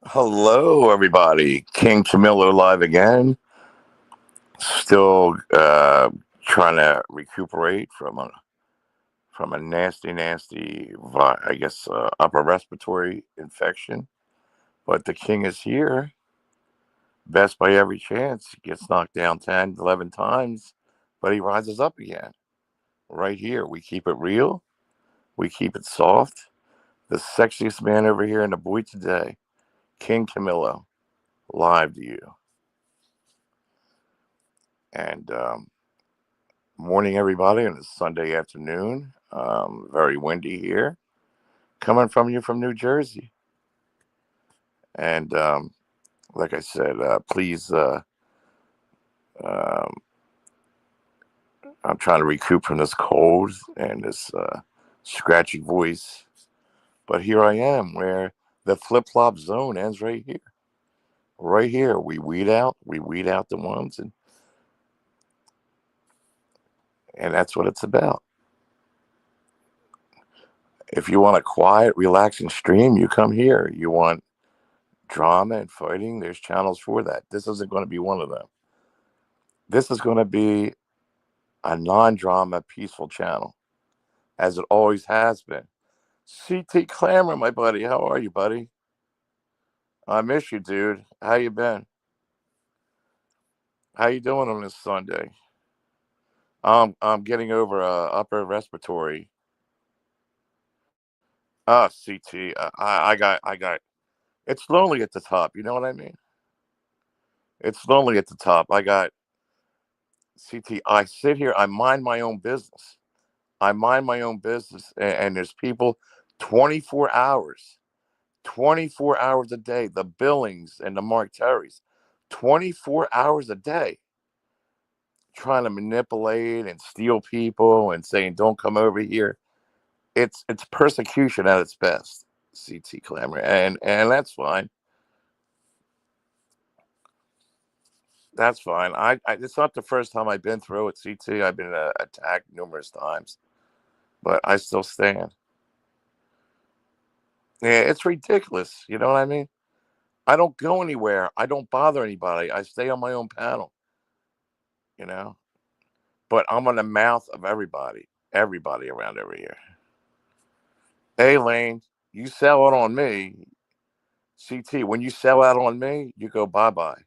Hello, everybody. King Kamillo live again. Still trying to recuperate from a nasty, I guess, upper respiratory infection. But the king is here. Best by every chance. He gets knocked down 10, 11 times, but he rises up again. Right here. We keep it real. We keep it soft. The sexiest man over here in the boy today, King Kamillo, live to you. And morning, everybody, on this Sunday afternoon. Very windy here. Coming from you from New Jersey. And like I said, please, um, I'm trying to recoup from this cold and this scratchy voice. But here I am, where the flip flop zone ends right here. Right here, we weed out the ones, and that's what it's about. If you want a quiet, relaxing stream, you come here. You want drama and fighting, there's channels for that. This isn't going to be one of them. This is going to be a non drama, peaceful channel, as it always has been. CT Clamor, my buddy. How are you, buddy? I miss you, dude. How you been? How you doing on this Sunday? I'm getting over upper respiratory. CT. I got. It's lonely at the top. You know what I mean? It's lonely at the top. I got CT. I sit here. I mind my own business. I mind my own business, and there's people 24 hours, 24 hours a day, the Billings and the Mark Terrys, 24 hours a day, trying to manipulate and steal people and saying, don't come over here. It's persecution at its best, CT Clamor, and that's fine. That's fine. It's not the first time I've been through it, CT. I've been attacked numerous times, but I still stand. Yeah, it's ridiculous. You know what I mean? I don't go anywhere. I don't bother anybody. I stay on my own panel, you know. But I'm on the mouth of everybody around over here. Hey, Lane, you sell it on me, CT. When you sell out on me, you go bye bye.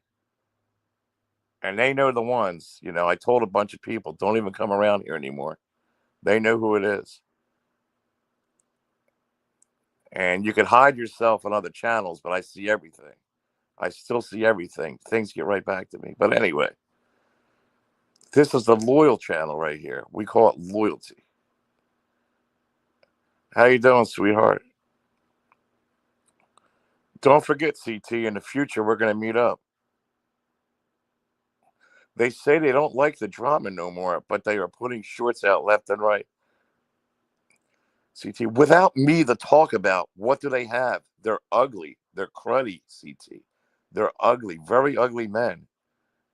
And they know the ones. I told a bunch of people, don't even come around here anymore. They know who it is. And you can hide yourself on other channels, but I see everything. I still see everything. Things get right back to me. But anyway, this is the loyal channel right here. We call it loyalty. How you doing, sweetheart? Don't forget, CT, in the future we're going to meet up. They say they don't like the drama no more, but they are putting shorts out left and right. CT, without me to talk about, what do they have? They're ugly. They're cruddy, CT. They're ugly, very ugly men.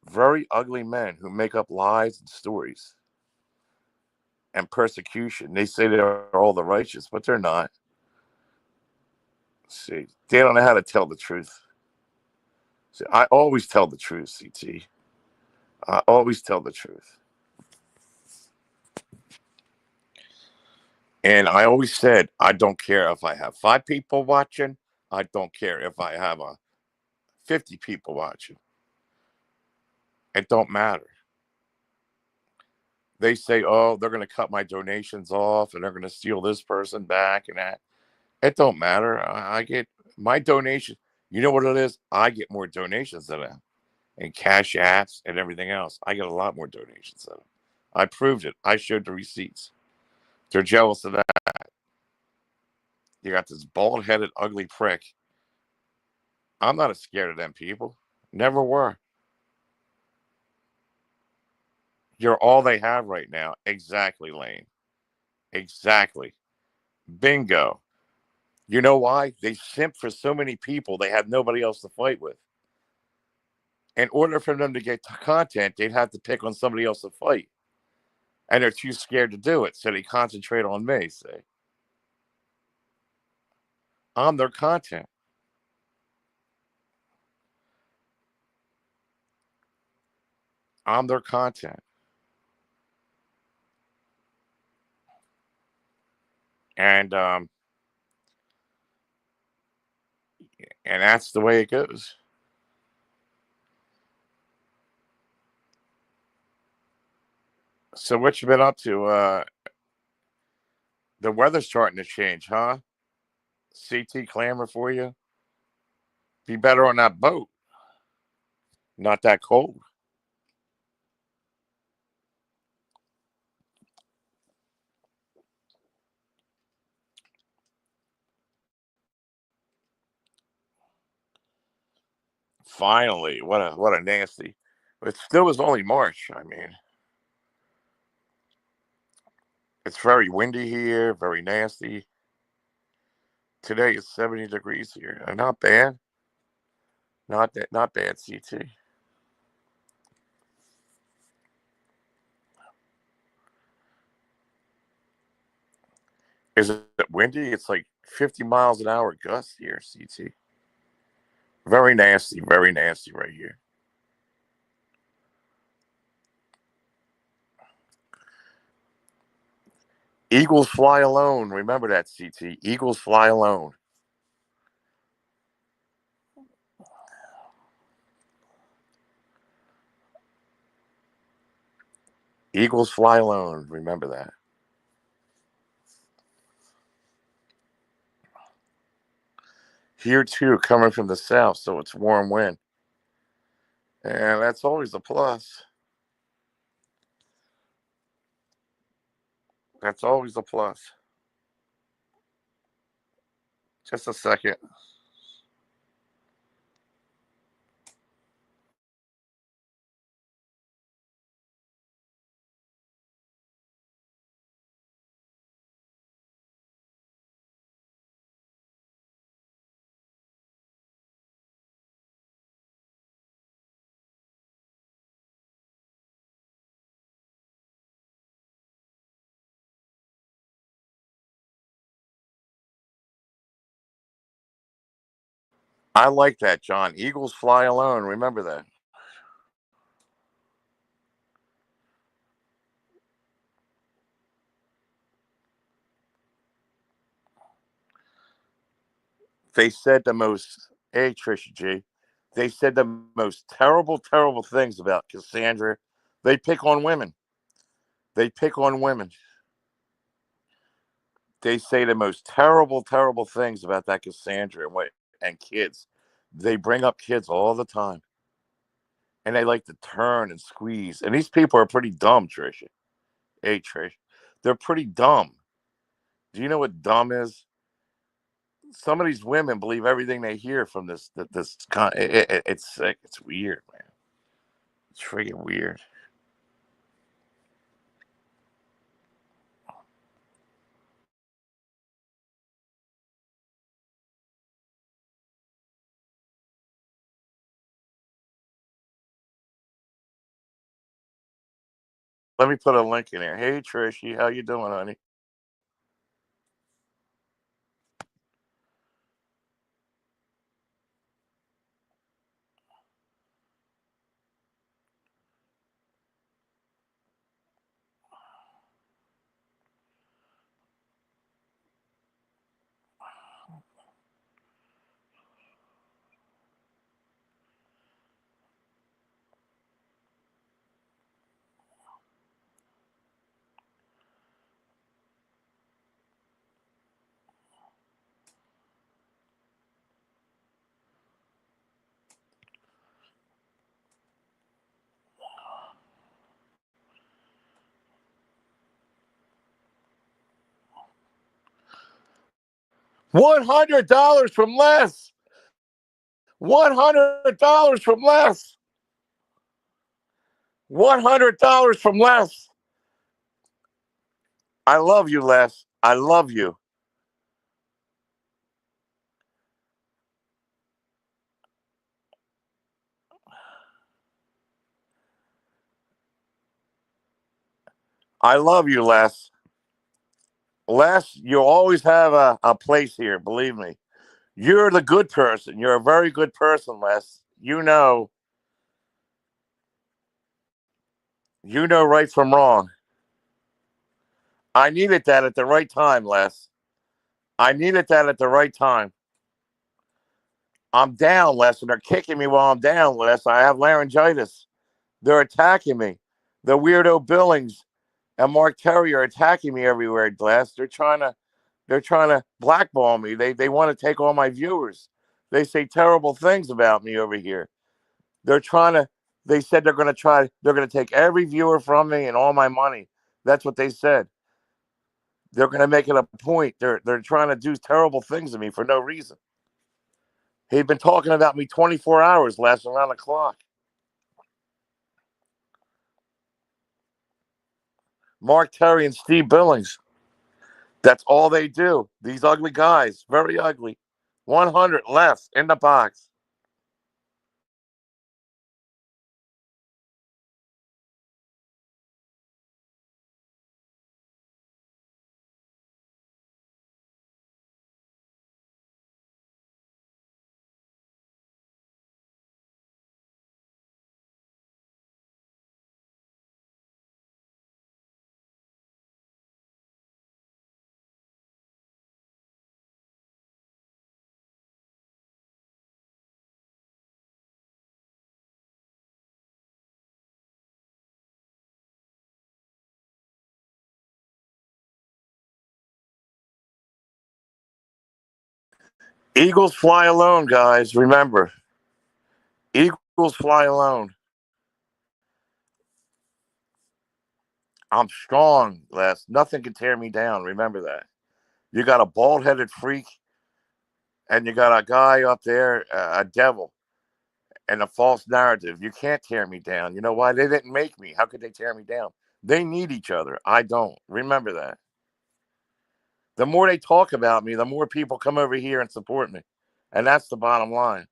Very ugly men who make up lies and stories and persecution. They say they're all the righteous, but they're not. See, they don't know how to tell the truth. See, I always tell the truth, CT. I always tell the truth. And I always said, I don't care if I have 5 people watching. I don't care if I have 50 people watching. It don't matter. They say, oh, they're going to cut my donations off and they're going to steal this person back and that. It don't matter. I get my donation. You know what it is? I get more donations than them, and cash apps and everything else. I get a lot more donations than them. I proved it. I showed the receipts. They're jealous of that. You got this bald headed, ugly prick. I'm not scared of them people. Never were. You're all they have right now. Exactly, Lane. Exactly. Bingo. You know why? They simp for so many people, they have nobody else to fight with. In order for them to get content, they'd have to pick on somebody else to fight. And they're too scared to do it, so they concentrate on me, say. I'm their content. I'm their content. And and that's the way it goes. So what you been up to? The weather's starting to change, huh? CT clamor for you. Be better on that boat. Not that cold. Finally, what a nasty. It still was only March. I mean, it's very windy here, very nasty. Today is 70 degrees here. Not bad. Not bad, CT. Is it windy? It's like 50 miles an hour gust here, CT. Very nasty right here. Eagles fly alone. Remember that, CT. Eagles fly alone. Eagles fly alone. Remember that. Here too, coming from the south, so it's warm wind. And that's always a plus. That's always a plus. Just a second. I like that, John. Eagles fly alone. Remember that. They said the most, hey, Trisha G, they said the most terrible, terrible things about Cassandra. They pick on women. They pick on women. They say the most terrible, terrible things about that Cassandra and kids. They bring up kids all the time. And they like to turn and squeeze. And these people are pretty dumb, Trisha. Hey, Trish. They're pretty dumb. Do you know what dumb is? Some of these women believe everything they hear from it's sick. It's weird, man. It's freaking weird. Let me put a link in here. Hey, Trishy, how you doing, honey? $100 from Les. $100 from Les. $100 from Les. I love you, Les. I love you. I love you, Les. Les, you always have a place here, believe me. You're the good person. You're a very good person, Les. You know. You know right from wrong. I needed that at the right time, Les. I needed that at the right time. I'm down, Les, and they're kicking me while I'm down, Les. I have laryngitis. They're attacking me. The weirdo Billings and Mark Terry are attacking me everywhere, Les. They're trying to blackball me. They want to take all my viewers. They say terrible things about me over here. They're trying to. They said they're going to try. They're going to take every viewer from me and all my money. That's what they said. They're going to make it a point. They're trying to do terrible things to me for no reason. He'd been talking about me 24 hours last around the clock. Mark Terry and Steve Billings. That's all they do. These ugly guys, very ugly. 100 left in the box. Eagles fly alone, guys. Remember, Eagles fly alone. I'm strong, Les. Nothing can tear me down. Remember that. You got a bald headed freak, and you got a guy up there, a devil, and a false narrative. You can't tear me down. You know why? They didn't make me. How could they tear me down? They need each other. I don't. Remember that. The more they talk about me, the more people come over here and support me. And that's the bottom line.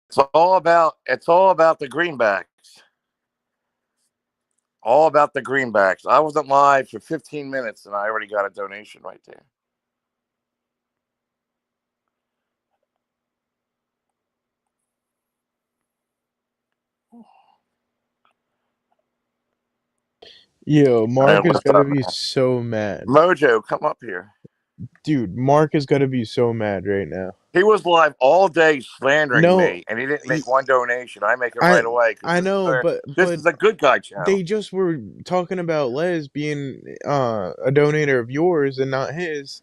It's all about the greenbacks. All about the greenbacks. I wasn't live for 15 minutes and I already got a donation right there. Yo, All Mark right, is what's gonna up, be man? so mad. Mojo, come up here. Dude, Mark is gonna be so mad right now. He was live all day slandering No, me, and he didn't he, make one donation. I make it I right away because I know, but this is a good guy channel. they just were talking about Les being a donator of yours and not his.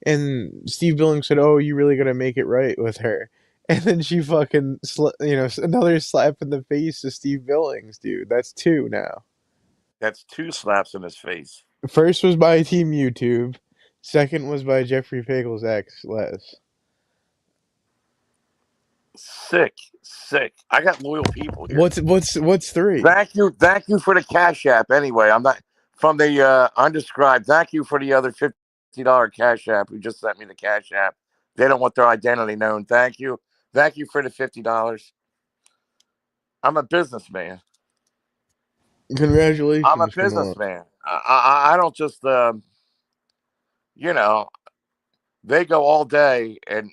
And Steve Billings said, "Oh, you really gotta make it right with her." And then she fucking, another slap in the face to Steve Billings, dude. That's two now. That's two slaps in his face. First was by Team YouTube. Second was by Jeffrey Fagel's ex, Les. Sick, sick. I got loyal people here. What's three? Thank you for the cash app. Anyway, I'm not from the undescribed. Thank you for the other $50 cash app who just sent me the cash app. They don't want their identity known. Thank you for the $50. I'm a businessman. I'm a Congratulations, Kamillo. businessman. I don't just you know, they go all day and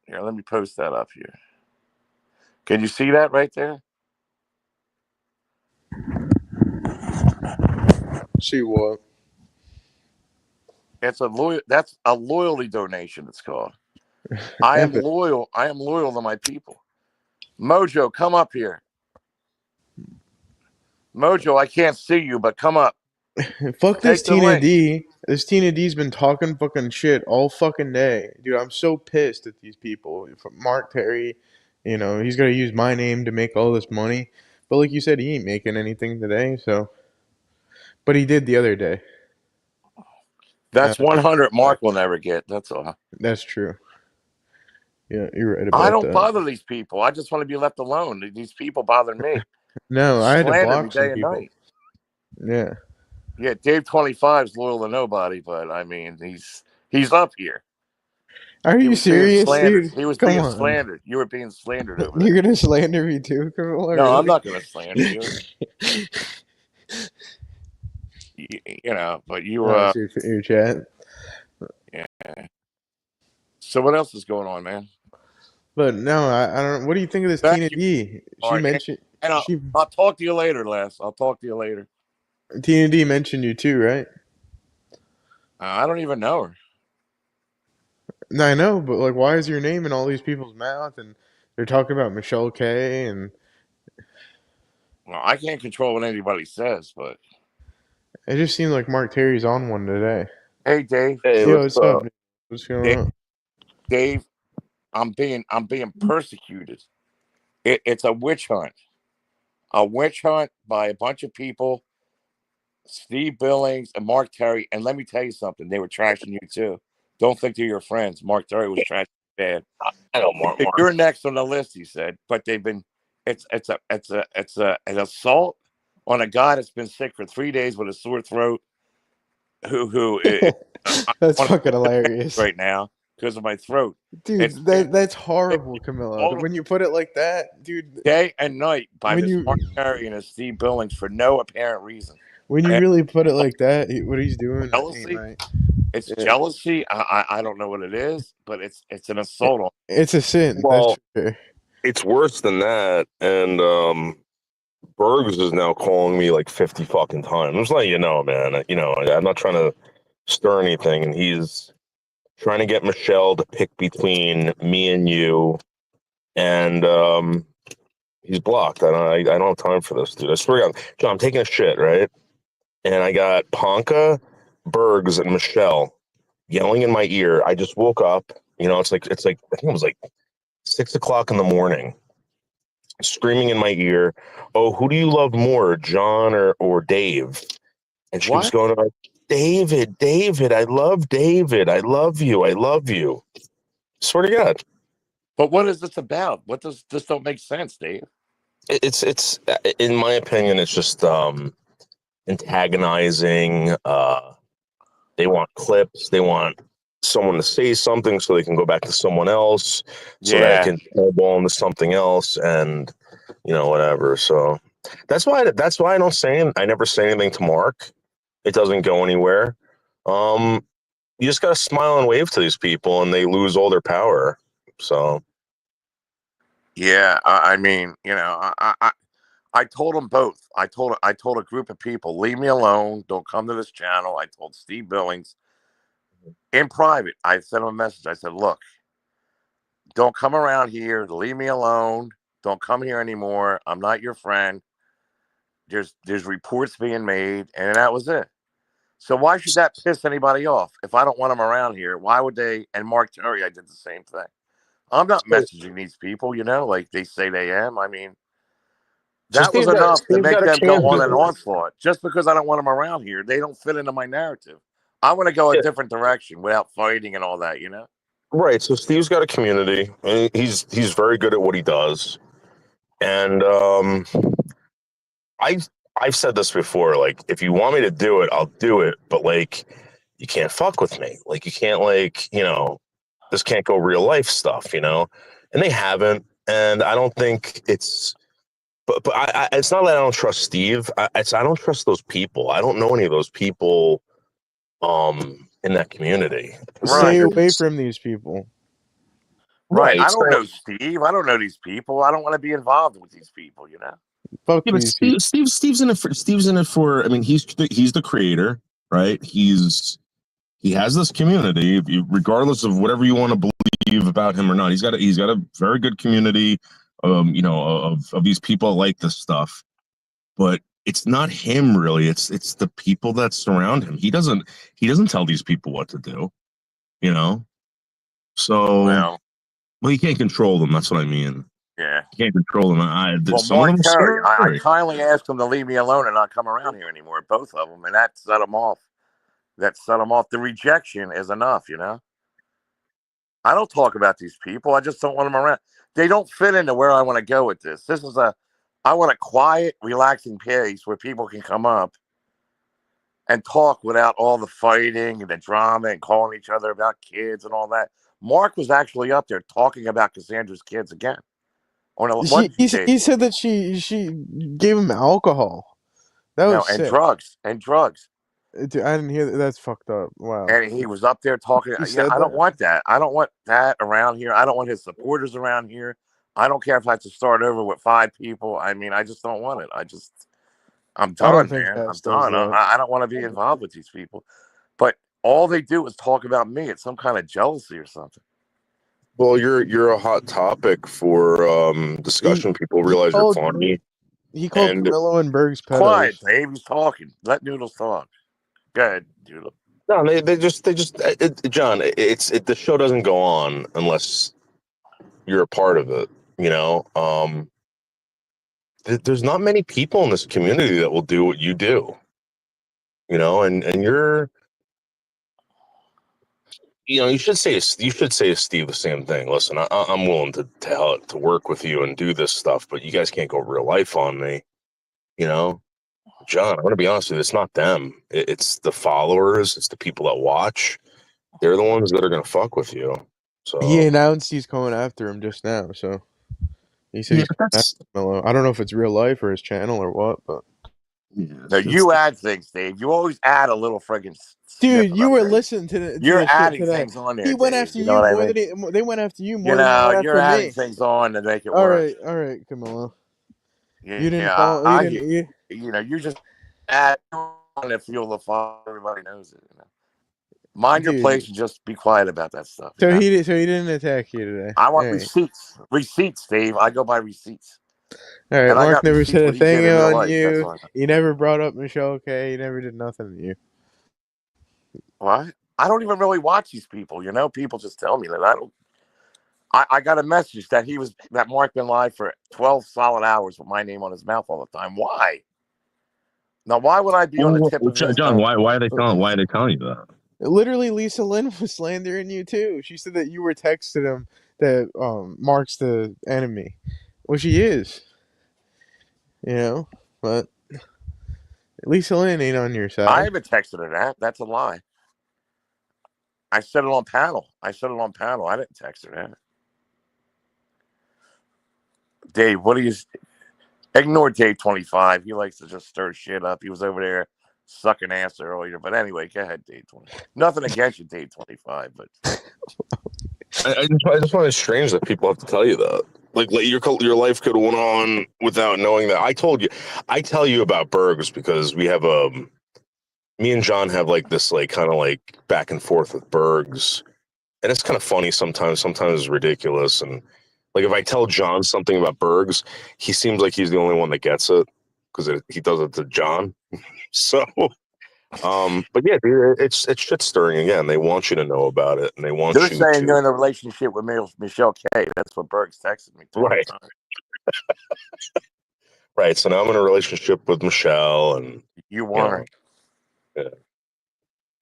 here, let me post that up here. Can you see that right there? See what? It's a loyal. That's a loyalty donation. It's called. I am Epic. loyal. I am loyal to my people. Mojo, come up here. Mojo, I can't see you, but come up. Fuck this Take the Tina link. D. This Tina D's been talking fucking shit all fucking day. Dude, I'm so pissed at these people. Mark Terry, he's gonna use my name to make all this money. But like you said, he ain't making anything today, so but he did the other day. That's That's a 100. Mark fact. will never get. That's all. That's true. Yeah, you're right I about don't that. bother these people. I just want to be left alone. These people bother me. No, I had to Slander me block some day and people. night. Yeah. Yeah, Dave 25 is loyal to nobody, but I mean, he's up here. Are He you was being serious, slandered. dude? He was Come being on. slandered. You were being slandered over You're there. gonna slander me too, Camilla? No, I'm Really? not going to slander you. But you, Oh, it's your chat. yeah. So what else is going on, man? But no, I don't. What do you think of this Thank Tina you. D? All She right, mentioned and she I'll talk to you later, Les. I'll talk to you later. Tina D mentioned you too, right? I don't even know her. No, I know, but like, why is your name in all these people's mouth? And they're talking about Michelle K. And Well, I can't control what anybody says, but it just seemed like Mark Terry's on one today. hey, Dave, Hey, Yo, what's what's up? up? Dude? What's going Dave, on? Dave, I'm being persecuted. It's a witch hunt by a bunch of people. Steve Billings and Mark Terry, and let me tell you something. They were trashing you too. Don't think they're your friends. Mark Terry was trashing you bad. I know Mark. You're next on the list, he said. But they've been. It's an assault on a guy that's been sick for 3 days with a sore throat. I That's want to fucking take the piss hilarious, right now because of my throat. It's dude. been That's horrible, Camilla. all When you put it like that, dude. day and night by When this you Mark Terry and his Steve Billings for no apparent reason. when you And really put it like that, what he's doing ain't jealousy. right. It's Yeah, jealousy. I don't know what it is, but it's an assault on. it's a sin. That's Well, for sure. it's worse than that. And Bergs is now calling me like 50 fucking times. I'm just letting you know, man. I'm not trying to stir anything. And he's trying to get Michelle to pick between me and you. And he's blocked. I don't have time for this, dude. I swear to God. John, I'm taking a shit, right? And I got Ponka, Bergs, and Michelle yelling in my ear. I just woke up. It's like I think it was like 6 o'clock in the morning, screaming in my ear, "Oh, who do you love more, John or Dave?" And she was What? going on, David, I love David. I love you. I love you. Swear to God. But what is this about? What does this don't make sense, Dave? It's in my opinion, it's just antagonizing. They want clips. They want someone to say something so they can go back to someone else, so that it Yeah, can snowball into something else, and whatever. So that's why I never say anything to Mark. It doesn't go anywhere. Um, you just gotta smile and wave to these people, and they lose all their power. So yeah. I mean, I told them both. I told a group of people, leave me alone. Don't come to this channel. I told Steve Billings in private. I sent him a message. I said, look, don't come around here. Leave me alone. Don't come here anymore. I'm not your friend. There's reports being made, and that was it. So why should that piss anybody off? If I don't want them around here, why would they? And Mark Terry, I did the same thing. I'm not messaging these people, like they say they am. I mean, so that was Steve's got enough to Steve's make got a them go on an community. onslaught. Just because I don't want them around here, they don't fit into my narrative. I want to go a Yeah, different direction without fighting and all that. right. So Steve's got a community, and he's very good at what he does. And I I've said this before. Like, if you want me to do it, I'll do it. But like, you can't fuck with me. Like, you can't this can't go real life stuff. And they haven't. and I don't think it's. But it's not that I don't trust Steve. I don't trust those people. I don't know any of those people in that community. Stay Right. away from these people. Right. I So, don't know Steve. I don't know these people. I don't want to be involved with these people, you know? Fuck yeah, but these people. Steve's in it for I mean, he's the creator, right? He has this community, regardless of whatever you want to believe about him or not. He's got a very good community, you know, of these people like this stuff. But it's not him really. It's the people that surround him. He doesn't tell these people what to do, you know. So, Well, well, you can't control them. That's what I mean. yeah. You can't control them. Well, Some of them Mark are Terry, I scary. kindly asked him to leave me alone and not come around here anymore, both of them, and that set them off. That set them off. The rejection is enough, you know? I don't talk about these people. I just don't want them around. They don't fit into where I want to go with this. I want a quiet, relaxing place where people can come up and talk without all the fighting and the drama and calling each other about kids and all that. Mark was actually up there talking about Cassandra's kids again. What did you say? He said that she gave him alcohol. That No, was and sick. drugs. Dude, I didn't hear that. That's fucked up. Wow. And he was up there talking. He Yeah, said I don't that. want that. I don't want that around here. I don't want his supporters around here. I don't care if I have to start over with 5 people. I mean, I just don't want it. I'm I don't done, think man. I'm Cass does done. that. I don't want to be involved with these people. But all they do is talk about me. It's some kind of jealousy or something. Well, you're a hot topic for discussion. People He realize you're called funny, he called and Kamillo and Berg's Quiet, pedos. Dave. He's talking. Let Noodles talk. Go ahead, Noodle. no, John. The show doesn't go on unless you're a part of it. You know, there's not many people in this community that will do what you do. You know, and you're, you know, you should say to Steve the same thing. Listen, I'm willing to work with you and do this stuff, but you guys can't go real life on me. You know, John, I'm gonna be honest with you. It's not them. It's the followers. It's the people that watch. They're the ones that are gonna fuck with you. He So announced he's going after him just now. So he said yeah, he's going after Kamillo. I don't know if it's real life or his channel or what, but No, you add things, Dave. You always add a little friggin' dude, snippet you of were it. listening to You're the shit adding today. things on He there, went Dave. after You know you what I more mean? than they went after you You more than they know, went you're after adding me. things on to make it worse. All right, Kamillo. You didn't Yeah, call. You didn't. You, you know, you just add on to fuel the fire. Everybody knows it. You know? Mind your dude. place and just be quiet about that stuff. You know? So he didn't attack you today. I All want right. receipts, Dave. I go by receipts, All right. and I Mark got never receipts said a what he did thing in real on life. That's you. all. He never brought up Michelle K. He never did nothing to you. What? I don't even really watch these people. You know, people just tell me that I don't. I got a message that Mark been live for 12 solid hours with my name on his mouth all the time. Why? Now, why would I be on the tip of his John, tongue? why are they telling you that? Literally, Lisa Lynn was slandering you too. She said that you were texting him that Mark's the enemy. Well, she is, you know, but Lisa Lynn ain't on your I side. haven't texted her that. That's a lie. I said it on panel. I didn't text her that. Dave, what do you ignore Dave 25? He likes to just stir shit up. He was over there sucking ass earlier. But anyway, go ahead, Dave 20. Nothing against you, Dave 25, but I just find it strange that people have to tell you that. Like your life could have went on without knowing that. I tell you about Bergs because we have me and John have like this like kind of like back and forth with Bergs, and it's kind of funny sometimes. Sometimes it's ridiculous, and like if I tell John something about Bergs, he seems like he's the only one that gets it because he does it to John. So, but yeah, dude, it's shit stirring again. They want you to know about it, and they you're want you saying to you're in a relationship with Michelle K. That's what Berg's texted me too. right, right. So now I'm in a relationship with Michelle, and You you know, weren't. yeah.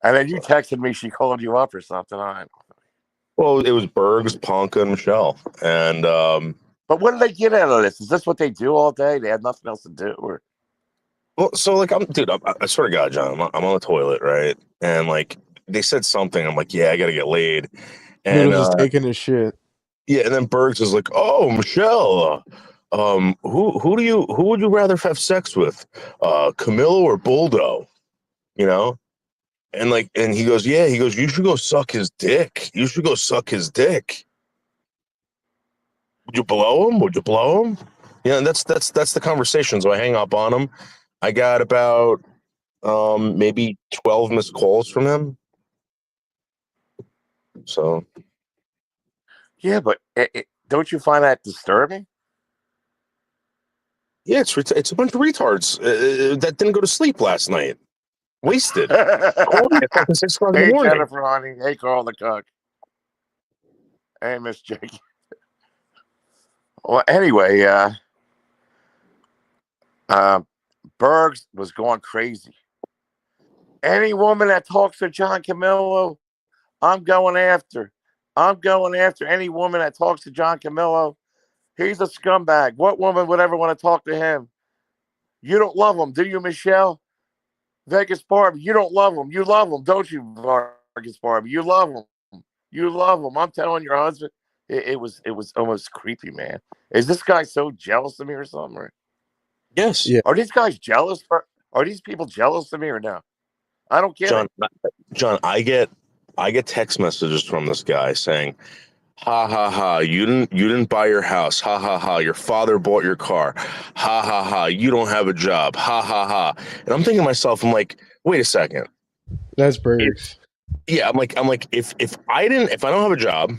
And then you So, texted me she called you up or something. All right. well, it was Bergs, Ponka, and Michelle, and But what do they get out of this? Is this what they do all day? They have nothing else to do? Or well, so like I swear to God, John, I'm on the toilet, right, and like they said something, I'm like, yeah, I gotta get laid, and Noodles is taking his shit. Yeah, and then Bergs is like, "Oh, Michelle, who would you rather have sex with, Camillo or Buldo?" You know, and he goes, "Yeah," he goes, "You should go suck his dick. You should go suck his dick. Would you blow him? Would you blow him?" Yeah, and that's the conversation. So I hang up on him. I got about maybe 12 missed calls from him. So Yeah, but don't you find that disturbing? yeah, it's a bunch of retards that didn't go to sleep last night. Wasted. Called me at fucking 6 o'clock in the Hey, morning. Jennifer, honey. Hey, Carl the cook. Hey, Miss Jake. Well, anyway, Bergs was going crazy. Any woman that talks to John Camillo, I'm going after. I'm going after any woman that talks to John Camillo. He's a scumbag. What woman would ever want to talk to him? You don't love him, do you, Michelle? Vegas Barbie, you don't love him. You love him, don't you, Vegas Barbie? You love him. You love him. I'm telling your husband. It was almost creepy, man. Is this guy so jealous of me or something? Or Yes, Yeah. are these guys jealous? Are these people jealous of me or no? I don't get John. it. John, I get text messages from this guy saying, "Ha ha ha! You didn't buy your house. Ha ha ha! Your father bought your car. Ha ha ha! You don't have a job. Ha ha ha!" And I'm thinking to myself, I'm like, wait a second. That's If, Bergs. yeah, I'm like, if I don't have a job,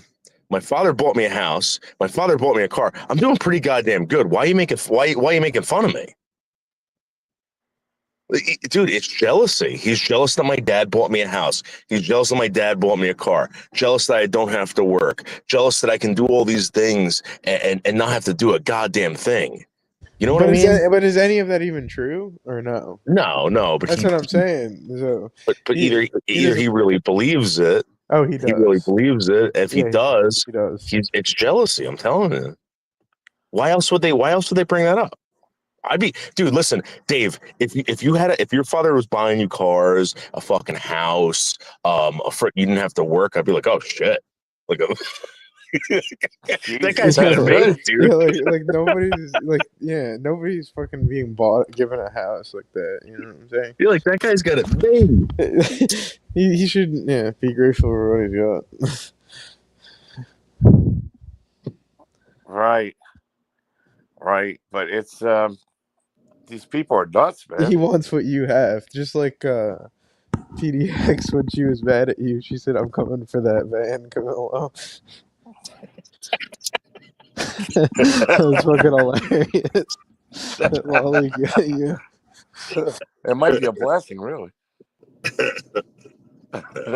my father bought me a house. My father bought me a car. I'm doing pretty goddamn good. Why are you making fun of me? Dude, it's jealousy. He's jealous that my dad bought me a house. He's jealous that my dad bought me a car. Jealous that I don't have to work. Jealous that I can do all these things and not have to do a goddamn thing. You know what I mean? But is any of that even true or no? No, no, but That's what I'm saying. So but he he either he doesn't. really believes it. Oh, he He really does. believes it. If he Yeah, does, he does. it's jealousy. I'm telling you. Why else would they bring that up? I'd be, dude. Listen, Dave. If your father was buying you cars, a fucking house, you didn't have to work, I'd be like, oh shit, like that Jesus, guy's that's got it Yeah, made, good. dude. yeah, nobody's fucking being given a house like that. You know what I'm saying? You're like that guy's got it made. He should be grateful for what he's Right, right. But it's these people are nuts, got. He man. wants what you have, just like PDX when she was mad at you. She said, "I'm coming for that van, Camillo." That was fucking hilarious. That lolly got you. It might be a blessing, really.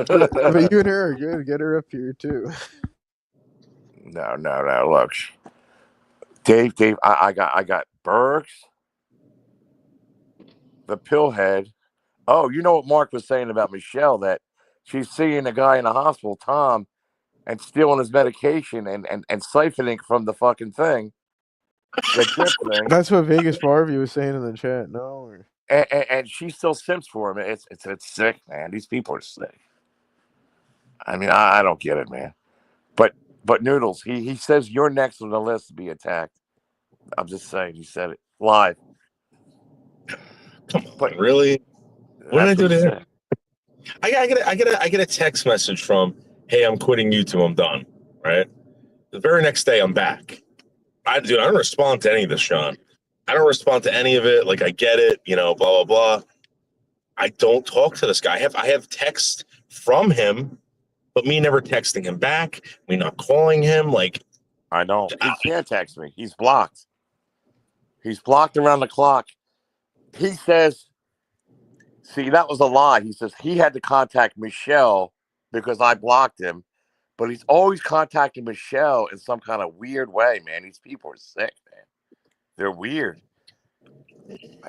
But you and her are good. Get her up here too. No, no, no. Look, Dave, I got Bergs, the pillhead. Oh, you know what Mark was saying about Michelle, that she's seeing a guy in the hospital, Tom, and stealing his medication and siphoning from the fucking thing, the drip thing, That's what Vegas Barbie was saying in the chat. No, and she still simps for him. It's sick, man. These people are sick. I mean, I don't get it, man. But Noodles, he says you're next on the list to be attacked. I'm just saying, he said it live. Come But on, really? What did I that's what do he to him? said. I get a text message from, "Hey, I'm quitting YouTube. I'm done." Right. The very next day, I'm back. I don't respond to any of this, Sean. I don't respond to any of it. Like, I get it, blah blah blah. I don't talk to this guy. I have text from him, but me never texting him back. Me not calling him. Like, I know he can't text me. He's blocked. He's blocked around the clock. He says, "See, that was a lie." He says he had to contact Michelle because I blocked him, but he's always contacting Michelle in some kind of weird way, man. These people are sick, man. They're weird.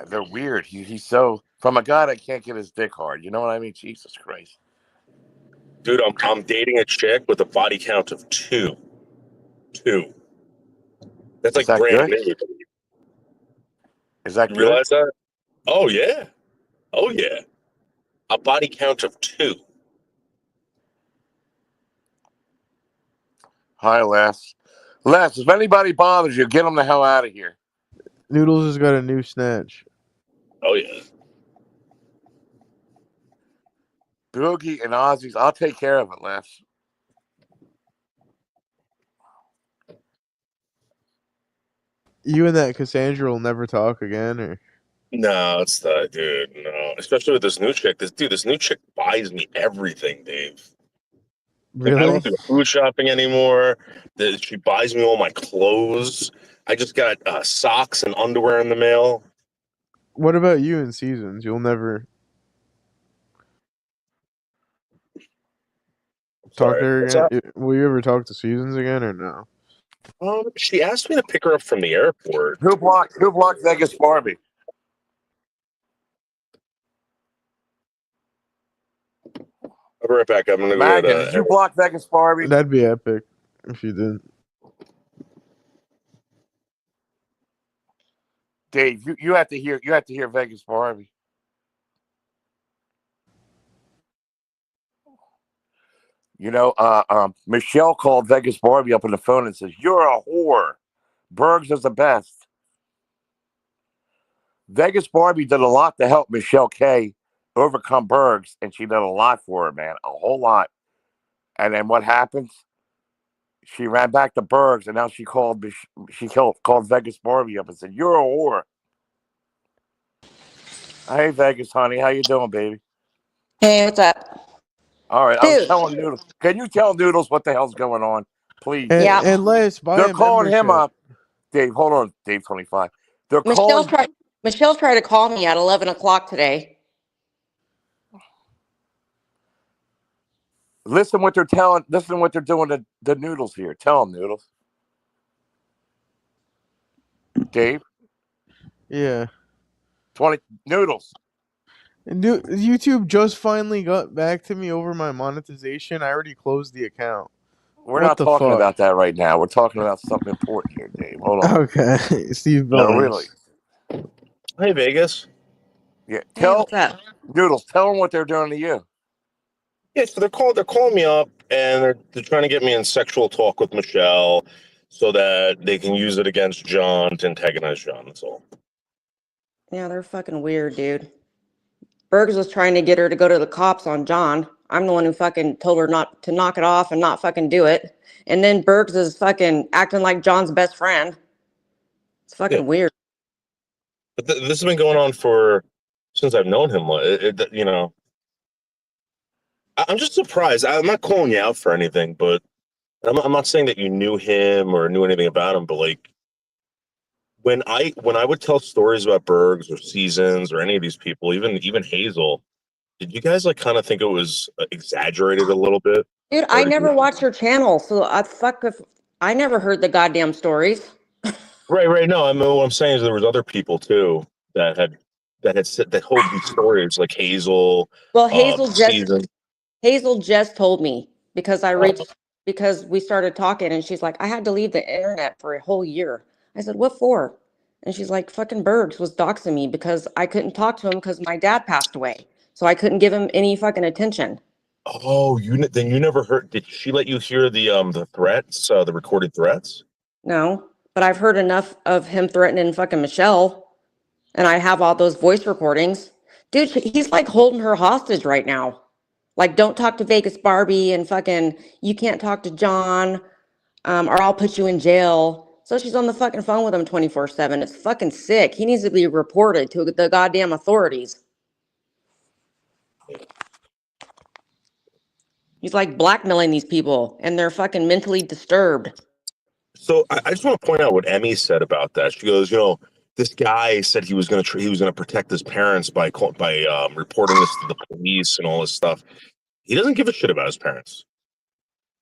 They're weird. He's so, from a guy that can't get his dick hard. You know what I mean? Jesus Christ. dude, I'm dating a chick with a body count of two. Two. That's Is like that brand good? new. Is that You good? realize that? Oh yeah. Oh yeah. A body count of two. Hi, Les. Les, if anybody bothers you, get them the hell out of here. Noodles has got a new snatch. Oh yeah. Boogie and Ozzy's, I'll take care of it, Les. You and that Cassandra will never talk again, or No, it's the dude. No, especially with this new chick. This new chick buys me everything, Dave. Like I really? don't do food shopping anymore. She buys me all my clothes. I just got socks and underwear in the mail. What about you in Seasons? You'll never talk to Sorry, her what's again. up? Will you ever talk to Seasons again, or no? She asked me to pick her up from the airport. Who blocked Vegas Barbie? I'll be right back. I'm gonna go Magda, did you block Vegas Barbie? That'd be epic if you did. Dave, you have to hear Vegas Barbie. You know, Michelle called Vegas Barbie up on the phone and says, "You're a whore. Bergs is the best." Vegas Barbie did a lot to help Michelle K overcome Bergs, and she did a lot for her, man, a whole lot. And then what happens? She ran back to Bergs, and now called Vegas Barbie up and said, "You're a whore." Hey, Vegas, honey, how you doing, baby? Hey, what's up? All right, I was Dude. telling Noodles. Can you tell Noodles what the hell's going on, please? Yeah. And Les, buy They're a calling him membership. up. Dave, hold on. Dave 25. They're Michelle calling. tried to call me at 11 o'clock today. Listen what they're telling. Listen what they're doing to the Noodles here. Tell them, Noodles. Dave, Yeah. 20 Noodles. And YouTube just finally got back to me over my monetization. I already closed the account. We're What not the talking fuck? about that right now. We're talking about something important here, Dave. Hold on. Okay, Steve No, Billings. really. Hey, Vegas. Yeah. Hey, Tell what's up? Noodles. Tell them what they're doing to you. Yeah, so they're calling me up and they're trying to get me in sexual talk with Michelle so that they can use it against John to antagonize John. That's all. Yeah, they're fucking weird, dude. Bergs was trying to get her to go to the cops on John. I'm the one who fucking told her not to knock it off and not fucking do it. And then Bergs is fucking acting like John's best friend. It's Yeah, fucking weird. but this has been going on since I've known him. I'm just surprised. I'm not calling you out for anything, but I'm not saying that you knew him or knew anything about him. But like when I would tell stories about Bergs or Seasons or any of these people, even Hazel, did you guys like kind of think it was exaggerated a little bit? Dude, I Or did you, never watched your channel, so I never heard the goddamn stories. right. No, I mean what I'm saying is there was other people too that had said that told these stories like Hazel, Well, Season. Hazel just told me because Oh, because we started talking and she's like, I had to leave the internet for a whole year. I said, what for? And she's like, fucking Bergs was doxing me because I couldn't talk to him because my dad passed away. So I couldn't give him any fucking attention. oh, then you never heard? Did she let you hear the threats, the recorded threats? No, but I've heard enough of him threatening fucking Michelle and I have all those voice recordings. Dude, he's like holding her hostage right now. Like, don't talk to Vegas Barbie and fucking, you can't talk to John. Or I'll put you in jail. So she's on the fucking phone with him 24/7. It's fucking sick. He needs to be reported to the goddamn authorities. He's like blackmailing these people and they're fucking mentally disturbed. So I just want to point out what Emmy said about that. She goes, this guy said he was going to protect his parents by reporting this to the police and all this stuff. He doesn't give a shit about his parents.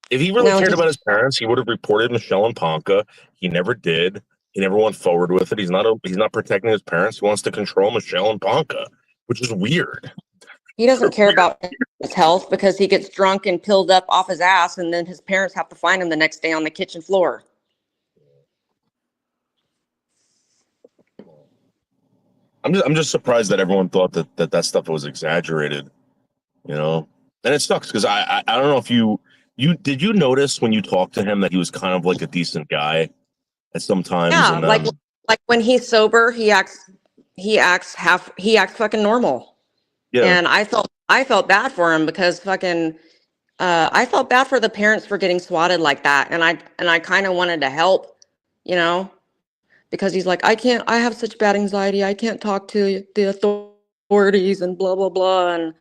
If he really No, cared about his parents, he would have reported Michelle and Ponca. He never did. He never went forward with it. He's not protecting his parents. He wants to control Michelle and Ponca, which is weird. he doesn't care about his health because he gets drunk and pilled up off his ass and then his parents have to find him the next day on the kitchen floor. I'm just surprised that everyone thought that stuff was exaggerated, you know. And it sucks because I don't know if you Did you notice when you talked to him that he was kind of like a decent guy at some times? Yeah, And like when he's sober, he acts fucking normal. yeah, And I felt bad for him because fucking I felt bad for the parents for getting swatted like that, and I kind of wanted to help, you know, because he's like, I have such bad anxiety, I can't talk to the authorities and blah blah blah, and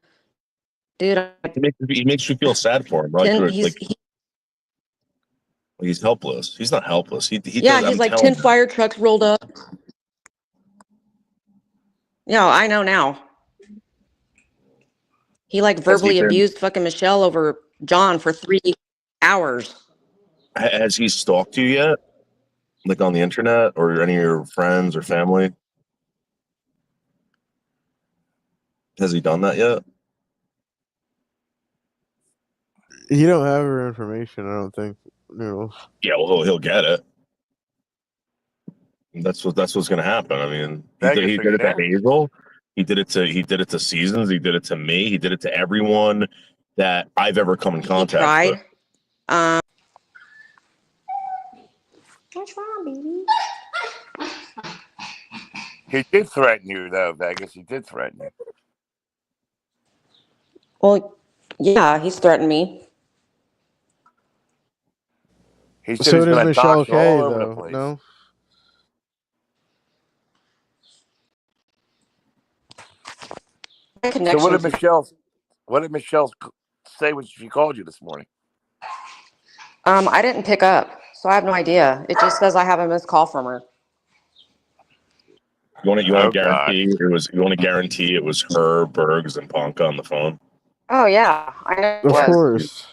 dude, he makes you feel sad for him, right? he's He's helpless. He's not helpless. He yeah, does. he's I'm like telling 10 you. fire trucks rolled up. Yeah, I know now. He like Has he verbally been? abused fucking Michelle over John for 3 hours. Has he stalked you yet? Like on the internet or any of your friends or family? Has he done that yet? You don't have her information, I don't think. No. Yeah, well, he'll get it. That's what's going to happen. I mean, Vegas, he are did you it to there? Hazel. He did it to Seasons. He did it to me. He did it to everyone that I've ever come in He contact with. tried. What's wrong, baby? He did threaten you, though, Vegas. He did threaten you. Well, yeah, he's threatened me. He said So he's does going to Michelle dox you all K, over the though. place. No? My So connections. what did Michelle say when she called you this morning? I didn't pick up, so I have no idea. It just says I have a missed call from her. You want to Oh, God. guarantee it was? You want to guarantee it was her, Bergs, and Ponka on the phone? Oh yeah, I know it Of Yeah. was. course.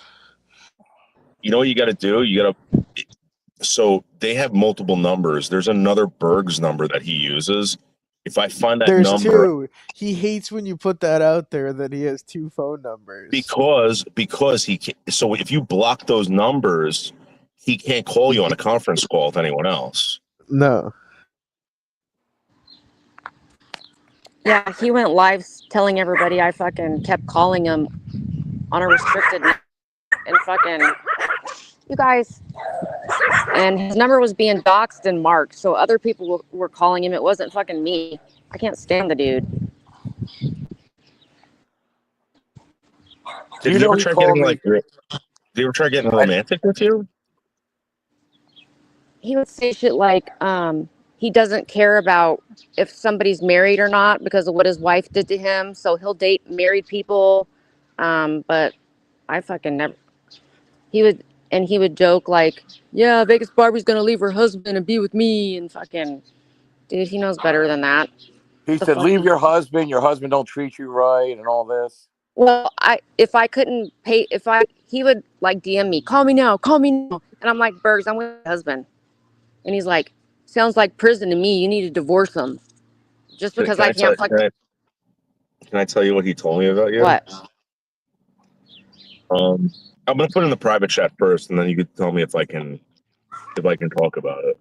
You know what you got to do? You got to. So they have multiple numbers. There's another Bergs number that he uses. If I find that There's number, two. He hates when you put that out there that he has two phone numbers. because he can, so if you block those numbers, he can't call you on a conference call with anyone else. No. Yeah, he went live telling everybody I fucking kept calling him on a restricted and fucking you guys. And his number was being doxxed and marked, so other people were calling him. It wasn't fucking me. I can't stand the dude. Do Did you he know ever he try called getting me? did he ever try getting romantic with you? He would say shit like, he doesn't care about if somebody's married or not because of what his wife did to him. So he'll date married people. But I fucking never. He would joke like, "Yeah, Vegas Barbie's gonna leave her husband and be with me," and fucking, dude, he knows better than that. He The said, leave fucking. your husband don't treat you right, and all this. Well, if I couldn't pay, he would like DM me, call me now, and I'm like, Bergs, I'm with my husband, and he's like, sounds like prison to me. You need to divorce him, just because Can I I tell can't fuck. can I tell you what he told me about you? What? I'm gonna put it in the private chat first, and then you can tell me if I can talk about it.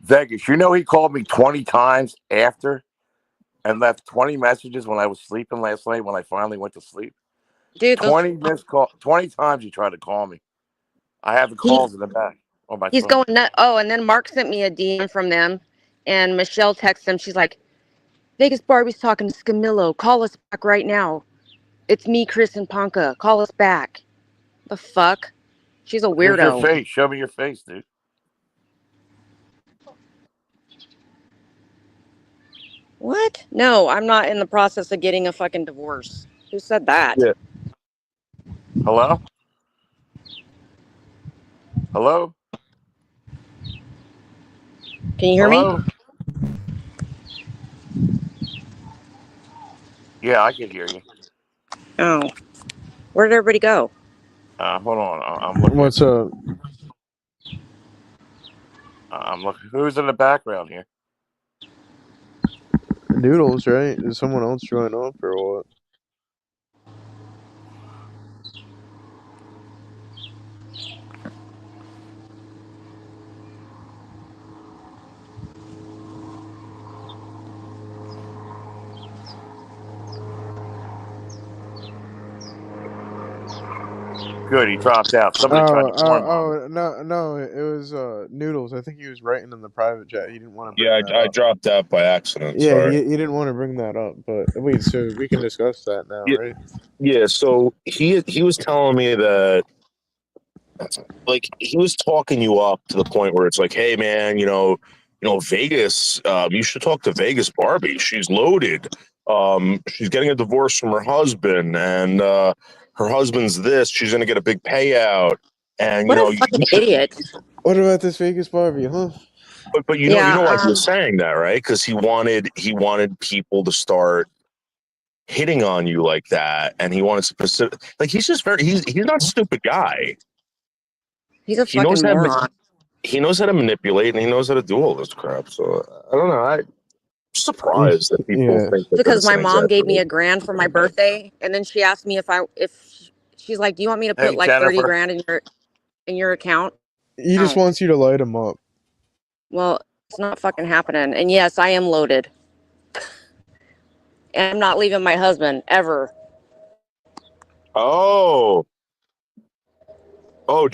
Vegas, you know he called me 20 times after and left 20 messages when I was sleeping last night when I finally went to sleep. Dude, 20 missed call 20 times he tried to call me. I have the he calls in the back on my he's phone. going nut. Oh, and then Mark sent me a DM from them, and Michelle texted him. She's like, Vegas Barbie's talking to Kamillo. Call us back right now. It's me, Chris, and Ponka. Call us back. The fuck? She's a Here's your weirdo. face. Show me your face, dude. What? No, I'm not in the process of getting a fucking divorce. Who said that? Yeah. Hello? Hello? Can you hear me? Hello? Yeah, I can hear you. Oh. Where did everybody go? Hold on. I'm looking. What's up? I'm looking. Who's in the background here? Noodles, right? Is someone else join up or what? Good, he dropped out. Somebody tried to porn bomb him. No, it was Noodles. I think he was writing in the private chat. He didn't want to bring Yeah, that I up. dropped out by accident. Yeah, Sorry. he didn't want to bring that up. But wait, so we can discuss that now, Yeah. right? Yeah, so he was telling me that like he was talking you up to the point where it's like, hey man, Vegas, you should talk to Vegas Barbie. She's loaded. She's getting a divorce from her husband, and her husband's this. She's gonna get a big payout, and What a you fucking should. idiot. What about this Vegas Barbie, huh? But you Yeah, know why he was saying that, right? Because he wanted people to start hitting on you like that, and he wanted specific. Like he's just he's not a stupid guy. he's a He knows fucking how moron. he knows how to manipulate, and he knows how to do all this crap. So I don't know. I'm surprised that people Yeah. think that Because that's my an mom gave me exaggeration. $1,000 for my birthday, and then she asked me if she's like, "Do you want me to put Hey, like 30 Jennifer. grand in your account?" He just No. wants you to light him up. Well, it's not fucking happening. And yes, I am loaded. And I'm not leaving my husband ever. Oh, oh,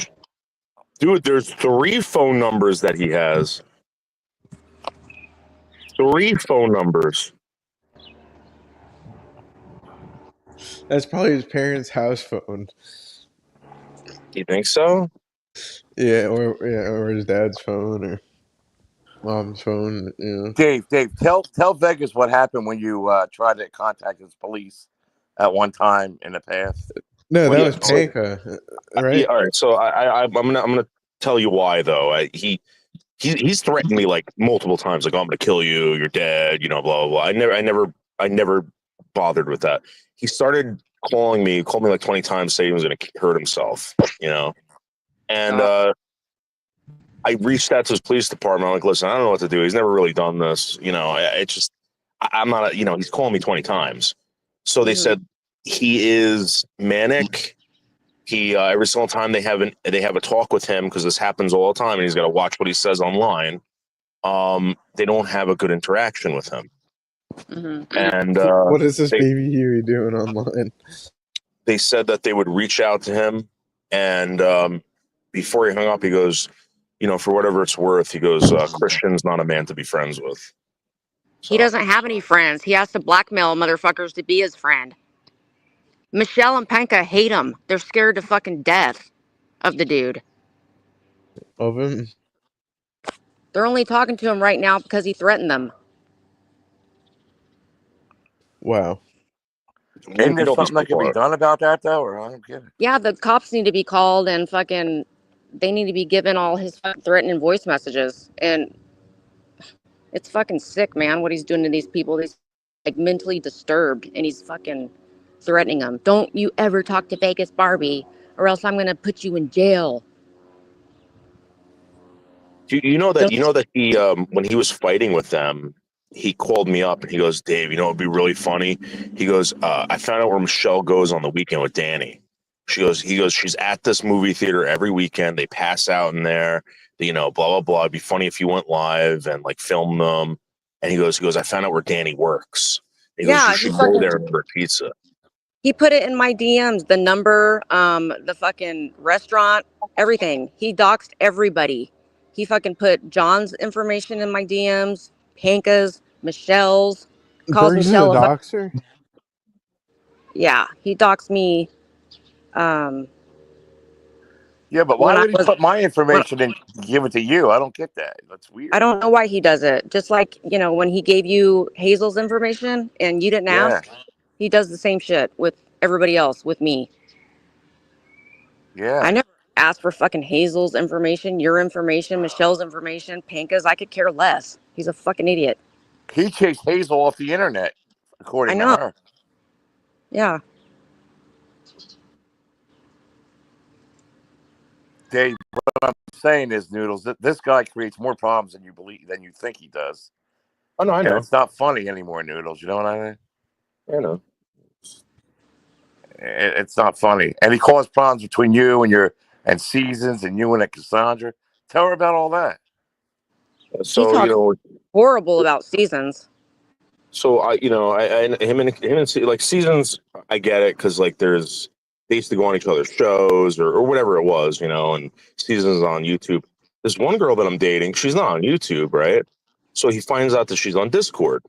dude, there's 3 phone numbers that he has. 3 phone numbers. That's probably his parents' house phone. You think so? Or his dad's phone or mom's phone. Yeah. Dave, tell Vegas what happened when you tried to contact his police at one time in the past. No, What that Yeah. he was told you. Panka, Yeah. right? All right. So I'm gonna tell you why though. He's threatened me like multiple times, like, oh, I'm gonna kill you, you're dead, blah blah blah. I never bothered with that. He started called me like 20 times, saying he was gonna hurt himself, and I reached out to his police department. I'm like, listen, I don't know what to do. He's never really done this, it's just I'm not, he's calling me 20 times. So they said he is manic. He every single time they have a talk with him, because this happens all the time, and he's got to watch what he says online. They don't have a good interaction with him, and What is this they baby Huey doing online? they said that they would reach out to him, and before he hung up, he goes, for whatever it's worth, he goes, Christian's not a man to be friends with. He So doesn't have any friends. He has to blackmail motherfuckers to be his friend. Michelle and Panka hate him. They're scared to fucking death of the dude. Of him? They're only talking to him right now because he threatened them. Wow. Ain't you there don't be something that can be surprised. done about that though, or I don't get it? Yeah, the cops need to be called and fucking they need to be given all his fucking threatening voice messages. And it's fucking sick, man, what he's doing to these people. He's like mentally disturbed and he's fucking threatening them. Don't you ever talk to Vegas Barbie or else I'm going to put you in jail. You know that Don't, you know that he when he was fighting with them, he called me up and he goes, Dave, it'd be really funny. He goes, I found out where Michelle goes on the weekend with Danny. He goes, she's at this movie theater every weekend. They pass out in there, blah blah blah. It'd be funny if you went live and like film them. And he goes, I found out where Danny works. He goes, you yeah, should go there and order pizza. he put it in my DMs, the number, the fucking restaurant, everything. He doxed everybody. He fucking put John's information in my DMs, Panka's, Michelle's, calls Bergs is a Michelle a doxer? yeah, he doxed me Yeah, but why when I would he was put my when information and give it to you? I don't get that. That's I weird. don't know why he does it. Just like, when he gave you Hazel's information and you didn't Yeah, ask, he does the same shit with everybody else, with me. yeah. I never asked for fucking Hazel's information, your information, Michelle's information, Panka's. I could care less. He's a fucking idiot. He chased Hazel off the internet, I according to know. her. Yeah. Dave, what I'm saying is, Noodles, this guy creates more problems than you think he does. Oh no, I And know. it's not funny anymore, Noodles. You know what I mean? I know. It's not funny. And he caused problems between you and Seasons and you and Cassandra. Tell her about all that. He So, talks horrible about Seasons. So him and like Seasons, I get it because like there's they used to go on each other's shows or whatever it was, you know, and seasons on YouTube. This one girl that I'm dating, she's not on YouTube, right? So he finds out that she's on Discord.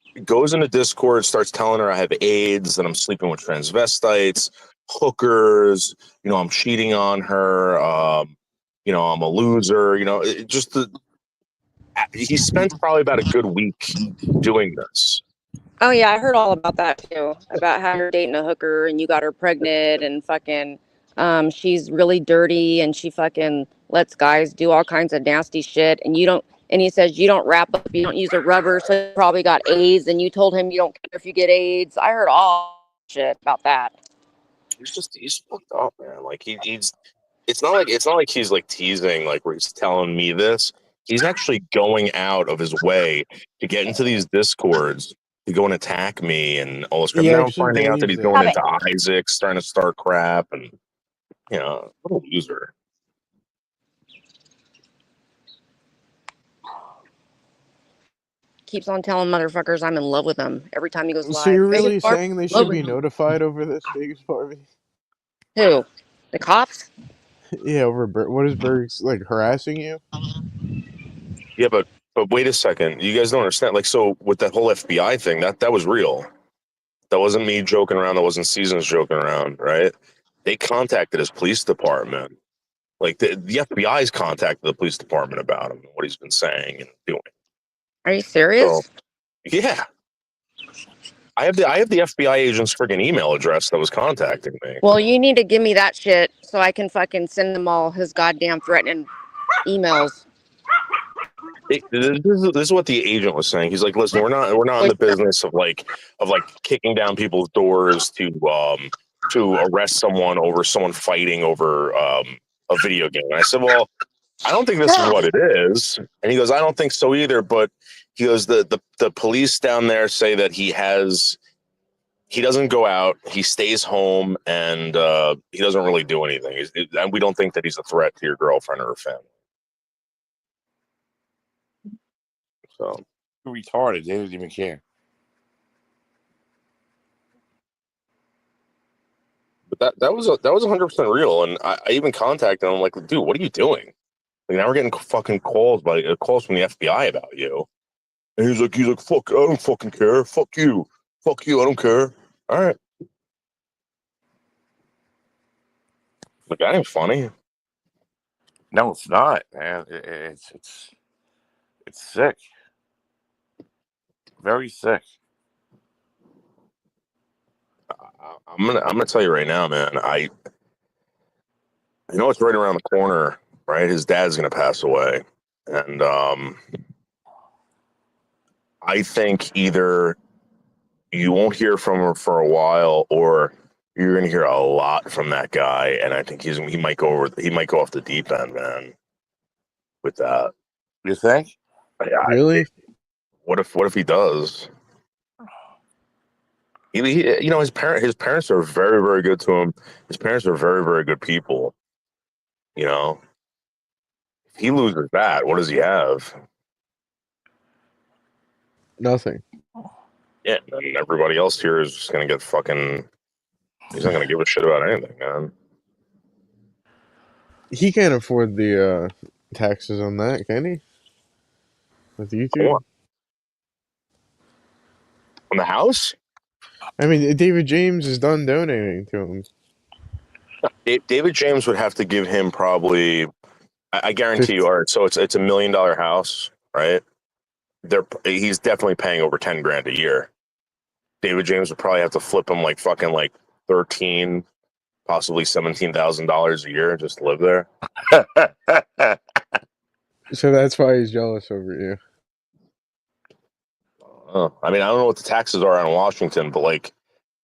He goes into Discord, starts telling her I have AIDS, that I'm sleeping with transvestites, hookers, you know, I'm cheating on her, you know, I'm a loser, you know, he spent probably about a good week doing this. Oh yeah, I heard all about that too. About how you're dating a hooker and you got her pregnant and fucking she's really dirty and she fucking lets guys do all kinds of nasty shit and you don't and he says you don't wrap up, you don't use a rubber, so you probably got AIDS and you told him you don't care if you get AIDS. I heard all shit about that. He's fucked up, man. Like he's it's not like he's like teasing, like where he's telling me this. He's actually going out of his way to get into these discords to go and attack me and all this crap. He Now I'm actually finding out that believes he's it. going into Isaac's, trying to start crap, and you know, what a loser. Keeps on telling motherfuckers I'm in love with them every time he goes So live. you're Vegas really Barbie, saying they love should with be them. notified over this, Vegas Barbie? Who? The cops? Yeah, over what is Berg's like harassing you? Yeah, but wait a second, you guys don't understand. Like, so with that whole FBI thing, that was real. That wasn't me joking around. That wasn't Seasons joking around, right? They contacted his police department. Like the FBI's contacted the police department about him and what he's been saying and doing. Are you So serious? yeah, I have the FBI agent's freaking email address that was contacting me. Well, you need to give me that shit so I can fucking send them all his goddamn threatening emails. This is what the agent was saying. He's like, listen, we're not in the business of like kicking down people's doors to arrest someone over someone fighting over a video game. And I said, well, I don't think this is what it is. And he goes, I don't think so either. But he goes, the police down there say that he doesn't go out, he stays home, and he doesn't really do anything. And we don't think that he's a threat to your girlfriend or her family. So Retarded. They didn't even care. but that was 100% real. And I even contacted him. I'm like, dude, what are you doing? Like, now we're getting fucking calls from the FBI about you. And he's like, fuck, I don't fucking care. Fuck you, I don't care. All right, like that ain't funny. No, it's not, man. It's sick. Very sick. I'm gonna tell you right now, man. I know it's right around the corner, right? His dad's gonna pass away, and I think either you won't hear from him for a while, or you're gonna hear a lot from that guy. And I think he might go off the deep end, man. With that, You think? Really? What if he does? You know, his parents are very, very good to him. His parents are very, very good people. You know, if he loses that, what does he have? Nothing. Yeah, and everybody else here is just gonna get fucking. He's not gonna give a shit about anything, man. He can't afford the taxes on that, can he? With YouTube? On the house? I mean, David James is done donating to him. David James would have to give him probably. I guarantee you. All right, so it's $1 million house, right? He's definitely paying over 10 grand a year. David James would probably have to flip him like fucking like 13, possibly $17,000 a year just to live there. So that's why he's jealous over you. I mean, I don't know what the taxes are in Washington, but like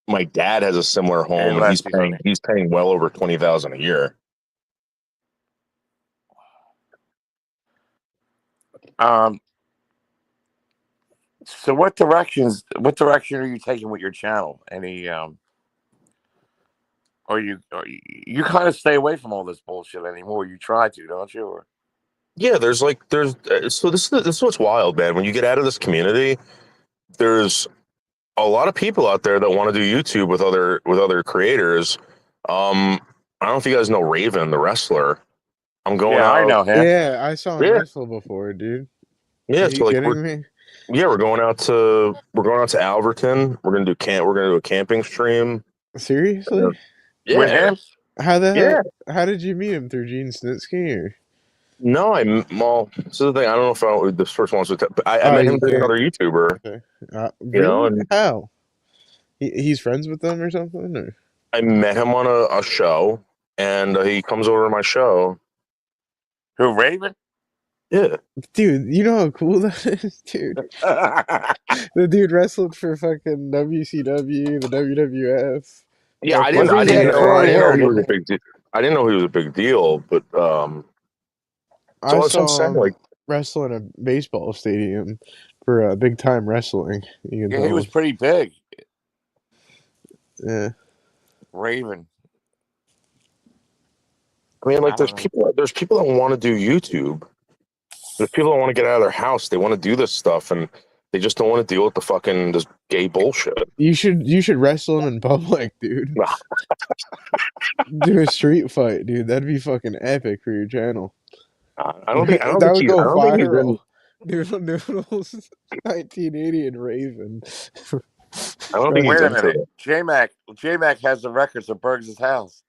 my dad has a similar home, and he's paying well over $20,000 a year. So what direction are you taking with your channel? Any or you kind of stay away from all this bullshit anymore? You try to, don't you? Or... Yeah, there's so this is what's wild, man. When you get out of this community, there's a lot of people out there that want to do YouTube with other creators, I don't know if you guys know Raven, the wrestler. I'm going Yeah, I out. know him. Yeah, I saw him Yeah, wrestle before, dude. yeah. Are So you like kidding me? we're going out to Alverton. We're gonna do We're gonna do a camping stream. Seriously? With Yeah, him? How the hell? yeah. How did you meet him, through Gene Snitsky? Or? No, well, this is the thing. I don't know if the first one was with, but I Oh, met him you through can't. another YouTuber. Okay. You know, Really? and How? He's friends with them or something? Or? I met him on a show, and he comes over to my show. Who, Raven? Yeah, Dude, you know how cool that is, dude. The dude wrestled for fucking WCW, the WWF. yeah. Fucking Wasn't he at I Troy didn't know Hill, he was didn't a he? big. I didn't know he was a big deal, but I so that's what I'm saw saying. him Like, wrestle in a baseball stadium for big time wrestling. You can Yeah, he tell. was pretty big. Yeah. Raven. I mean, like, I don't know. there's people that want to do YouTube. There's people that want to get out of their house. They want to do this stuff, and they just don't want to deal with the fucking this gay bullshit. You should wrestle him in public, dude. Do a street fight, dude. That'd be fucking epic for your channel. That would I go don't think he's viral. in. Noodle Noodles 1980 and Raven. I don't think That's he's Wait a into minute. it. J-Mac has the records of Bergs' house.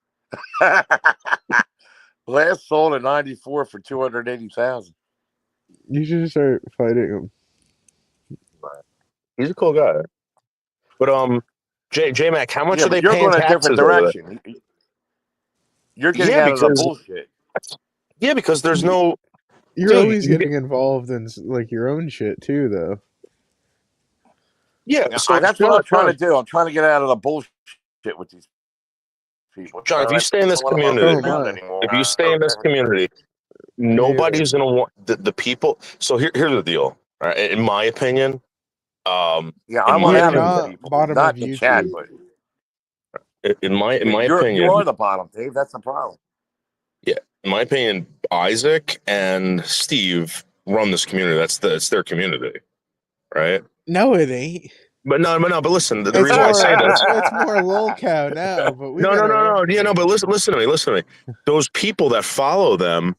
Last sold in 94 for 280,000. You should start fighting him. He's a cool guy. But J Mac, how much Yeah, are but they you're paying going a different taxes over there? direction. You're getting Yeah, out of the because bullshit. there's no You're dude. always getting involved in like your own shit too, though. Yeah, Yeah, so that's what I'm trying to do. I'm trying to get out of the bullshit with these people. John, if And you I stay in this don't want to So community, mess am around I. anymore. if you stay in this community, Yeah. nobody's gonna want the people. So here's the deal. All right, in my opinion, Yeah, in I my want We are out of these not opinion, people. bottom of Not the chat, YouTube. but in my you opinion, are the bottom, Dave. That's the problem. yeah, in my opinion, Isaac and Steve run this community. It's their community, right? No, it ain't. But listen, the It's reason why I say more. this, It's more lolcow now. But we got our own no, yeah, no, but community. listen to me. Those people that follow them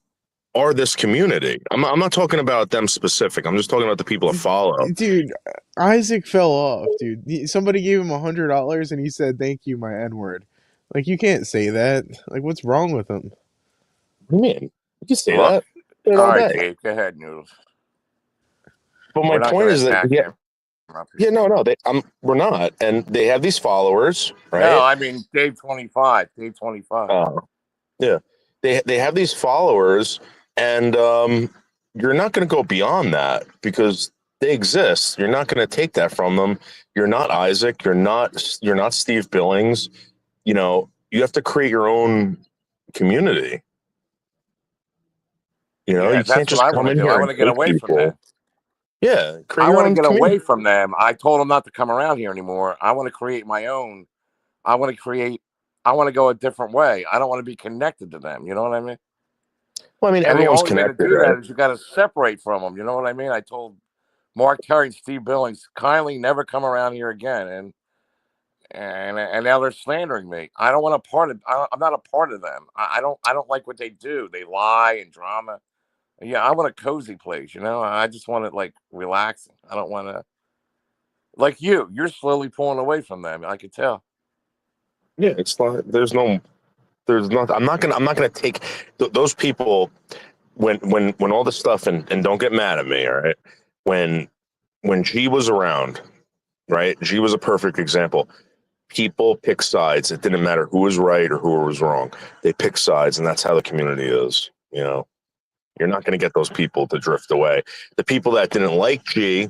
are this community. I'm not talking about them specific. I'm just talking about the people that follow. Dude, Isaac fell off, dude. Somebody gave him $100 and he said, "Thank you, my N word." Like, you can't say that. Like, what's wrong with him? Man, you can say Look, that. Say it all all right, day. Dave. Go ahead, Noodles. But my We're not point going to is that attack him. yeah, no, we're not, and they have these followers, No, right? I mean Dave 25. Dave 25. Yeah, they have these followers, and you're not going to go beyond that because they exist. You're not going to take that from them. You're not Isaac. You're not Steve Billings. You know, you have to create your own community. You know, Yeah, you can't that's what just I come want to in do. I here want and to get take away from people. them. Yeah, create I your want to own get community. away from them. I told them not to come around here anymore. I want to create my own. I want to create. I want to go a different way. I don't want to be connected to them. You know what I mean? Well, I mean, And the everyone's only way to connected, do that right? is you got to separate from them. You know what I mean? I told Mark Terry and Steve Billings kindly never come around here again, and now they're slandering me. I don't want a part of. I'm not a part of them. I don't like what they do. They lie and drama. Yeah, I want a cozy place. You know, I just want it like relaxing. I don't want to like you. You're slowly pulling away from them. I could tell. Yeah, it's not. There's not. I'm not gonna take those people when all this stuff and don't get mad at me, all right? When G was around, right? G was a perfect example. People pick sides. It didn't matter who was right or who was wrong. They pick sides, and that's how the community is. You know, you're not going to get those people to drift away. The people that didn't like G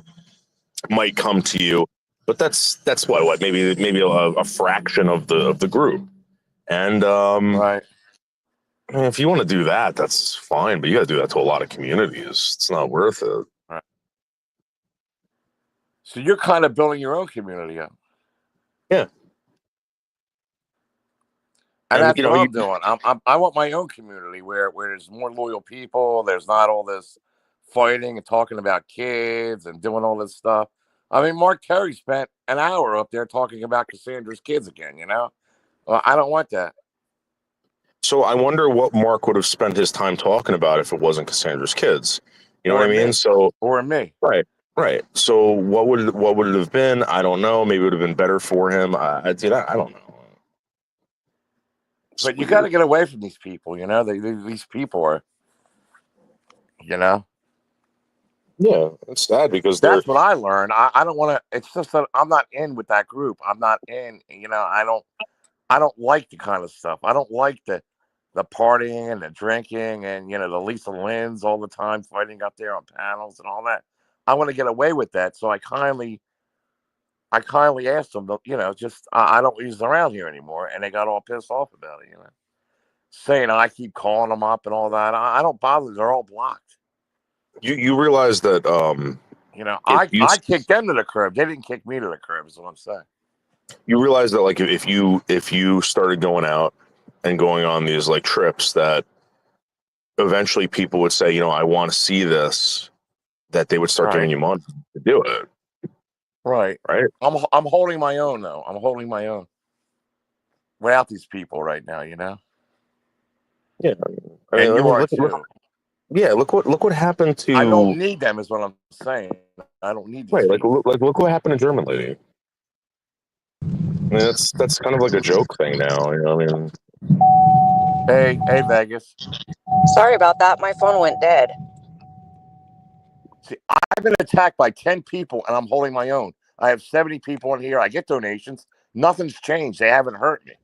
might come to you, but that's what maybe a fraction of the group. And Right. if you want to do that, that's fine, but you got to do that to a lot of communities. It's not worth it. Right. So you're kind of building your own community up. Yeah. And that's You what know, I'm doing. I want my own community where there's more loyal people. There's not all this fighting and talking about kids and doing all this stuff. I mean, Mark Terry spent an hour up there talking about Cassandra's kids again. You know, well, I don't want that. So I wonder what Mark would have spent his time talking about if it wasn't Cassandra's kids. You know or what I mean? me, So or me. right, right. So what would it have been? I don't know. Maybe it would have been better for him. I don't know. It's But you got weird. to get away from these people. You know, these people are. You know, Yeah, it's sad because they're that's what I learned. I don't want to. It's just that I'm not in with that group. I'm not in. You know, I don't like the kind of stuff. I don't like the partying and the drinking and the Lisa Lynn's all the time fighting up there on panels and all that. I want to get away with that. So I kindly asked them, just I don't use it around here anymore, and they got all pissed off about it. Saying I keep calling them up and all that. I don't bother. They're all blocked. you realize that if I kicked them to the curb. They didn't kick me to the curb. Is what I'm saying. you realize that like if you started going out and going on these like trips that eventually people would say, I want to see this, that they would start giving Right. you money to do it. Right. Right. I'm holding my own though. I'm holding my own without these people right now. Yeah. And you are Look, too. yeah, look what happened I don't to need them, is what I'm saying. I don't need these right, people. look what happened to German lady. I mean, that's kind of like a joke thing now, I mean, Hey, Vegas. Sorry about that. My phone went dead. See, I've been attacked by 10 people, and I'm holding my own. I have 70 people in here. I get donations. Nothing's changed. They haven't hurt me.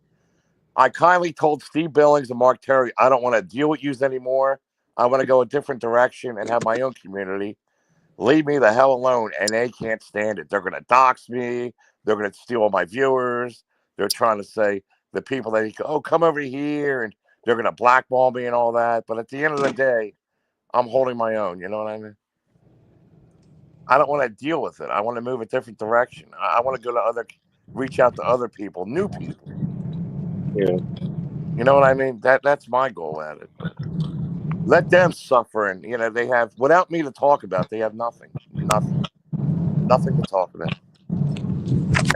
I kindly told Steve Billings and Mark Terry, I don't want to deal with you anymore. I want to go a different direction and have my own community. Leave me the hell alone. And they can't stand it. They're going to dox me. They're going to steal all my viewers. They're trying to say the people that come over here, and they're going to blackball me and all that. But at the end of the day, I'm holding my own. You know what I mean? I don't want to deal with it. I want to move a different direction. I want to go to reach out to other people, new people. yeah. You know what I mean? That's my goal at it. But let them suffer, and they have without me to talk about. They have nothing, nothing to talk about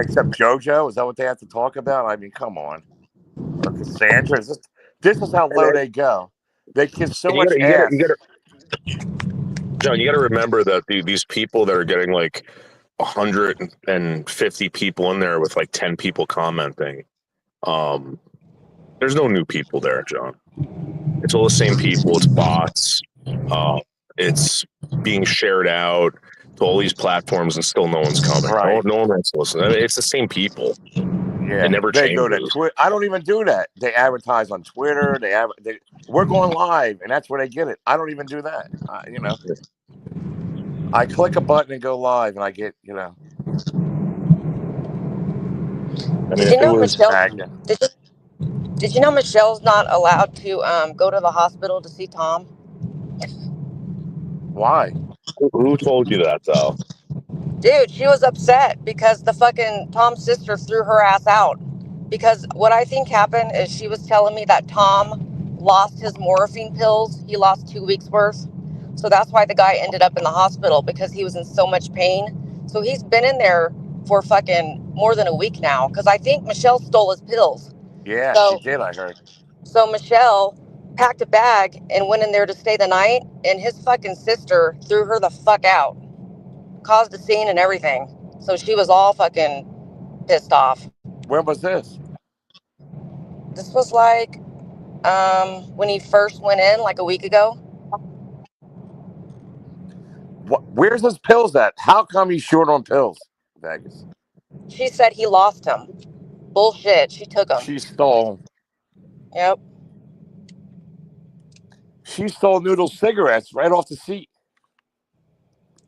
except JoJo. Is that what they have to talk about? I mean, come on. Or Cassandra? This is how low they go. They kiss so And much you ass. gotta John, you gotta remember that these people that are getting like 150 people in there with like 10 people commenting, um there's no new people there, John. It's all the same people. It's bots. It's being shared out to all these platforms, and still no one's coming. Right. No one wants to listen. I mean, it's the same people. It Yeah. never They go to changes. Twitter. I don't even do that. They advertise on Twitter. We're going live, and that's where they get it. I don't even do that. I click a button and go live, and I get, I mean, Did if you it know was, Michelle? tagging. Did you know Michelle's not allowed to go to the hospital to see Tom? Why? who told you that though? Dude, she was upset because the fucking Tom's sister threw her ass out. Because what I think happened is she was telling me that Tom lost his morphine pills. He lost 2 weeks worth. So that's why the guy ended up in the hospital, because he was in so much pain. So he's been in there for fucking more than a week now. Because I think Michelle stole his pills. Yeah, she So did. I heard. So Michelle packed a bag and went in there to stay the night, and his fucking sister threw her the fuck out, caused a scene and everything. So she was all fucking pissed off. When was this? This was like when he first went in, like a week ago. Where's his pills at? How come he's short on pills? Vegas. She said he lost him. Bullshit. She took him. She stole. Yep. She stole Noodle cigarettes right off the seat.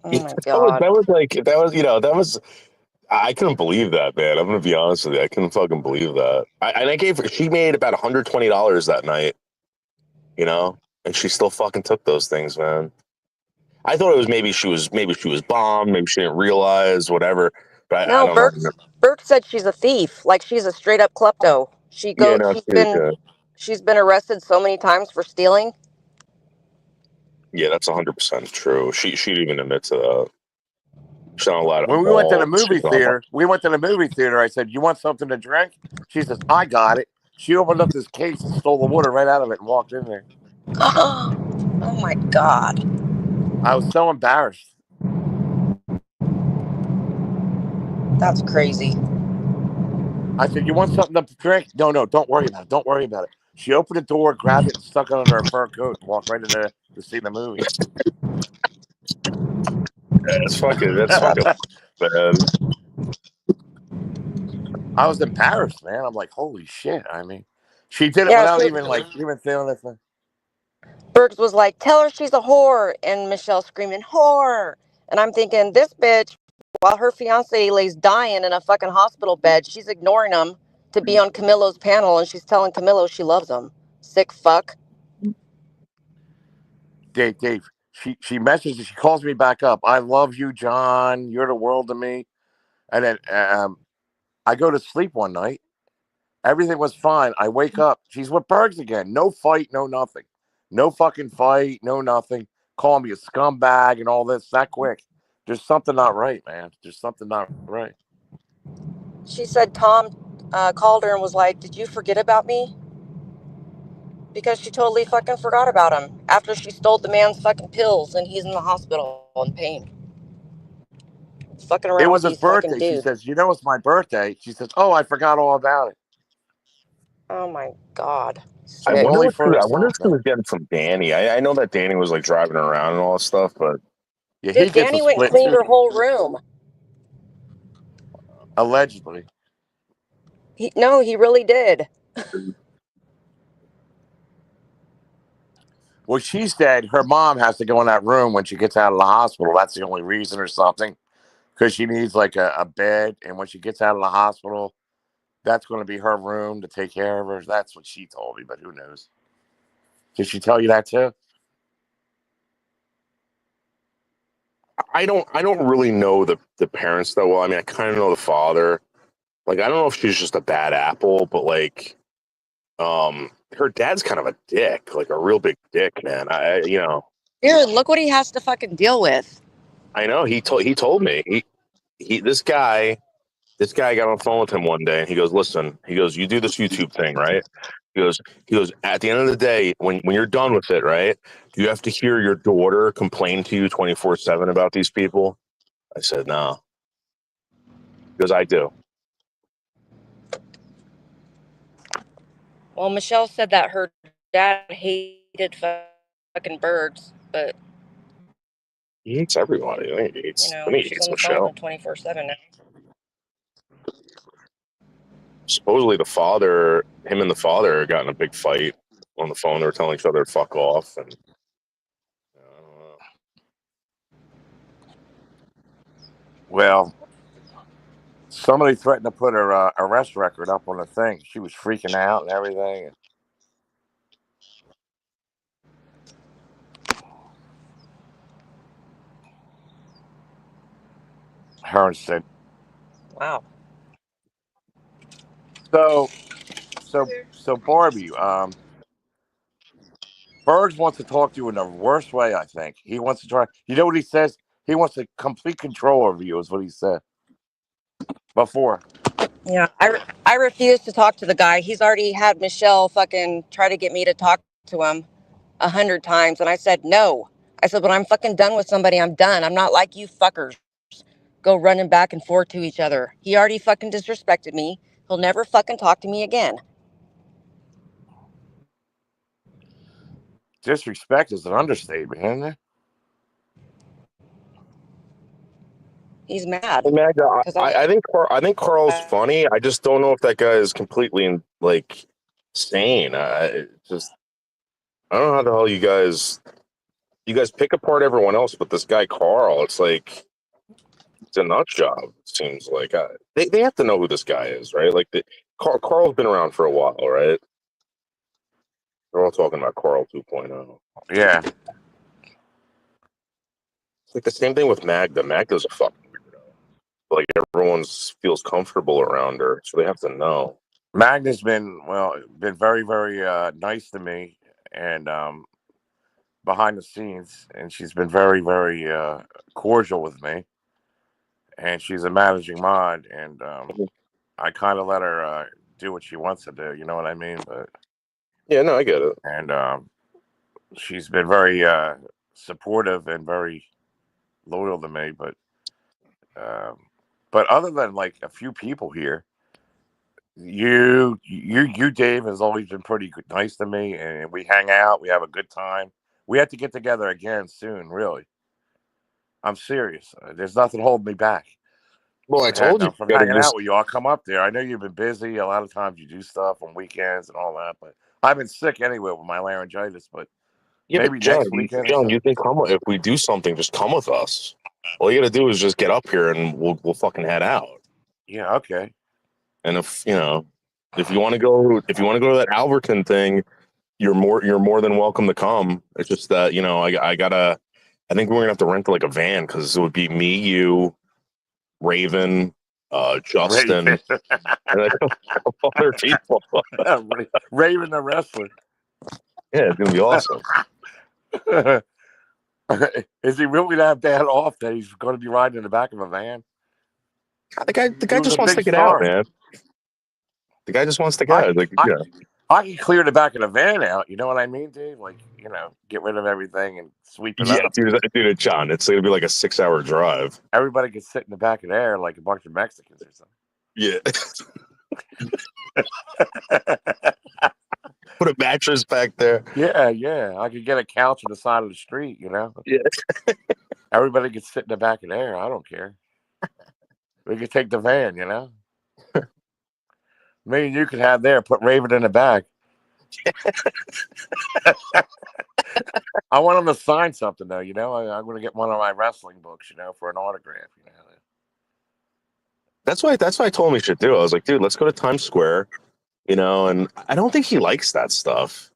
Oh Yeah, my god. that was I couldn't believe that, man. I'm gonna be honest with you. I couldn't fucking believe that. I gave her. She made about $120 that night, and she still fucking took those things, man. I thought it was maybe she was bombed, maybe she didn't realize, whatever. But I No, don't know. Bert said she's a thief. Like she's a straight up klepto. Yeah, no, She's been arrested so many times for stealing. yeah, that's 100% true. She'd even admit to that. She's not allowed at When we went to the malls. movie She's not allowed. theater, I said, "You want something to drink?" She says, "I got it." She opened up this case and stole the water right out of it and walked in there. Oh my God. I was so embarrassed. That's crazy. I said, "You want something to drink?" No, don't worry about it. Don't worry about it. She opened the door, grabbed it, and stuck it under her fur coat, and walked right in there to see the movie. That's fucking, man. I was embarrassed, man. I'm like, holy shit. I mean, she did it Yeah, without even feeling it. Bergs was like, tell her she's a whore. And Michelle screaming, whore. And I'm thinking, this bitch, while her fiance lays dying in a fucking hospital bed, she's ignoring him to be on Camillo's panel. And she's telling Camillo she loves him. Sick fuck. Dave, she messages, she calls me back up. I love you, John. You're the world to me. And then I go to sleep one night. Everything was fine. I wake up. She's with Bergs again. No fight, no nothing. No fucking fight, no nothing. Calling me a scumbag and all this that quick. There's something not right, man. There's something not right. She said Tom called her and was like, did you forget about me? Because she totally fucking forgot about him after she stole the man's fucking pills and he's in the hospital in pain. Fucking It around with was his these fucking birthday. She dudes. says, it's my birthday. She says, oh, I forgot all about it. Oh my God. I I'm Sick. wonder only what for I wonder if herself, she man. was getting from Danny. I know that Danny was like driving around and all that stuff, but Yeah, he Dude, gets a Danny went and split cleaned too, her whole room. allegedly. No, he really did. Well, she said her mom has to go in that room when she gets out of the hospital. That's the only reason or something. Because she needs like a bed. And when she gets out of the hospital, that's going to be her room to take care of her. That's what she told me, but who knows? Did she tell you that too? I don't really know the parents that well. I mean, I kind of know the father. Like, I don't know if she's just a bad apple, but like, her dad's kind of a dick, like a real big dick, man. Dude, look what he has to fucking deal with. I know he told me this guy got on the phone with him one day and he goes, listen, he goes, you do this YouTube thing, right? He goes, at the end of the day, when you're done with it, right? Do you have to hear your daughter complain to you 24/7 about these people? I said, no. He goes, I do. Well, Michelle said that her dad hated fucking birds, but, He hates everybody. I think he she's hates on the phone with Michelle. him 24/7 now. Supposedly him and the father got in a big fight on the phone. They were telling each other to fuck off. And I don't know. Well, somebody threatened to put her arrest record up on the thing. She was freaking out and everything. Her and said, Wow. so Barbie, Bergs wants to talk to you in the worst way, I think. He wants to try. You know what he says? He wants to complete control over you, is what he said before. Yeah, I refuse to talk to the guy. He's already had Michelle fucking try to get me to talk to him 100 times, and I said no. I said, when I'm fucking done with somebody, I'm done. I'm not like you fuckers. Go running back and forth to each other. He already fucking disrespected me. He'll never fucking talk to me again. Disrespect is an understatement, isn't it? He's mad Hey, Magda, because I think Carl's funny. I just don't know if that guy is completely like sane. I don't know how the hell you guys pick apart everyone else, but this guy Carl, it's like it's a nut job. It seems like they have to know who this guy is, right? Like Carl's been around for a while, right? They're all talking about Carl 2.0. Yeah. It's like the same thing with Magda. Magda's a fucking weirdo. Like everyone feels comfortable around her, so they have to know. Magda's been very, very nice to me and behind the scenes, and she's been very, very cordial with me. And she's a managing mod, and I kind of let her do what she wants to do. You know what I mean? But Yeah, no, I get it. and she's been very supportive and very loyal to me. Um, but other than like a few people here, you, Dave, has always been pretty good, nice to me, and we hang out. We have a good time. We have to get together again soon. Really, I'm serious. There's nothing holding me back. Well, I And told you, from you gotta hanging out just with you, I'll come up there. I know you've been busy. A lot of times you do stuff on weekends and all that, but I've been sick anyway with my laryngitis. But yeah, but maybe next weekend or John, you something. can come if we do something. Just come with us. All you gotta do is just get up here, and we'll fucking head out. Yeah, okay. And if you want to go, to that Alberton thing, you're more than welcome to come. It's just that I gotta. I think we're gonna have to rent like a van because it would be me, you, Raven, Justin, Raven, and a couple other people. Raven the wrestler. Yeah, it's gonna be awesome. Is he really that bad off that he's going to be riding in the back of a van? The guy He was just a wants to big get out, star. man. The guy just wants to get I out. can, Like, I, yeah, I can clear the back of the van out. You know what I mean, Dave? Like, get rid of everything and sweep it yeah, up. dude, John, it's gonna be like a 6-hour drive. Everybody can sit in the back of there like a bunch of Mexicans or Yeah, something. put a mattress back there. Yeah. I could get a couch on the side of the street. Yeah, Everybody could sit in the back of there. I don't care. We could take the van. Me and you could have there. Put Raven in the back. I want him to sign something though. I'm going to get one of my wrestling books. For an autograph. that's why I told him he should do. I was like, dude, let's go to Times Square. And I don't think he likes that stuff.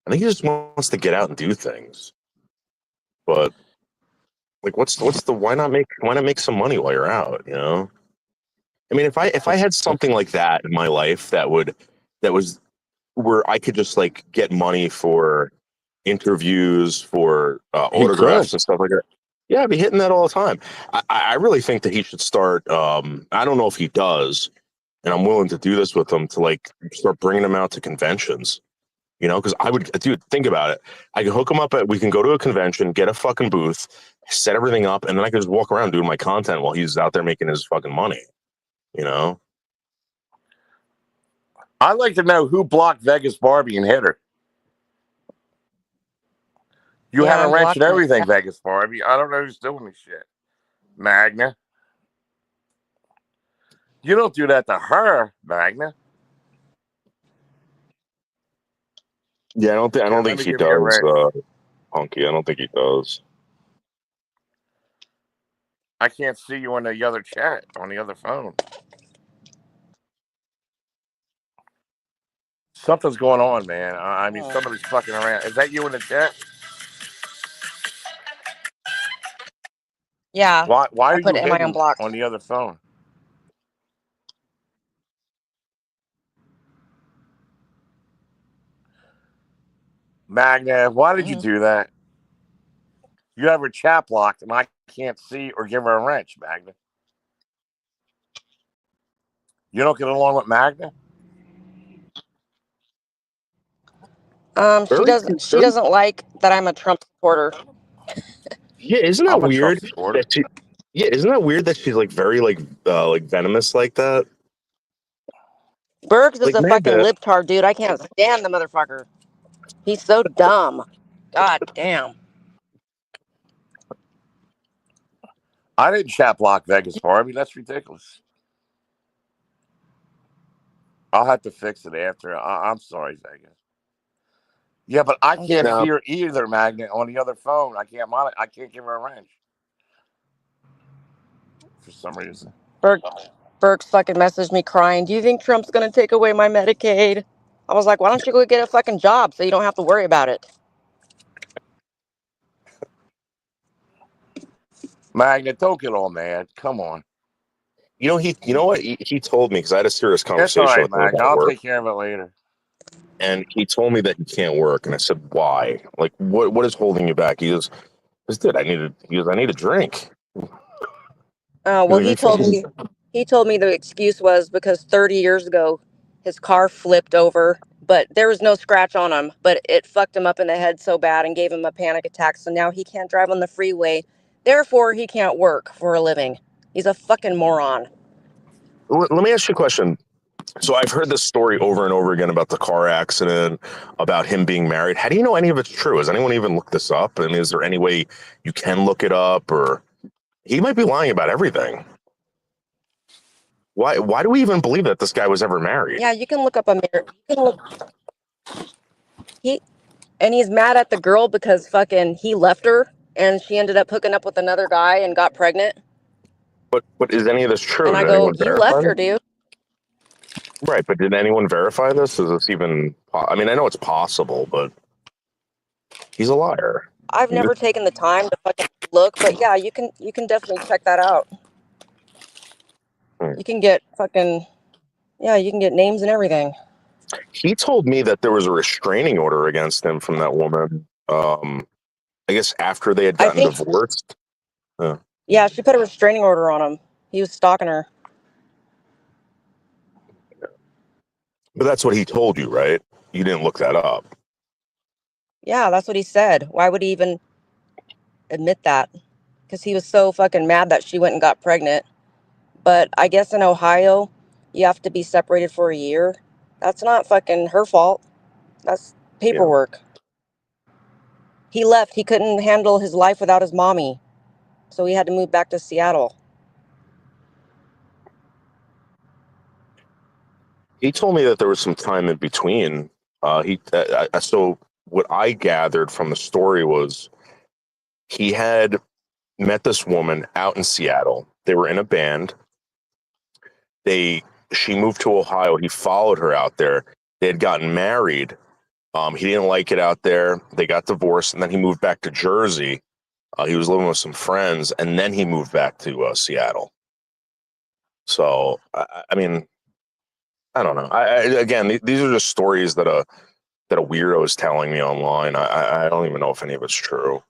I think he just wants to get out and do things. But like, what's the why not make some money while you're out? I mean, if I had something like that in my life that was where I could just like get money for interviews, for He could. autographs and stuff like that. Yeah, I'd be hitting that all the time. I really think that he should start. I don't know if he does, and I'm willing to do this with him to like start bringing him out to conventions. Because I would, dude, think about it. I can hook him up we can go to a convention, get a fucking booth, set everything up, and then I can just walk around doing my content while he's out there making his fucking money. I'd like to know who blocked Vegas Barbie and hit her. You Yeah, had a I'm wrench and blocking everything, it. Vegas Barbie. I don't know who's doing this shit. Magna. You don't do that to her, Magna. Yeah, I Here, don't let think me he give you a does, wrench. Punky. I don't think he does. I can't see you on the other chat, on the other phone. Something's going on, man. I mean, somebody's fucking around. Is that you in the chat? Yeah, Why I are put you am I hidden unblocked? on the other phone? Magna, why did you do that? You have her chat blocked, and I can't see or give her a wrench, Magna. You don't get along with Magna? She Very, doesn't. She very. doesn't like that I'm a Trump supporter. Yeah, isn't that I'm a Trump weird? supporter. Yeah, isn't that weird that she's like very like venomous like that? Bergs is Like a fucking Magda, libtard, dude. I can't stand the motherfucker. He's so dumb. God damn. I didn't chat block Vegas Barbie. That's ridiculous. I'll have to fix it after. I'm sorry, Vegas. Yeah, but I can't Okay. no, see her either, Magna, on the other phone. I can't give her a wrench for some reason. Bergs fucking messaged me crying. Do you think Trump's gonna take away my Medicaid? I was like, why don't you go get a fucking job so you don't have to worry about it? Magna, don't get all mad. Come on. you know what he told me because I had a serious It's all conversation right, with him Magna. about I'll work, take care of it later. and he told me that he can't work, and I said, why? Like, what is holding you back? He goes, dude, I need a drink. Well, He's like, he told me the excuse was because 30 years ago His car flipped over, but there was no scratch on him. But it fucked him up in the head so bad and gave him a panic attack. So now he can't drive on the freeway. Therefore, he can't work for a living. He's a fucking moron. Let me ask you a question. So I've heard this story over and over again about the car accident, about him being married. How do you know any of it's true? Has anyone even looked this up? And is there any way you can look it up? Or he might be lying about everything. Why do we even believe that this guy was ever married? Yeah, you can look up a mirror. You can look. He's mad at the girl because fucking he left her and she ended up hooking up with another guy and got pregnant. But is any of this true? And I Did go, anyone you verify left her, it? dude. Right, but did anyone verify this? Is this even? I mean, I know it's possible, but he's a liar. I've never taken the time to fucking look, but yeah, you can definitely check that out. You can get fucking, yeah, you can get names and everything. He told me that there was a restraining order against him from that woman. I guess after they had gotten divorced. Yeah, she put a restraining order on him. He was stalking her. But that's what he told you, right? You didn't look that up. Yeah, that's what he said. Why would he even admit that? Because he was so fucking mad that she went and got pregnant. But I guess in Ohio, you have to be separated for a year. That's not fucking her fault. That's paperwork. Yeah. He left. He couldn't handle his life without his mommy. So he had to move back to Seattle. He told me that there was some time in between. So what I gathered from the story was he had met this woman out in Seattle. They were in a band. She moved to Ohio. He followed her out there. They had gotten married. He didn't like it out there. They got divorced, and then he moved back to Jersey. He was living with some friends, and then he moved back to Seattle. So, I mean, I don't know. Again, these are just stories that a weirdo is telling me online. I don't even know if any of it's true.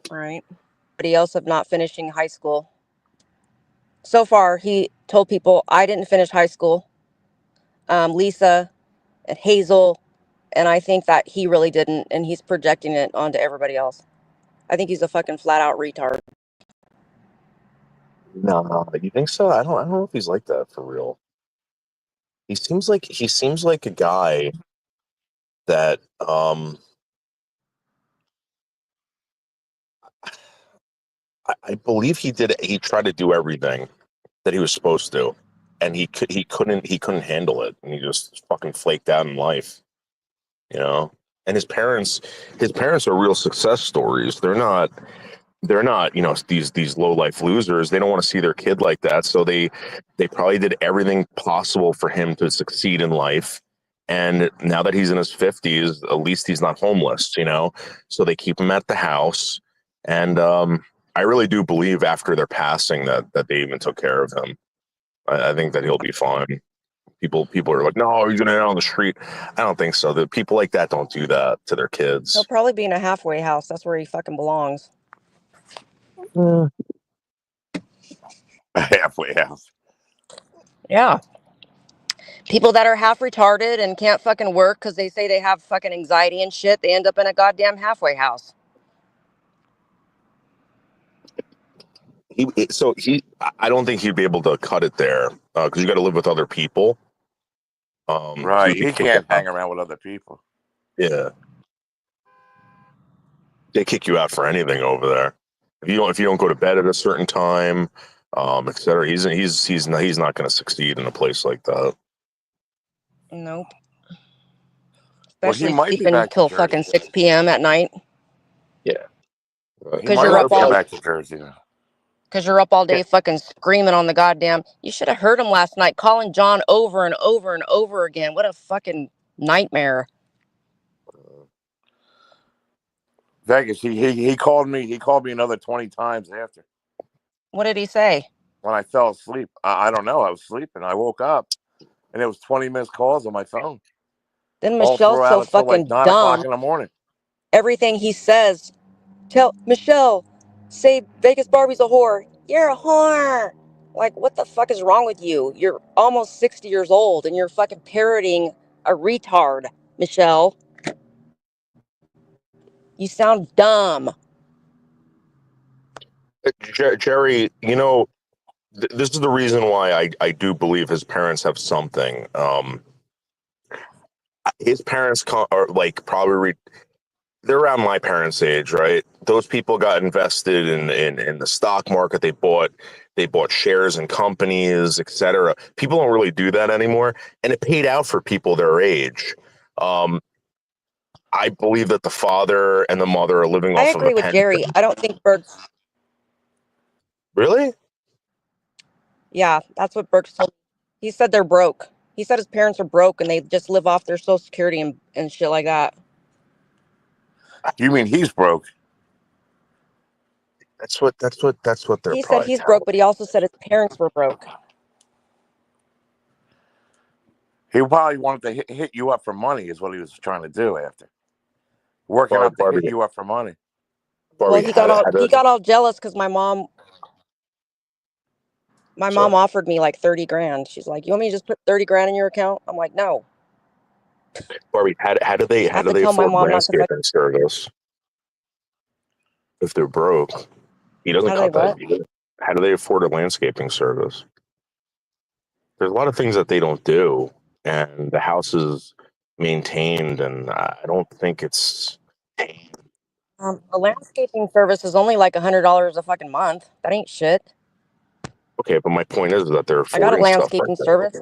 Right. Everybody else of not finishing high school. So far, he told people, I didn't finish high school. Lisa and Hazel, and I think that he really didn't, and he's projecting it onto everybody else. I think he's a fucking flat out retard. No, you think so? I don't know if he's like that for real. He seems like a guy that I believe he tried to do everything that he was supposed to, and he couldn't handle it, and he just fucking flaked out in life, you know. And his parents are real success stories. They're not these low life losers. They don't want to see their kid like that, so they probably did everything possible for him to succeed in life. And now that he's in his 50s, at least he's not homeless, you know. So they keep him at the house, and I really do believe after their passing that they even took care of him. I think that he'll be fine. People are like, no, he's gonna end on the street. I don't think so. The people like that don't do that to their kids. He'll probably be in a halfway house. That's where he fucking belongs. Halfway house. Yeah. People that are half retarded and can't fucking work because they say they have fucking anxiety and shit, they end up in a goddamn halfway house. I don't think he'd be able to cut it there because you got to live with other people. Right, he can't hang around with other people. Yeah, they kick you out for anything over there. If you don't go to bed at a certain time, etc. He's not going to succeed in a place like that. Nope. Well, Especially sleeping until fucking 6 p.m. at night. Yeah. Because you're up all back to Jersey. Because you're up all day fucking screaming on the goddamn. You should have heard him last night calling John over and over and over again. What a fucking nightmare. Vegas, he called me. He called me another 20 times after. What did he say? When I fell asleep, I don't know. I was sleeping. I woke up, and it was 20 missed calls on my phone. Then Michelle's so fucking like 9 dumb. o'clock in the morning. Everything he says, tell Michelle, say Vegas Barbie's a whore. You're a whore. Like, what the fuck is wrong with you? You're almost 60 years old and you're fucking parroting a retard, Michelle. You sound dumb. Jerry, this is the reason why I do believe his parents have something. His parents are like probably they're around my parents' age, right? Those people got invested in the stock market. They bought shares in companies, etc. People don't really do that anymore, and it paid out for people their age. Um, I believe that the father and the mother are living I off of a agree with pension. Jerry. I don't think Berg's. Really? Yeah, that's what Berg's told me. He said they're broke. He said his parents are broke and they just live off their social security and shit like that. You mean he's broke? That's what they're He said probably he's telling. broke, but he also said his parents were broke. He probably wanted to hit you up for money, is what he was trying to do after working up to Barbie, hit you up for money. Well, Barbie, he got all jealous because my mom sorry, offered me like 30 grand. She's like, "You want me to just put 30 grand in your account?" I'm like, "No." Barbie, how do I have to they tell my afford mom not to fuck. landscaping service if they're broke? He doesn't How do they cut that. what? How do they afford a landscaping service? There's a lot of things that they don't do, and the house is maintained, and I don't think it's A landscaping service is only like $100 a fucking month. That ain't shit. okay. But my point is that they're I got a affording stuff like landscaping that. service.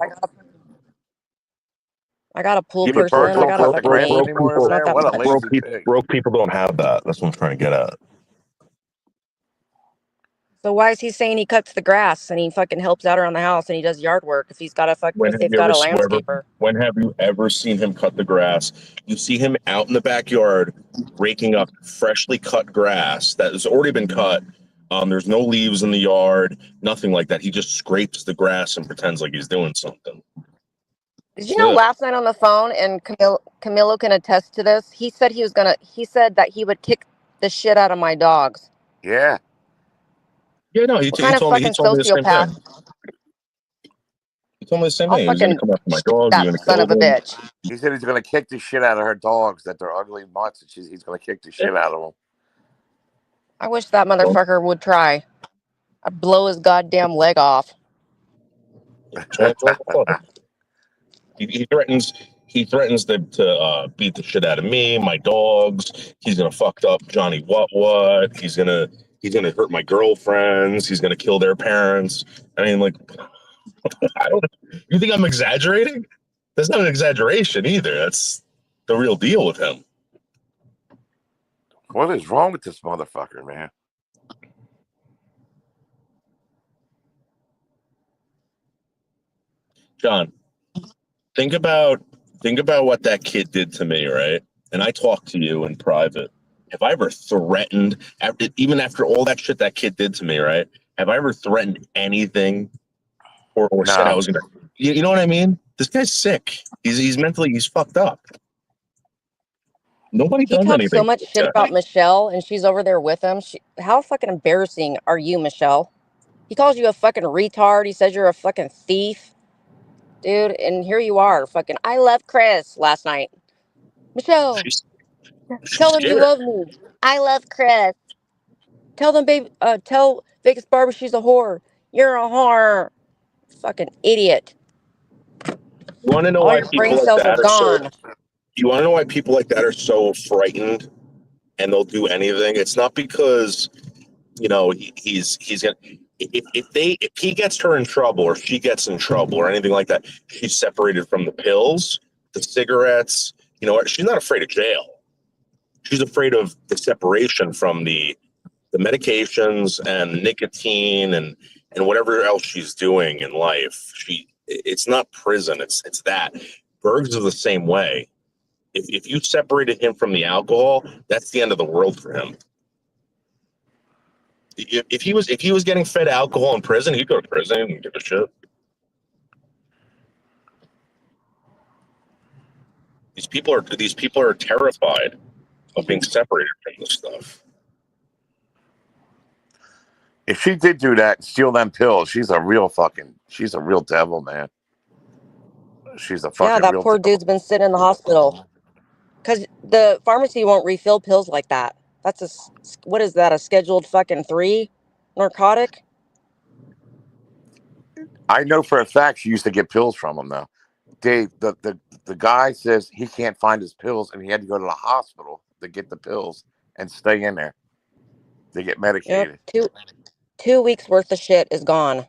I got a pool Give your person. birds I don't got a cut the fucking grass maid. anymore It's over People, not there. that What a much. lazy pig. broke people don't have that. That's what I'm trying to get at. So why is he saying he cuts the grass and he fucking helps out around the house and he does yard work When if have they've you got ever a ever landscaper? when have you ever seen him cut the grass? You see him out in the backyard raking up freshly cut grass that has already been cut. There's no leaves in the yard, nothing like that. He just scrapes the grass and pretends like he's doing something. Did you That's know it. last night on the phone, and Camillo can attest to this, he said he said that he would kick the shit out of my dogs. Yeah. Yeah, no, What kind of he fucking told me the same sociopath? thing. He told me the same I'll thing. He was gonna fucking come after my shoot dogs, he's that gonna son kill of a them. bitch. He said he's going to kick the shit out of her dogs, that they're ugly mutts, and he's going to kick the shit out of them. I wish that Don't motherfucker would try. I'd blow his goddamn leg off. don't fuck. He threatens to beat the shit out of me, my dogs. He's gonna fucked up Johnny what. He's gonna hurt my girlfriends. He's gonna kill their parents. I mean, like, I don't. You think I'm exaggerating? That's not an exaggeration either. That's the real deal with him. What is wrong with this motherfucker, man? John, think about what that kid did to me, right? And I talked to you in private. Have I ever threatened, even after all that shit that kid did to me, right? Have I ever threatened anything or said I No. was gonna? You know what I mean? This guy's sick. He's fucked up. Nobody He does talks so anything. much shit about Michelle, and she's over there with him. How fucking embarrassing are you, Michelle? He calls you a fucking retard. He says you're a fucking thief, dude. And here you are, fucking. I love Chris last night. Michelle, She's tell them you scared. love me. I love Chris. Tell them, baby. Tell Vegas Barber she's a whore. You're a whore. Fucking idiot. You want to know All why your people brain like cells are that are so? gone. You want to know why people like that are so frightened and they'll do anything? It's not because he's gonna if he gets her in trouble or she gets in trouble or anything like that, she's separated from the pills, the cigarettes. You know what? She's not afraid of jail. She's afraid of the separation from the medications and nicotine and whatever else she's doing in life. It's not prison. It's that. Berg's is the same way. If you separated him from the alcohol, that's the end of the world for him. If he was getting fed alcohol in prison, he'd go to prison and give a shit. These people are terrified of being separated from this stuff. If she did do that and steal them pills, she's a real devil, man. She's a Yeah, fucking that real poor devil. dude's been sitting in the hospital because the pharmacy won't refill pills like that. That's what is that? A scheduled fucking 3 narcotic? I know for a fact she used to get pills from him though. Dave, the guy says he can't find his pills and he had to go to the hospital to get the pills and stay in there to get Yep, medicated. 2 weeks worth of shit is gone.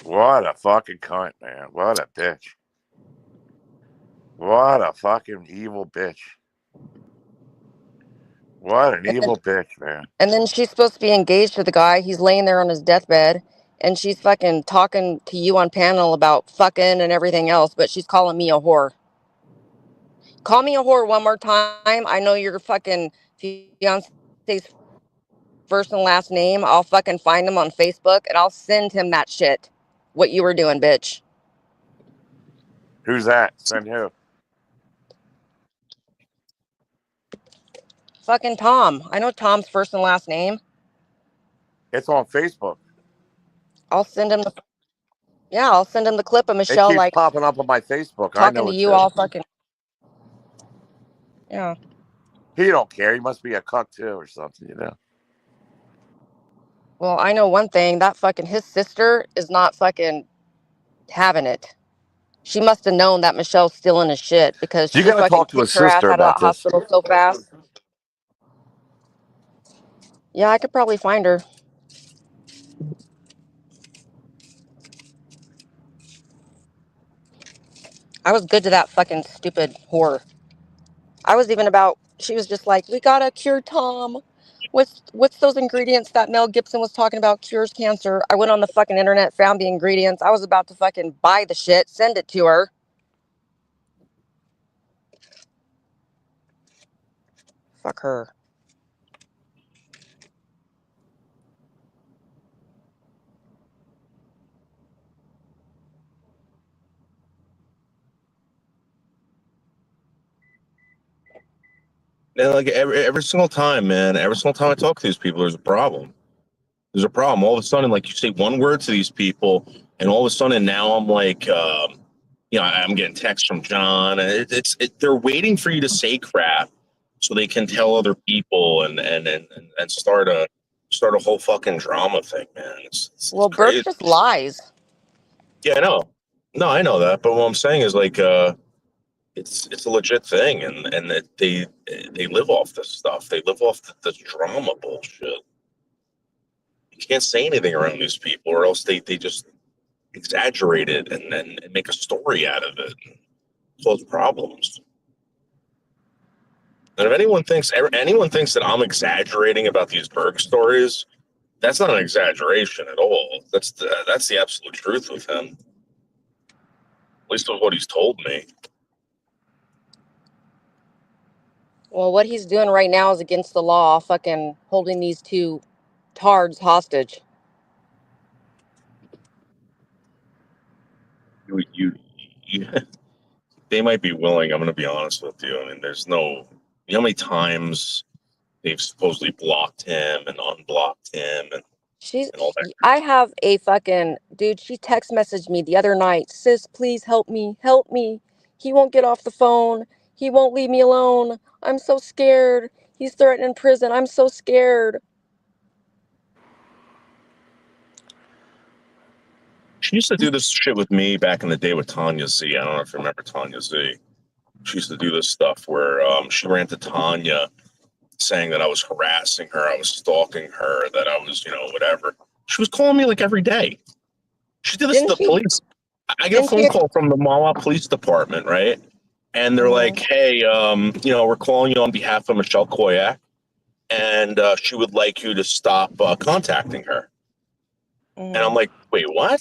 What a fucking cunt, man. What a bitch. What a fucking evil bitch. What an And then, evil bitch, man. and then she's supposed to be engaged to the guy. He's laying there on his deathbed, and she's fucking talking to you on panel about fucking and everything else, but she's calling me a whore. Call me a whore one more time. I know your fucking fiance's first and last name. I'll fucking find him on Facebook and I'll send him that shit. What you were doing, bitch. Who's that? Send who? Fucking Tom. I know Tom's first and last name. It's on Facebook. I'll send him the I'll send him the clip of It Michelle keeps like popping up on my Facebook. I talking know to it you too. all fucking yeah. He don't care. He must be a cuck too or something, you know. Well, I know one thing, that fucking his sister is not fucking having it. She must have known that Michelle's stealing his shit because You she got to fucking talk to his kicked her ass sister out of about that this. hospital so fast. Yeah, I could probably find her. I was good to that fucking stupid whore. I was even about. She was just like, "We gotta cure Tom. What's those ingredients that Mel Gibson was talking about cures cancer?" I went on the fucking internet, found the ingredients. I was about to fucking buy the shit, send it to her. Fuck her. And like every single time, man, every single time I talk to these people, there's a problem. There's a problem. All of a sudden, like you say one word to these people, and all of a sudden now I'm like, I'm getting texts from John, and they're waiting for you to say crap so they can tell other people and start a whole fucking drama thing, man. It's Well, Burke crazy. just lies. Yeah, I know. No, I know that, but what I'm saying is like, it's a legit thing, and that they live off this stuff. They live off this drama bullshit. You can't say anything around these people, or else they just exaggerate it and make a story out of it and cause problems. And if anyone thinks that I'm exaggerating about these Berg stories, that's not an exaggeration at all. That's the absolute truth with him. At least with what he's told me. Well, what he's doing right now is against the law, fucking holding these two tards hostage. You they might be willing. I'm going to be honest with you. I mean, there's no. You know how many times they've supposedly blocked him and unblocked him and all that. I have a fucking dude. She text messaged me the other night. Sis, please help me. Help me. He won't get off the phone. He won't leave me alone. I'm so scared. He's threatening prison. I'm so scared. She used to do this shit with me back in the day with Tanya Z. I don't know if you remember Tanya Z. She used to do this stuff where she ran to Tanya saying that I was harassing her, I was stalking her, that I was, whatever. She was calling me like every day. She did this to Didn't the she? police. I get a Didn't phone she? call from the Mawa Police Department, right? And they're like, Mm-hmm. hey, we're calling you on behalf of Michelle Koyak, and she would like you to stop contacting her. And I'm Mm-hmm. like, wait, what?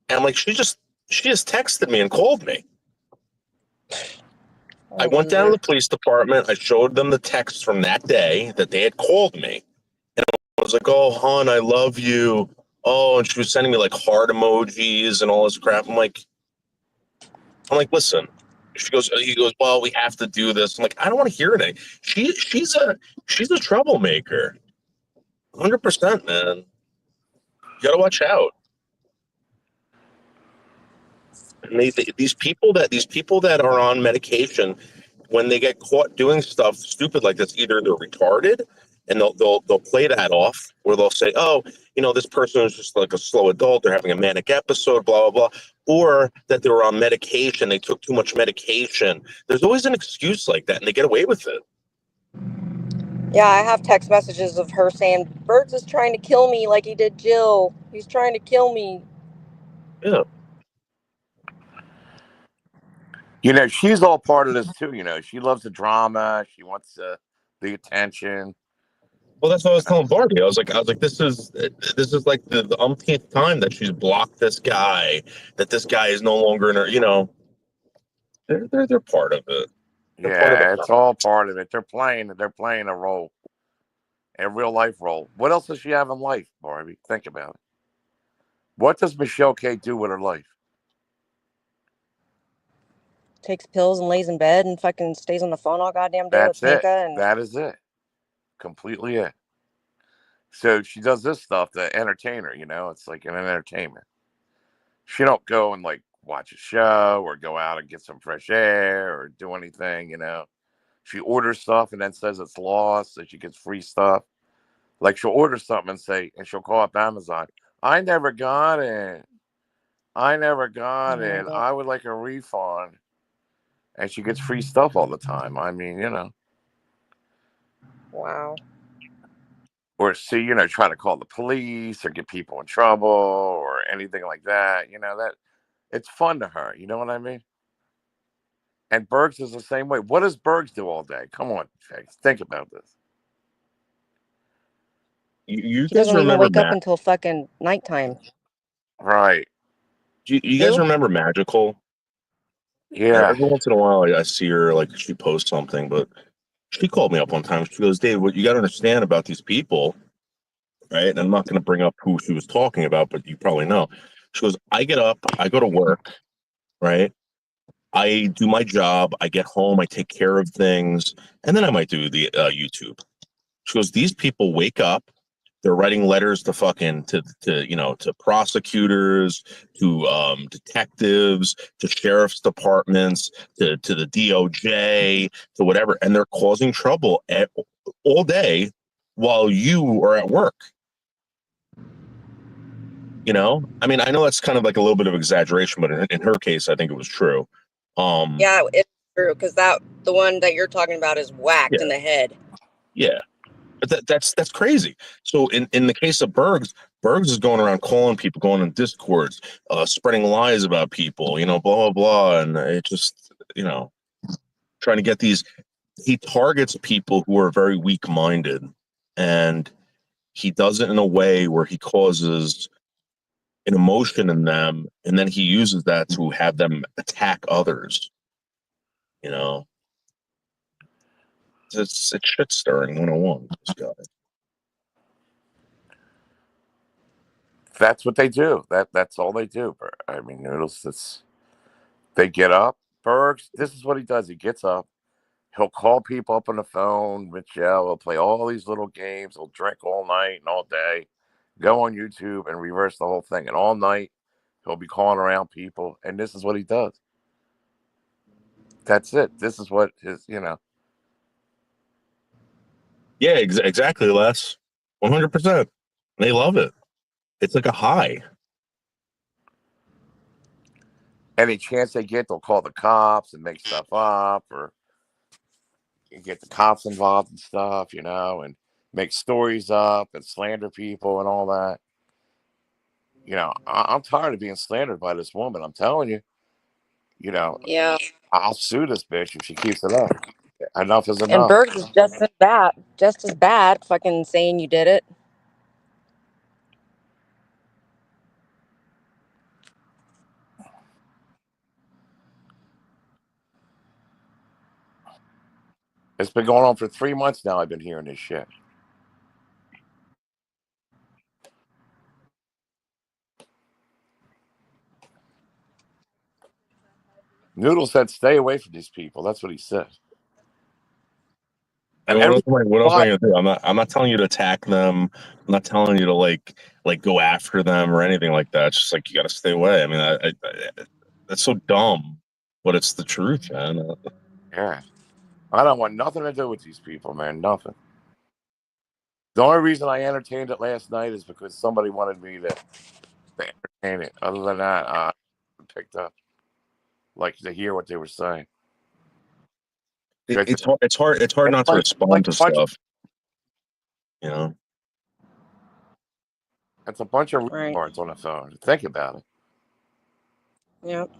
And I'm like, she just texted me and called me. What I a went down to loser. the police department. I showed them the text from that day that they had called me. And I was like, oh, hon, I love you. Oh, and she was sending me like heart emojis and all this crap. I'm like, listen, He goes, well, we have to do this. I'm like, I don't want to hear it. She's a troublemaker. 100%, man. You gotta watch out. And these people that are on medication, when they get caught doing stuff stupid like this, either they're retarded and they'll play that off, or they'll say, oh, this person is just like a slow adult, they're having a manic episode, blah blah blah, or that they were on medication, they took too much medication. There's always an excuse like that, and they get away with it. Yeah, I have text messages of her saying, Bert's is trying to kill me like he did Jill. He's trying to kill me. Yeah. She's all part of this too. She loves the drama. She wants the attention. Well, that's what I was telling Barbie. I was like, this is like the umpteenth time that she's blocked this guy. That this guy is no longer in her. They're part of it. They're part of Yeah, the. it's all part of it. They're playing a role, a real life role. What else does she have in life, Barbie? Think about it. What does Michelle K do with her life? Takes pills and lays in bed and fucking stays on the phone all goddamn day with That's it. Pinka. And That is it. Completely it. So she does this stuff to entertain her. It's like an entertainment. She don't go and like watch a show or go out and get some fresh air or do anything. She orders stuff and then says it's lost, so she gets free stuff. Like she'll order something and she'll call up Amazon. I never got it. I never got it. I would like a refund. And she gets free stuff all the time. I mean, wow. Or try to call the police or get people in trouble or anything like that. That it's fun to her. You know what I mean? And Bergs is the same way. What does Bergs do all day? Come on, Jay. Think about this. You He guys doesn't even remember wake up until fucking nighttime. Right. You guys remember Magical? Yeah. Every once in a while, I see her, like, she posts something, but she called me up one time. She goes, Dave, what you got to understand about these people, right? And I'm not going to bring up who she was talking about, but you probably know. She goes, I get up, I go to work, right? I do my job, I get home, I take care of things, and then I might do the YouTube. She goes, these people wake up, they're writing letters to fucking to prosecutors, to detectives, to sheriff's departments, to the DOJ, to whatever, and they're causing trouble all day while you are at work. I mean, I know that's kind of like a little bit of exaggeration, but in her case, I think it was true. Yeah, it's true, because the one that you're talking about is whacked in the head. Yeah. But that's crazy. So in the case of Bergs is going around calling people, going on Discords, spreading lies about people, blah blah blah, and it just trying to get these. He targets people who are very weak-minded, and he does it in a way where he causes an emotion in them, and then he uses that to have them attack others. It's shit stirring 101. This guy. That's what they do. That's all they do. I mean, Noodles. They get up. Bergs. This is what he does. He gets up. He'll call people up on the phone. Michelle will play all these little games. He'll drink all night and all day. Go on YouTube and reverse the whole thing. And all night, he'll be calling around people. And this is what he does. That's it. This is what his. Yeah, exactly, Les. 100%. They love it. It's like a high. Any chance they get, they'll call the cops and make stuff up or get the cops involved in stuff, and make stories up and slander people and all that. I'm tired of being slandered by this woman. I'm telling you, Yeah. I'll sue this bitch if she keeps it up. Enough is And enough. Bergs is just as bad, fucking saying you did it. It's been going on for 3 months now. I've been hearing this shit. Noodle said, "Stay away from these people." That's what he said. And And what else am I gonna do? I'm not telling you to attack them. I'm not telling you to like go after them or anything like that. It's just like you got to stay away. I mean, that's so dumb, but it's the truth, man. Yeah, I don't want nothing to do with these people, man. Nothing. The only reason I entertained it last night is because somebody wanted me to entertain it. Other than that, I picked up like to hear what they were saying. It's hard. It's hard not to respond to stuff. You know, it's a bunch of Right. retards on the phone. Think about it. Yep.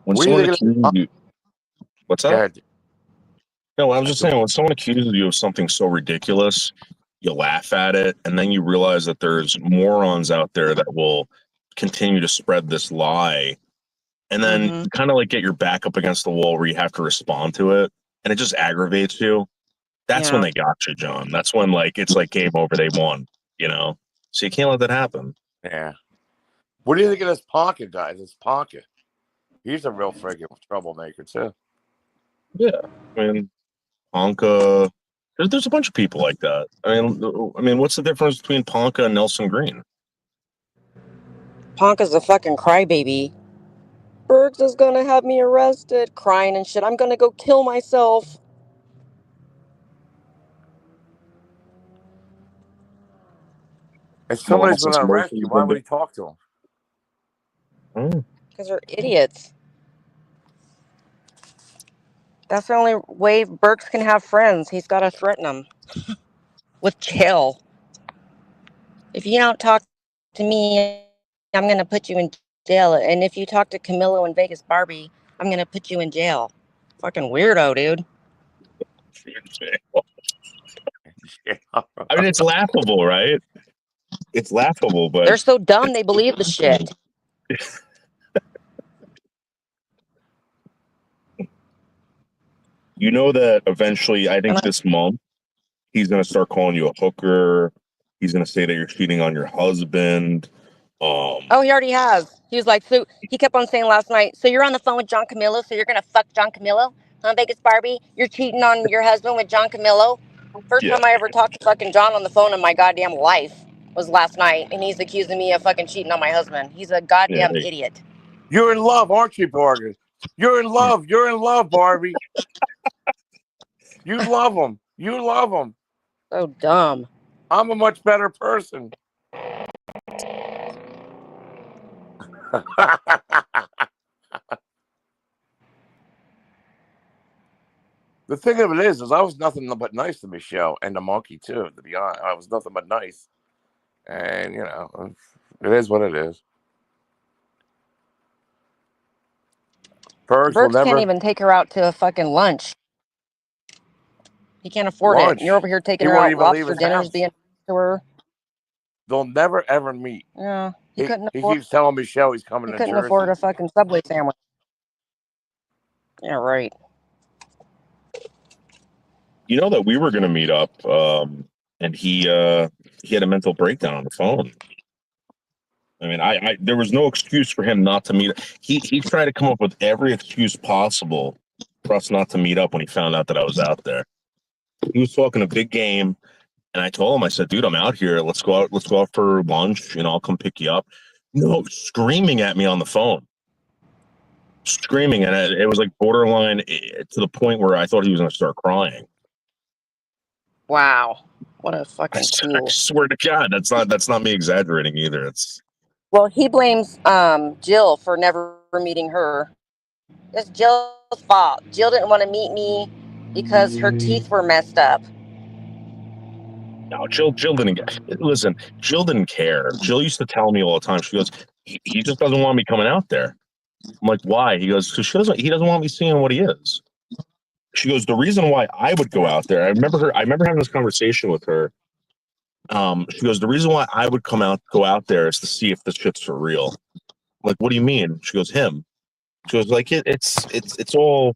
When someone accuses you, what's that? Go ahead. No, I was just saying, when someone accuses you of something so ridiculous, you laugh at it, and then you realize that there's morons out there that will continue to spread this lie, and then you kind of like get your back up against the wall where you have to respond to it, and it just aggravates you. That's when they got you, John. That's when like it's like game over. They won, you know. So you can't let that happen. Yeah. What do you think of this Pocket guy? This Pocket, he's a real friggin' troublemaker too. Yeah, I mean, Ponka. There's a bunch of people like that. I mean, what's the difference between Ponka and Nelson Green? Ponka's a fucking crybaby. Bergs is gonna have me arrested, crying and shit. I'm gonna go kill myself. If somebody's going to arrest you, why would he talk to him? Because they're idiots. That's the only way Bergs can have friends. He's got to threaten them with jail. If you don't talk to me, I'm going to put you in jail. And if you talk to Kamillo and Vegas Barbie, I'm going to put you in jail. Fucking weirdo, dude. I mean, it's laughable, right? It's laughable, but they're so dumb they believe the shit. You know that eventually, I think this month, he's going to start calling you a hooker. He's going to say that you're cheating on your husband. Oh, he already has. He was like, so he kept on saying last night, so you're on the phone with John Kamillo, so you're going to fuck John Kamillo? Huh, Vegas Barbie? You're cheating on your husband with John Kamillo? First time I ever talked to fucking John on the phone in my goddamn life was last night, and he's accusing me of fucking cheating on my husband. He's a goddamn idiot. You're in love, aren't you, Bargain? You're in love. You're in love, Barbie. You love him. You love him. So dumb. I'm a much better person. The thing of it is I was nothing but nice to Michelle and the monkey too. To be honest, I was nothing but nice, and you know, it is what it is. Bergs can't even take her out to a fucking lunch. He can't afford it. You're over here taking her out lobster dinners, being to her. They'll never ever meet. Yeah, he keeps telling Michelle he's coming to Jersey. He couldn't afford a fucking Subway sandwich. Yeah, right. You know that we were going to meet up, and he had a mental breakdown on the phone. I mean, there was no excuse for him not to meet. He tried to come up with every excuse possible for us not to meet up when he found out that I was out there. He was talking a big game, and I told him, I said, dude, I'm out here. Let's go out for lunch, and I'll come pick you up. No, screaming at me on the phone. Screaming, and it was like borderline to the point where I thought he was going to start crying. Wow, what a fucking I swear to God, that's not me exaggerating either. It's well, he blames Jill for never meeting her. It's Jill's fault. Jill didn't want to meet me because her teeth were messed up. No, Jill didn't listen. Jill didn't care. Jill used to tell me all the time. She goes, he just doesn't want me coming out there. I'm like, why? He goes, because he doesn't want me seeing what he is. She goes, the reason why I would go out there. I remember having this conversation with her. She goes, the reason why I would go out there is to see if this shit's for real. I'm like, what do you mean? She goes, him. She goes, like it's all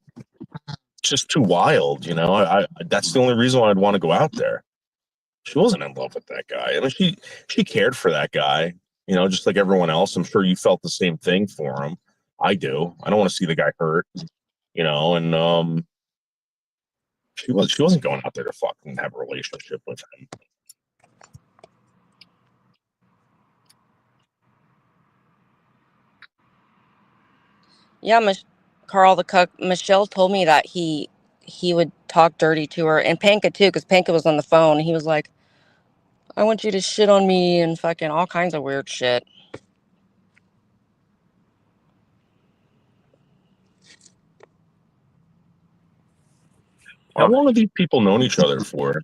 just too wild, you know. I that's the only reason why I'd want to go out there. She wasn't in love with that guy. I mean, she cared for that guy, you know, just like everyone else. I'm sure you felt the same thing for him. I do. I don't want to see the guy hurt, you know. And she wasn't going out there to fucking have a relationship with him. Yeah, Carl the cook. Michelle told me that he would talk dirty to her, and Panka too, because Panka was on the phone. He was like, "I want you to shit on me," and fucking all kinds of weird shit. How long have these people known each other for?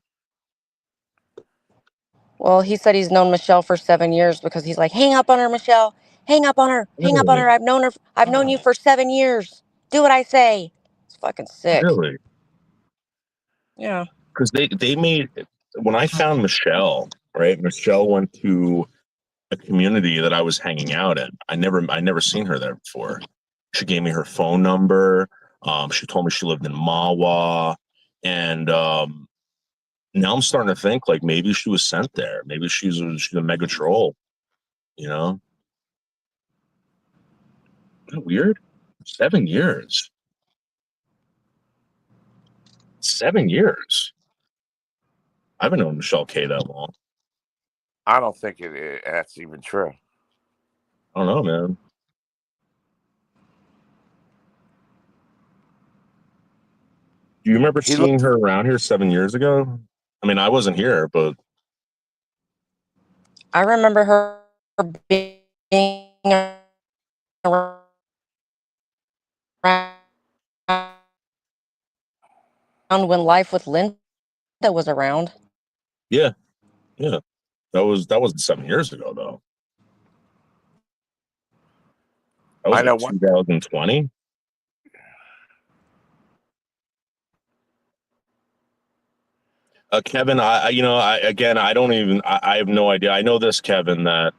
Well, he said he's known Michelle for 7 years because he's like, "Hang up on her, Michelle. Hang up on her. Hang up on Really? her. I've known her. I've known you for 7 years. Do what I say." It's fucking sick. Really? Yeah. Because they made, when I found Michelle, right? Michelle went to a community that I was hanging out in. I never seen her there before. She gave me her phone number. She told me she lived in Mawa, and now I'm starting to think like maybe she was sent there. Maybe she's a mega troll. You know, isn't that weird. 7 years. 7 years. I haven't known Michelle K that long. I don't think that's even true. I don't know, man. Do you remember seeing her around here 7 years ago? I mean, I wasn't here, but I remember her being around when Life with Linda was around. yeah. That wasn't 7 years ago though. That was I know like 2020. Kevin, I don't even, I have no idea. I know this, Kevin, that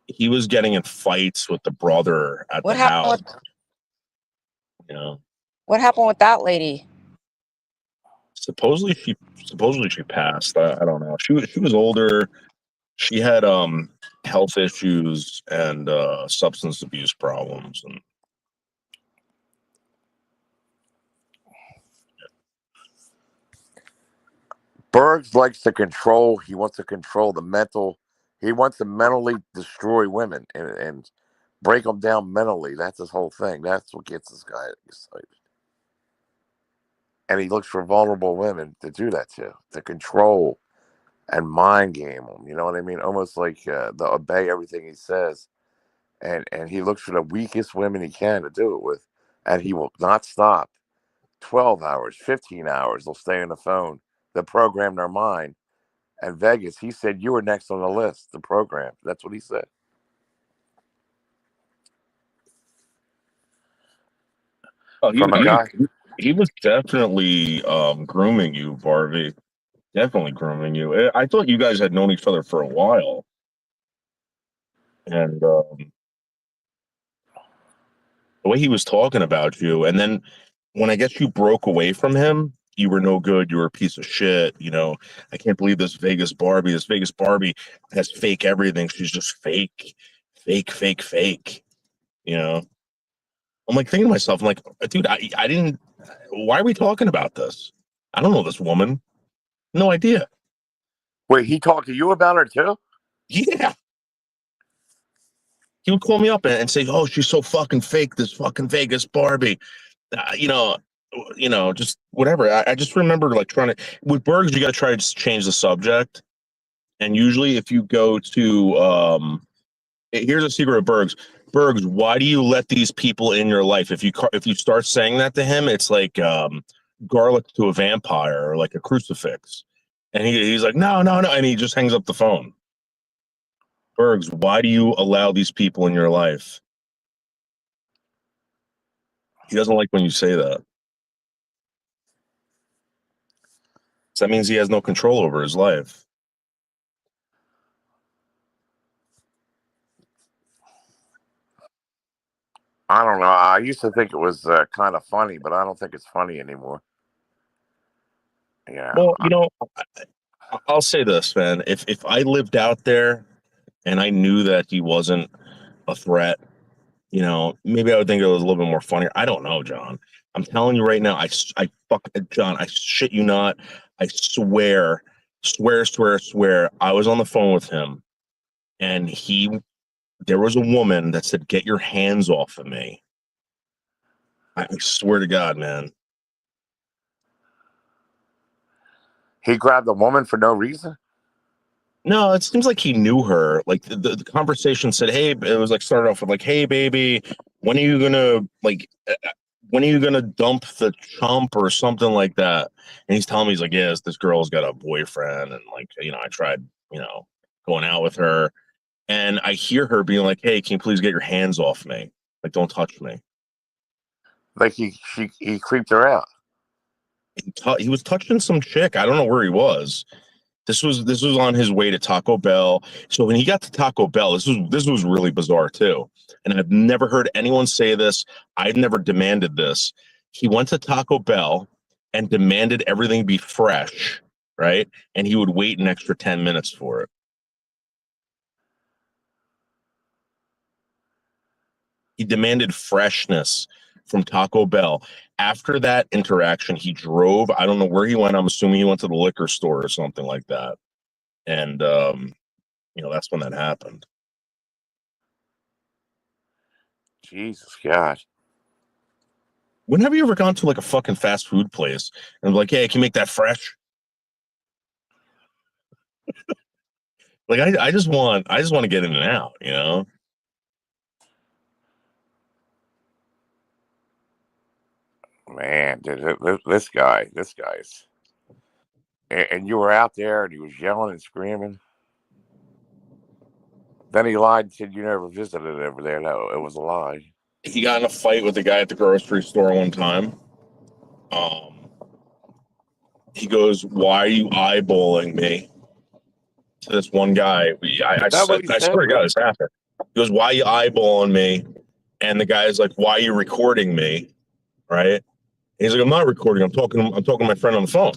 he was getting in fights with the brother at What the happened house. with What happened with that lady? Supposedly she passed. I don't know. She was older. She had health issues and substance abuse problems, and Bergs likes to control. He wants to control the mental. He wants to mentally destroy women and break them down mentally. That's his whole thing. That's what gets this guy excited. And he looks for vulnerable women to do that to control and mind game them. You know what I mean? Almost like to obey everything he says. And he looks for the weakest women he can to do it with. And he will not stop. 12 hours, 15 hours, they'll stay on the phone. They'll program their mind. And Vegas, he said you were next on the list, the program. That's what he said. oh, From a guy. he was definitely grooming you, Varvey. Definitely grooming you. I thought you guys had known each other for a while, and the way he was talking about you, and then when I guess you broke away from him, you were no good. You were a piece of shit. You know, I can't believe this Vegas Barbie. This Vegas Barbie has fake everything. She's just fake, fake, fake, fake. You know, I'm like thinking to myself, I'm like, dude, I didn't. Why are we talking about this? I don't know this woman. No idea. Wait, he talked to you about her too? Yeah. He would call me up and say, "Oh, she's so fucking fake. This fucking Vegas Barbie." Uh, you know, just whatever. I just remember like trying to with Bergs, you got to try to just change the subject. And usually, if you go to, here's a secret of Bergs. Bergs, why do you let these people in your life? If you start saying that to him, it's like garlic to a vampire or like a crucifix. And he's like, no, no, no, and he just hangs up the phone. Bergs, why do you allow these people in your life? He doesn't like when you say that. So that means he has no control over his life. I don't know. I used to think it was kind of funny, but I don't think it's funny anymore. Yeah. Well, I'll say this, man. If I lived out there and I knew that he wasn't a threat, You know, maybe I would think it was a little bit more funnier. I don't know, John. I'm telling you right now, I fuck John, I shit you not. I swear. I was on the phone with him and there was a woman that said, "Get your hands off of me." I swear to God, man. He grabbed a woman for no reason. No, it seems like he knew her. Like the conversation said, "Hey," it was like started off with like, "Hey, baby, when are you gonna when are you gonna dump the chump or something like that?" And he's telling me, he's like, "Yes, this girl's got a boyfriend, and like, you know, I tried, you know, going out with her." And I hear her being like, "Hey, can you please get your hands off me? Like, don't touch me." Like he creeped her out. He was touching some chick. I don't know where he was. This was on his way to Taco Bell. So when he got to Taco Bell, this was really bizarre too. And I've never heard anyone say this. I've never demanded this. He went to Taco Bell and demanded everything be fresh, right? And he would wait an extra 10 minutes for it. He demanded freshness from Taco Bell. After that interaction, he drove. I don't know where he went. I'm assuming he went to the liquor store or something like that. And you know, that's when that happened. Jesus God. When have you ever gone to like a fucking fast food place and like, "Hey, can you make that fresh?" Like I just want to get in and out, you know? Man, this guy's. And you were out there, and he was yelling and screaming. Then he lied and said you never visited over there. No, it was a lie. He got in a fight with the guy at the grocery store one time. Um, he goes, "Why are you eyeballing me?" To this one guy. Is that what he I said? swear to God, Really? this happened. He goes, "Why are you eyeballing me?" And the guy's like, "Why are you recording me?" Right? And he's like, "I'm not recording. I'm talking to my friend on the phone."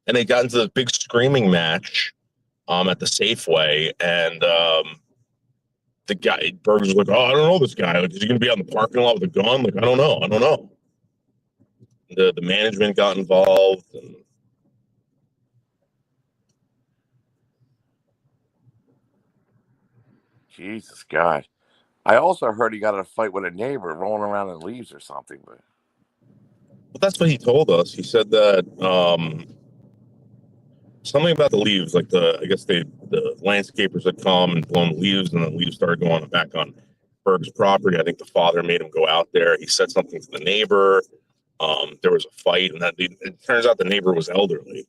And they got into this big screaming match at the Safeway, and the guy Berg's was like, "Oh, I don't know this guy. Like, is he going to be out in the parking lot with a gun? Like, I don't know." The management got involved. And Jesus God. I also heard he got in a fight with a neighbor rolling around in leaves or something. but that's what he told us. He said that something about the leaves, like I guess the landscapers had come and blown the leaves, and the leaves started going back on Berg's property. I think the father made him go out there. He said something to the neighbor. There was a fight, and it turns out the neighbor was elderly.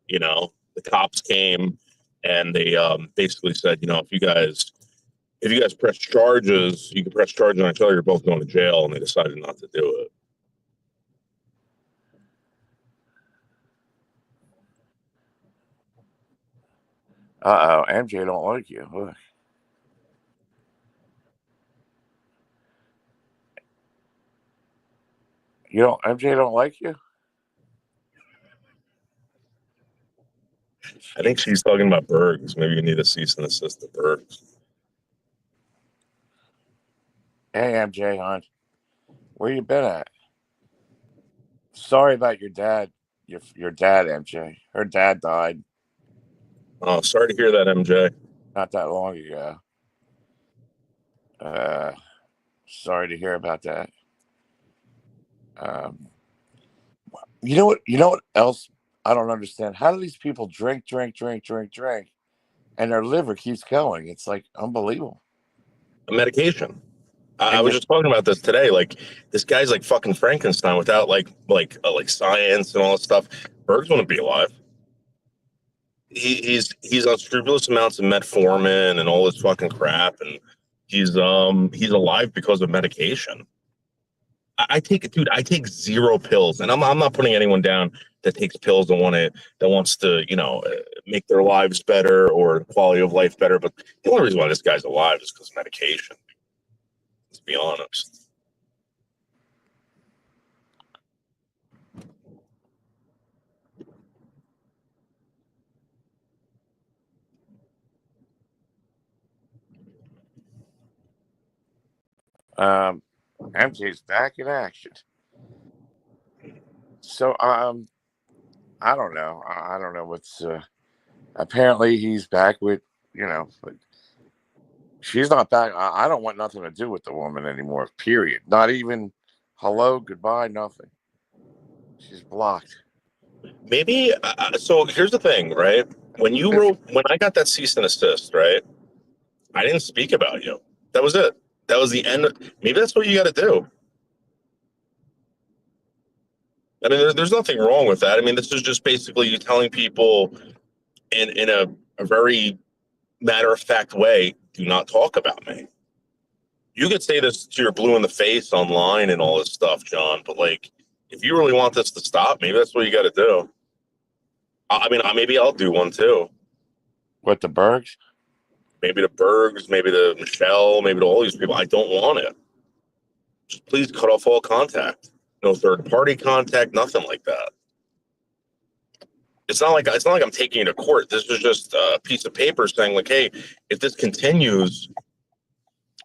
You know, the cops came and they basically said, you know, if you guys press charges, you can press charges on each other. You're both going to jail, and they decided not to do it. Uh oh, MJ don't like you. Ugh. You don't MJ don't like you? I think Jeez. she's talking about Bergs. Maybe you need a cease and desist to Bergs. Hey MJ, hon. Where you been at? Sorry about your dad. Your dad, MJ. Her dad died Oh, sorry to hear that, MJ. not that long ago. Uh Sorry to hear about that. Um you know what else I don't understand? How do these people drink, and their liver keeps going? It's like unbelievable. A medication. I And was you just talking about this today. Like this guy's like fucking Frankenstein without like science and all that stuff. Bergs wouldn't be alive. He's on scrupulous amounts of metformin and all this fucking crap, and he's alive because of medication. I take it, dude. I take zero pills, and I'm not putting anyone down that takes pills and that wants to make their lives better or quality of life better. But the only reason why this guy's alive is because of medication. Let's be honest. MJ's back in action. So I don't know. I don't know what's. Apparently, he's back with but she's not back. I don't want nothing to do with the woman anymore. Period. Not even hello, goodbye, nothing. She's blocked. Maybe. So here's the thing, right? When I got that cease and desist, right? I didn't speak about you. That was it. That was the end. Maybe that's what you got to do. I mean, there's nothing wrong with that. I mean, this is just basically you telling people in a very matter of fact way, do not talk about me. You could say this to your blue in the face online and all this stuff, John, but like, if you really want this to stop, maybe that's what you got to do. I mean, maybe I'll do one too. What, the Bergs? Maybe the Bergs, maybe the Michelle, maybe to all these people. I don't want it. Just please cut off all contact. No third party contact, nothing like that. It's not like I'm taking you to court. This is just a piece of paper saying like, hey, if this continues,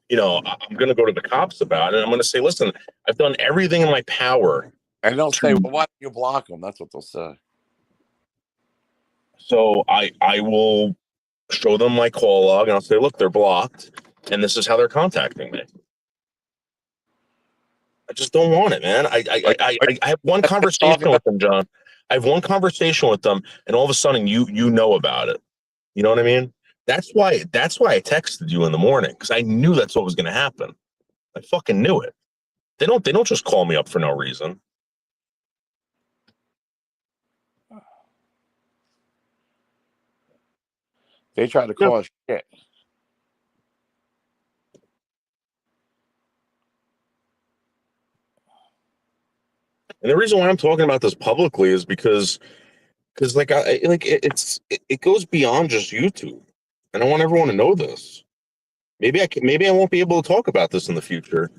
I'm going to go to the cops about it. I'm going to say, listen, I've done everything in my power. And they'll say, well, why don't you block them? That's what they'll say. So I will show them my call log and I'll say, look, they're blocked and this is how they're contacting me. I just don't want it, man. I have one conversation with them, John. I have one conversation with them and all of a sudden you know about it. You know what I mean? That's why I texted you in the morning, because I knew that's what was going to happen. I fucking knew it. They don't just call me up for no reason. They try to cause shit. And the reason why I'm talking about this publicly is because it goes beyond just YouTube, and I want everyone to know this. Maybe I won't be able to talk about this in the future.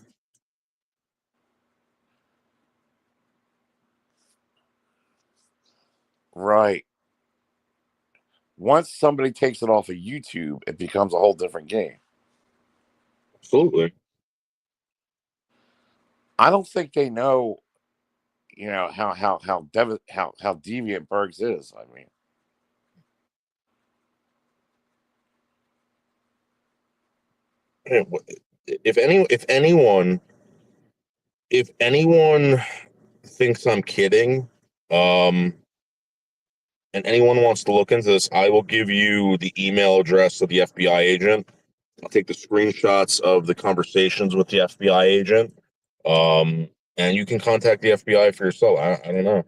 Right. Once somebody takes it off of YouTube, it becomes a whole different game. Absolutely. I don't think they know, how deviant Bergs is. I mean, if anyone thinks I'm kidding, and anyone wants to look into this, I will give you the email address of the FBI agent. I'll take the screenshots of the conversations with the FBI agent. And you can contact the FBI for yourself. I don't know.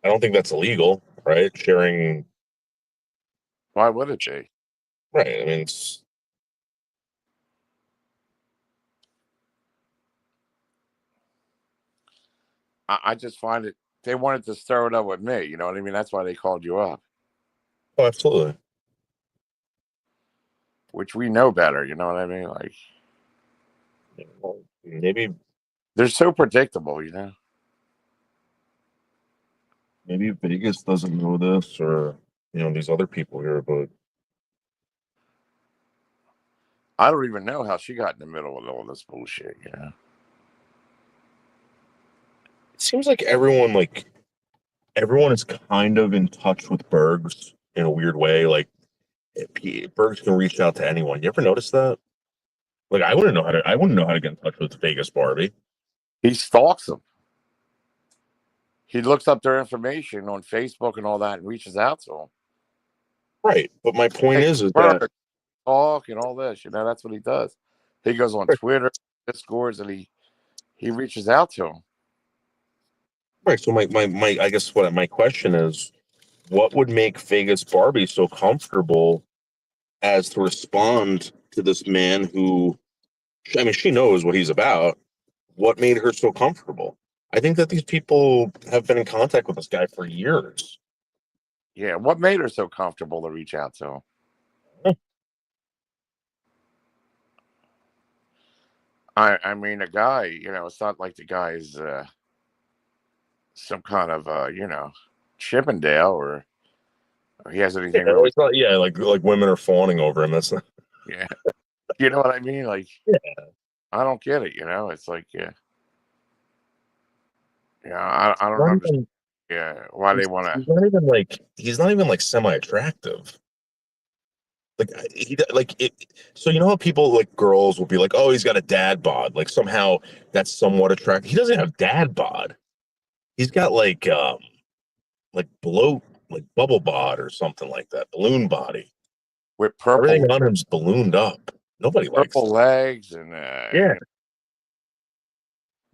I don't think that's illegal, right? Sharing. why would it be? Right. I mean, I just find it. They wanted to stir it up with me. You know what I mean? That's why they called you up. oh, absolutely. Which we know better. You know what I mean? Like, Well, maybe they're so predictable. maybe Vegas doesn't know this, or these other people here, but I don't even know how she got in the middle of all this bullshit. it seems like everyone is kind of in touch with Bergs in a weird way. Like, Bergs can reach out to anyone. You ever notice that? Like, I wouldn't know how to get in touch with Vegas Barbie. He stalks them. He looks up their information on Facebook and all that, and reaches out to them. Right, but my point Hey, is Berg, that talk and all this. That's what he does. He goes on Twitter, Discords, and he reaches out to them. right. So my I guess what my question is, what would make Vegas Barbie so comfortable as to respond to this man who, I mean, she knows what he's about. What made her so comfortable? I think that these people have been in contact with this guy for years. Yeah, what made her so comfortable to reach out to him? I mean, the guy, it's not like the guy's some kind of, Chippendale or he has anything really. It's not, yeah, like women are fawning over him. That's not. Yeah. You know what I mean? Like, Yeah. I don't get it. You know, it's like, I don't Not understand. even, Yeah, why they want to. he's not even like semi-attractive. Like he like it. So you know how people like girls will be like, oh, he's got a dad bod. Like somehow that's somewhat attractive. He doesn't have dad bod. He's got like bloat, like bubble bod or something like that, balloon body. With Everything on him's ballooned up. Nobody likes purple that. legs and Yeah,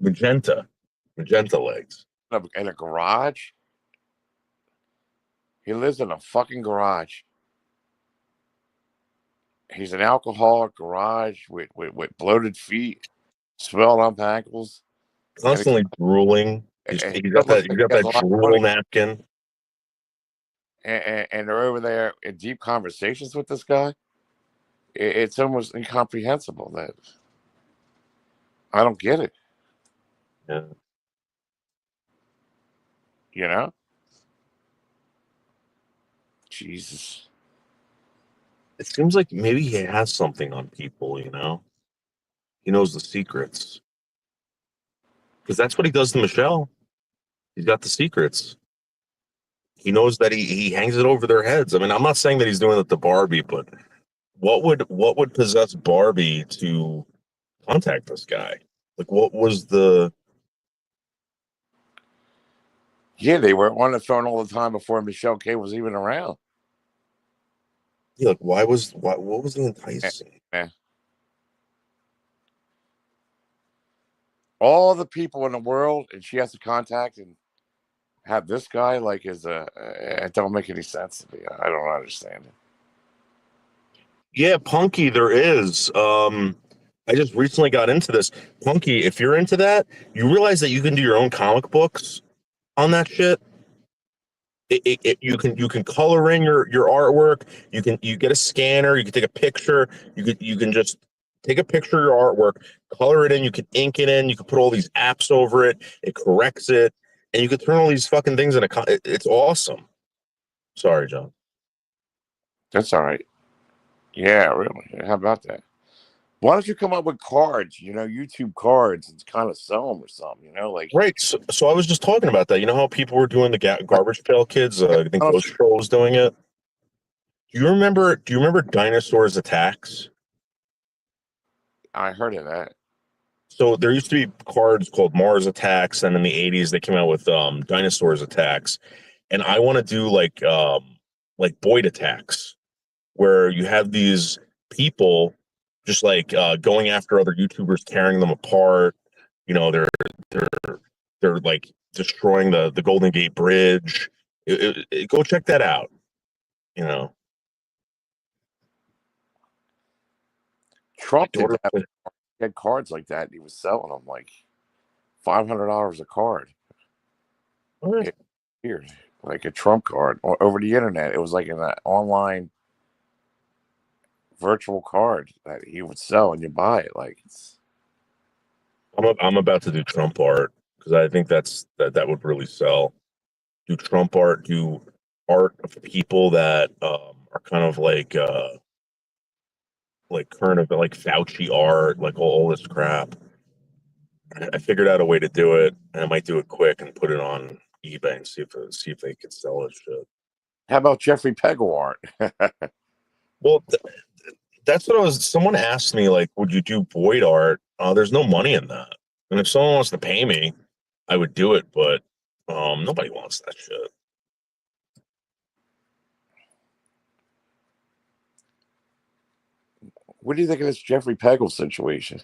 magenta legs. in a garage. He lives in a fucking garage. He's an alcoholic garage with bloated feet, swelled up ankles, and Constantly drooling. he He's still got looks that. You like got he has that a lot of money. drool napkin. And they're over there in deep conversations with this guy. It's almost incomprehensible that I don't get it. Yeah. You know, Jesus. It seems like maybe he has something on people. He knows the secrets because that's what he does to Michelle. He's got the secrets. He knows that he hangs it over their heads. I mean, I'm not saying that he's doing it to Barbie, but what would possess Barbie to contact this guy? Like, what was the Yeah, they were on the phone all the time before Michelle K was even around. yeah, like what was the Eh, enticing? eh. All the people in the world, and she has to contact and have this guy like as a. It don't make any sense to me. I don't understand it. Yeah, Punky, there is. I just recently got into this. Punky, if you're into that, you realize that you can do your own comic books on that shit. You can color in your artwork. You get a scanner. You can take a picture. You can just take a picture of your artwork, color it in. You can ink it in. You can put all these apps over it. It corrects it, and you can turn all these fucking things into. It's awesome. Sorry, John. That's all right. Yeah, really. How about that? Why don't you come up with cards? YouTube cards and kind of sell them or something. Like Right. So I was just talking about that. You know how people were doing the garbage pail kids? why I think don't Ghost Troll was doing it. Do you remember Dinosaurs Attacks? I heard of that. So there used to be cards called Mars Attacks, and in the '80s they came out with Dinosaurs Attacks. And I want to do like Boyd Attacks, where you have these people just like going after other YouTubers, tearing them apart. They're they're like destroying the Golden Gate Bridge. Go check that out. You know, my Trump did daughter. that. He had cards like that. And he was selling them like $500 a card. It weird, like a Trump card over the internet. It was like an online virtual card that he would sell, and you buy it. Like I'm about to do Trump art because I think that would really sell. Do Trump art. Do art of people that are kind of like current event, like Fauci art, like all this crap. I figured out a way to do it, and I might do it quick and put it on eBay and see if they could sell it. Shit. how about Jeffrey Pegel art? Well, that's what I was. Someone asked me, like, would you do Boyd art? There's no money in that, and if someone wants to pay me, I would do it. But nobody wants that shit. What do you think of this Jeffrey Pegel situation?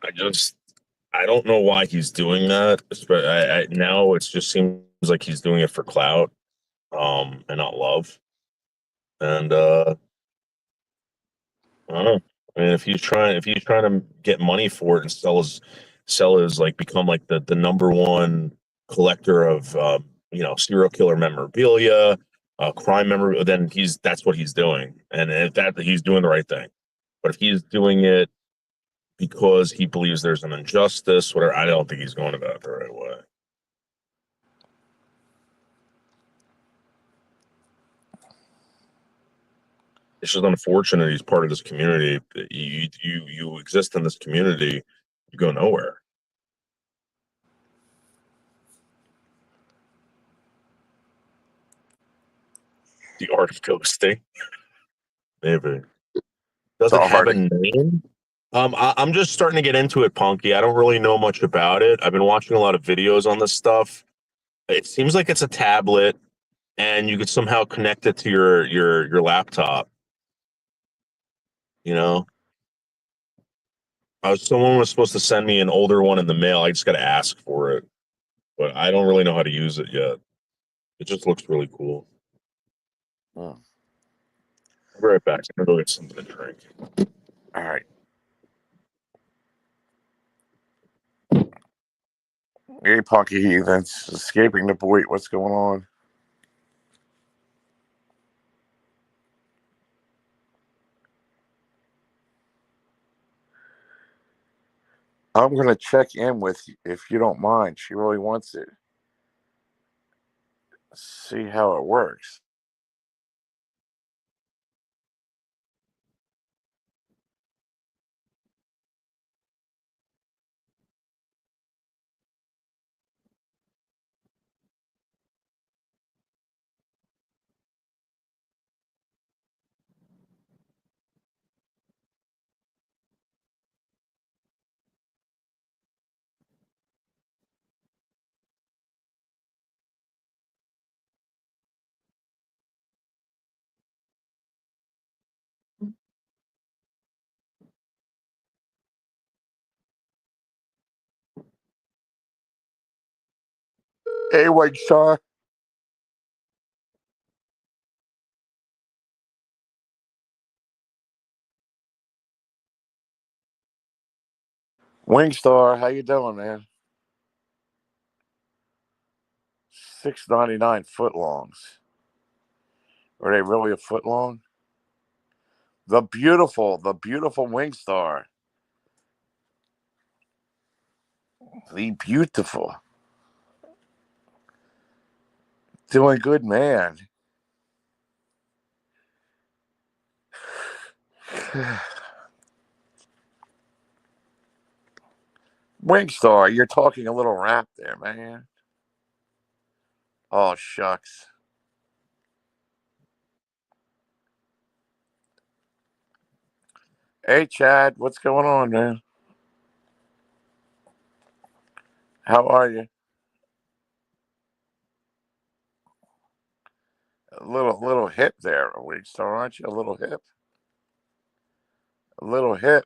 I don't know why he's doing that. But now it just seems like he's doing it for clout, and not love. And I don't know. I mean, if he's trying to get money for it and sell his like become like the number one collector of serial killer memorabilia, crime memorabilia, then that's what he's doing, and if that he's doing the right thing. But if he's doing it because he believes there's an injustice, whatever, I don't think he's going about it the right way. It's just unfortunate he's part of this community. You exist in this community, you go nowhere. The art of ghosting, maybe. Does So it have hard a to. name? I'm just starting to get into it, Punky. I don't really know much about it. I've been watching a lot of videos on this stuff. It seems like it's a tablet, and you could somehow connect it to your laptop. You know, someone was supposed to send me an older one in the mail. I just got to ask for it, but I don't really know how to use it yet. It just looks really cool. Hmm. I'll be right back. I'm gonna go get something to drink. All right. Hey, Punky Heathens, escaping the void. What's going on? I'm going to check in with you if you don't mind. She really wants it. See how it works. Hey, White Star. Wingstar, how you doing, man? $6.99 footlongs. Are they really a foot long? The beautiful Wingstar. The beautiful. Doing good, man. Wingstar, you're talking a little rap there, man. Oh, shucks. Hey, Chad, what's going on, man? How are you? A little hip there, Wingstar, aren't you? A little hip. A little hip.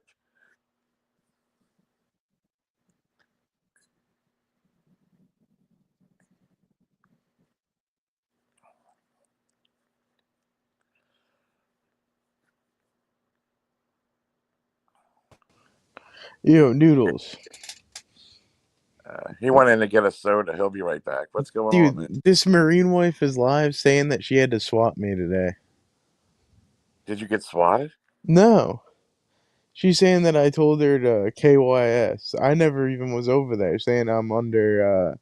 Yo, Noodles. He went in to get a soda. He'll be right back. What's going on, man? Dude, this Marine wife is live saying that she had to swap me today. Did you get swatted? No. She's saying that I told her to KYS. I never even was over there, saying I'm under,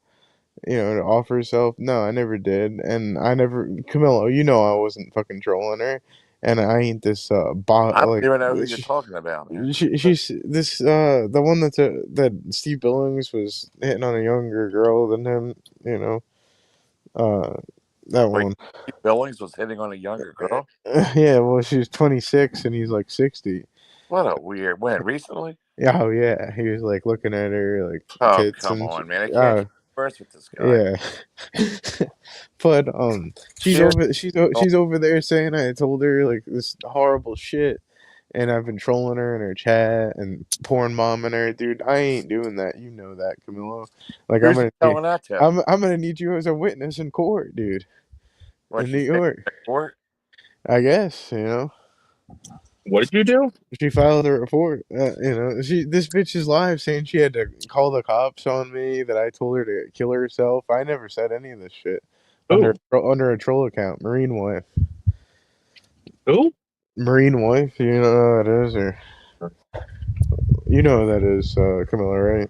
to offer herself. No, I never did. And I never, Camillo, you know I wasn't fucking trolling her. And I ain't this, bot, I don't like, even know who you're talking about, man. she's this, the one that Steve Billings was hitting on a younger girl than him, you know, that Wait, one. Steve Billings was hitting on a younger girl? Yeah, well, she's 26 and he's like 60. What a weird. When? Recently? Yeah, oh yeah, he was like looking at her like Oh, tits come and on, man. It can't oh get worse with this guy. yeah. But Seriously. she's over there saying I told her like this horrible shit, and I've been trolling her in her chat and porn momming her, dude. I ain't doing that. You know that, Camilo. Like Who's he telling that to? I'm gonna need you as a witness in court, dude, What, in New she's taking York. it to court? I guess you know. What did you do? She filed a report. This bitch is live saying she had to call the cops on me. That I told her to kill herself. I never said any of this shit. Who? Under a troll account, Marine wife. Who? Marine wife. You know who that is, or you know who that is, Camilla, right?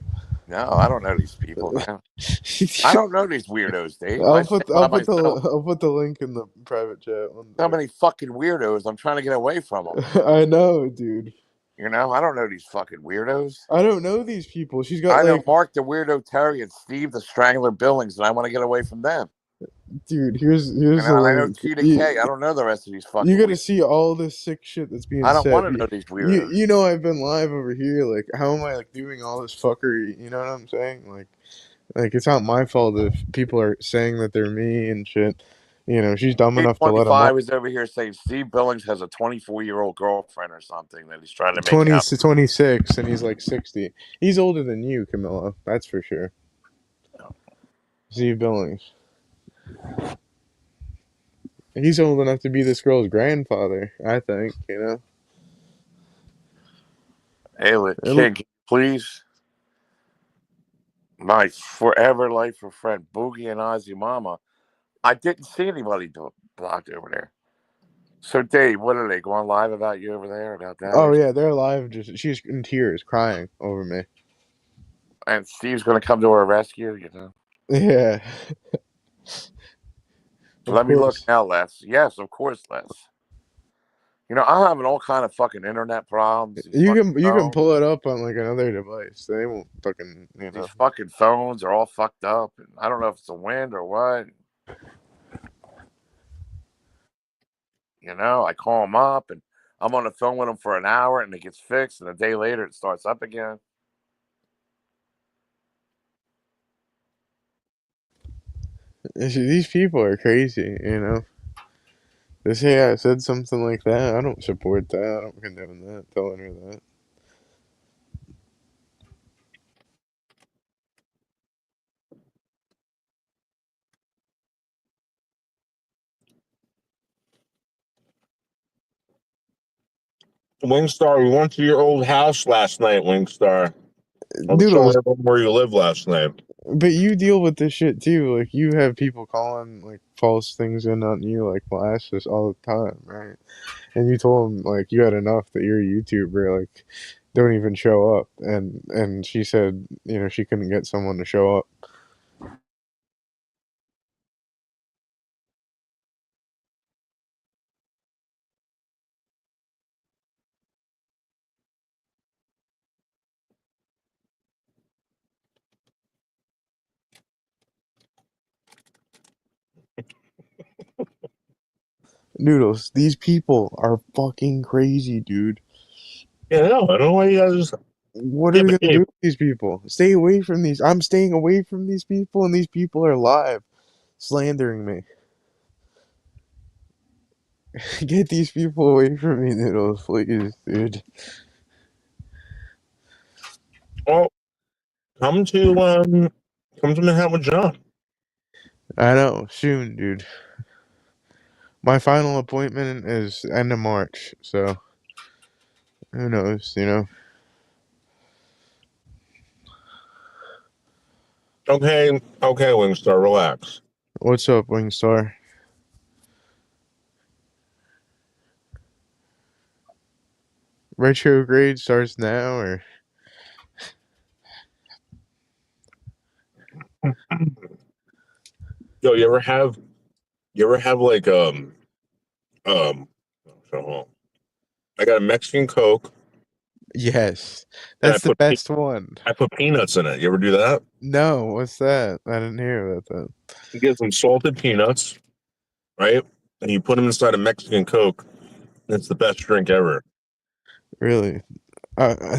No, I don't know these people, man. I don't know these weirdos, Dave. I stay by I'll myself. put the link in the private chat. So many fucking weirdos. I'm trying to get away from them. I know, dude. You know, I don't know these fucking weirdos. I don't know these people. She's got I know like, Mark the Weirdo Terry and Steve the Strangler Billings, and I want to get away from them. dude. Here's You the know, and I know link. T to K. I don't know the rest of these fucking You got to weirdos. see all this sick shit that's being I don't said. want to know these weirdos. You know I've been live over here. Like, how am I like doing all this fuckery? You know what I'm saying? Like it's not my fault if people are saying that they're me and shit. You know, she's dumb enough to let them up. T25 is over here saying Steve Billings has a 24-year-old girlfriend or something that he's trying to make 20 out. to 26, and he's like 60. He's older than you, Camilla. That's for sure. Steve Billings. He's old enough to be this girl's grandfather, I think, you know? Hey, King, please. My forever life of friend Boogie and Ozzy Mama. I didn't see anybody blocked over there. So, Dave, what are they going live about you over there about that? Oh yeah, they're alive. She's in tears, crying over me. And Steve's going to come to her rescue, you know? Yeah. Let me look now, Les. Yes, of course, Les. You know, I'm having all kind of fucking internet problems. You can pull it up on like another device. They won't fucking, you know. These fucking phones are all fucked up, and I don't know if it's the wind or what. You know, I call them up, and I'm on the phone with them for an hour, and it gets fixed, and a day later it starts up again. These people are crazy, you know. They say I said something like that. I don't support that. I don't condone that. Telling her that. Wingstar, we went to your old house last night, Wingstar. I'm Doodles, showing everyone where you live last night. but you deal with this shit too. Like you have people calling like false things in on you, like flashes all the time, right? And you told them like you had enough that you're a YouTuber, like don't even show up. And she said, you know, she couldn't get someone to show up. Noodles, these people are fucking crazy, dude. Yeah, no, I don't know why you guys. What are we gonna do with these people? Stay away from these. I'm staying away from these people, and these people are live slandering me. Get these people away from me, Noodles, please, dude. Well, come to Manhattan with John. I know, soon, dude. My final appointment is end of March, so who knows, you know? Okay, Wingstar, relax. What's up, Wingstar? Retrograde starts now, or? Yo, you ever have like I got a Mexican Coke. Yes, that's the best one. I put peanuts in it. You ever do that? No, what's that? I didn't hear about that. You get some salted peanuts, right? And you put them inside a Mexican Coke. And it's the best drink ever. Really?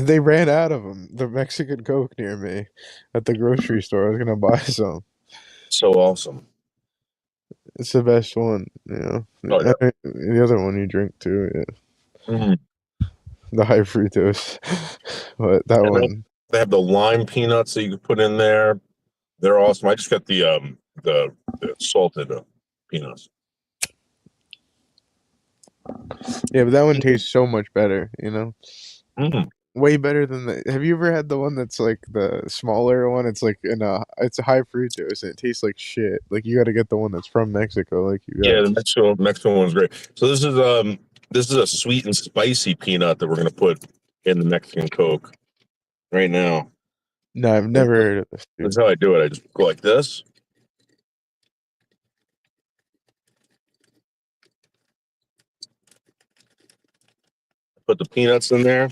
They ran out of them. The Mexican Coke near me at the grocery store. I was gonna buy some. So awesome. It's the best one, you know. Oh, yeah. The other one you drink too, yeah. Mm. The high fructose, but that And one. They have the lime peanuts that you can put in there. They're awesome. I just got the salted peanuts. Yeah, but that one tastes so much better, you know. Mm. Way better than the. Have you ever had the one that's like the smaller one? It's like it's a high fructose and it tastes like shit. Like you got to get the one that's from Mexico. Like you got. Yeah, the Mexican one's great. So this is a sweet and spicy peanut that we're gonna put in the Mexican Coke right now. No, I've never heard of this, dude. That's how I do it. I just go like this. Put the peanuts in there,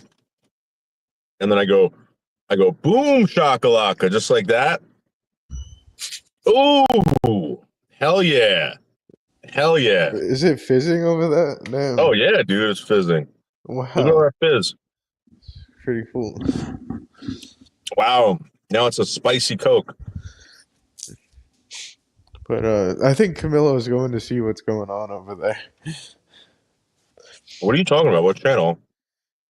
and then I go boom shakalaka, just like that. Ooh, hell yeah, hell yeah. Is it fizzing over that? Damn. Oh yeah, dude, it's fizzing. Look at all Wow. that fizz. Pretty cool. Wow, now it's a spicy Coke. But I think Camillo is going to see what's going on over there. What are you talking about? What channel?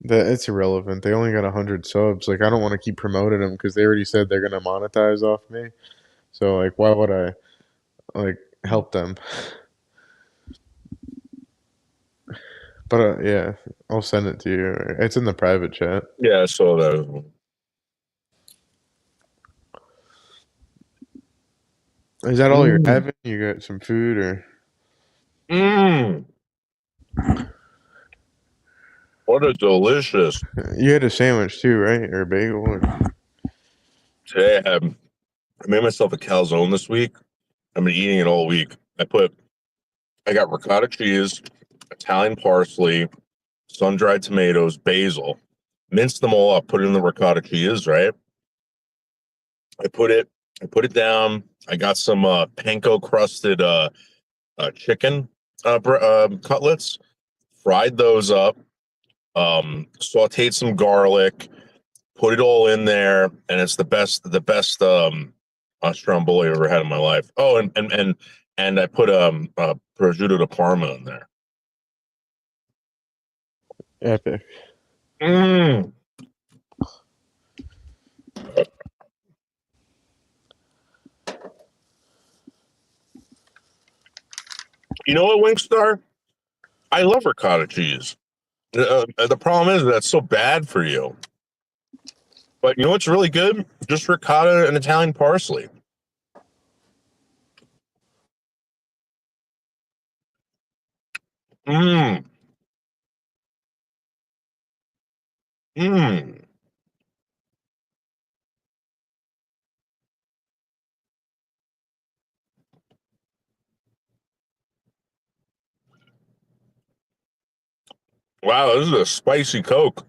That it's irrelevant. They only got 100 subs. Like I don't want to keep promoting them because they already said they're gonna monetize off me. So like, why would I like help them? But yeah, I'll send it to you. It's in the private chat. Yeah, I saw that. Is that all you're having? You got some food or? What a delicious. You had a sandwich too, right? Or a bagel? Or... Today I made myself a calzone this week. I've been eating it all week. I got ricotta cheese, Italian parsley, sun-dried tomatoes, basil, minced them all up, put it in the ricotta cheese, right? I put it down. I got some panko crusted chicken cutlets, fried those up, sauteed some garlic, put it all in there, and it's the best stromboli I've ever had in my life. Oh, and I put prosciutto di Parma in there. Epic. Mm. You know what, Winkstar? I love ricotta cheese. The problem is that's so bad for you. But you know what's really good? Just ricotta and Italian parsley. Mmm. Mmm. Wow, this is a spicy Coke.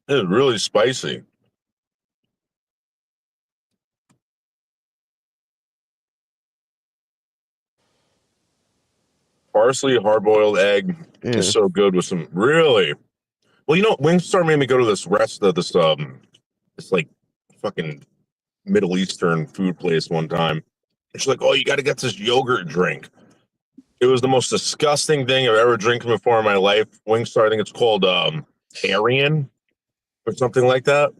It is really spicy. Parsley hard-boiled egg is so good with some really. Well, you know, Wingstar made me go to this this like fucking Middle Eastern food place one time. And she's like, "Oh, you got to get this yogurt drink." It was the most disgusting thing I've ever drinking before in my life. Wingstar, I think it's called Aryan or something like that.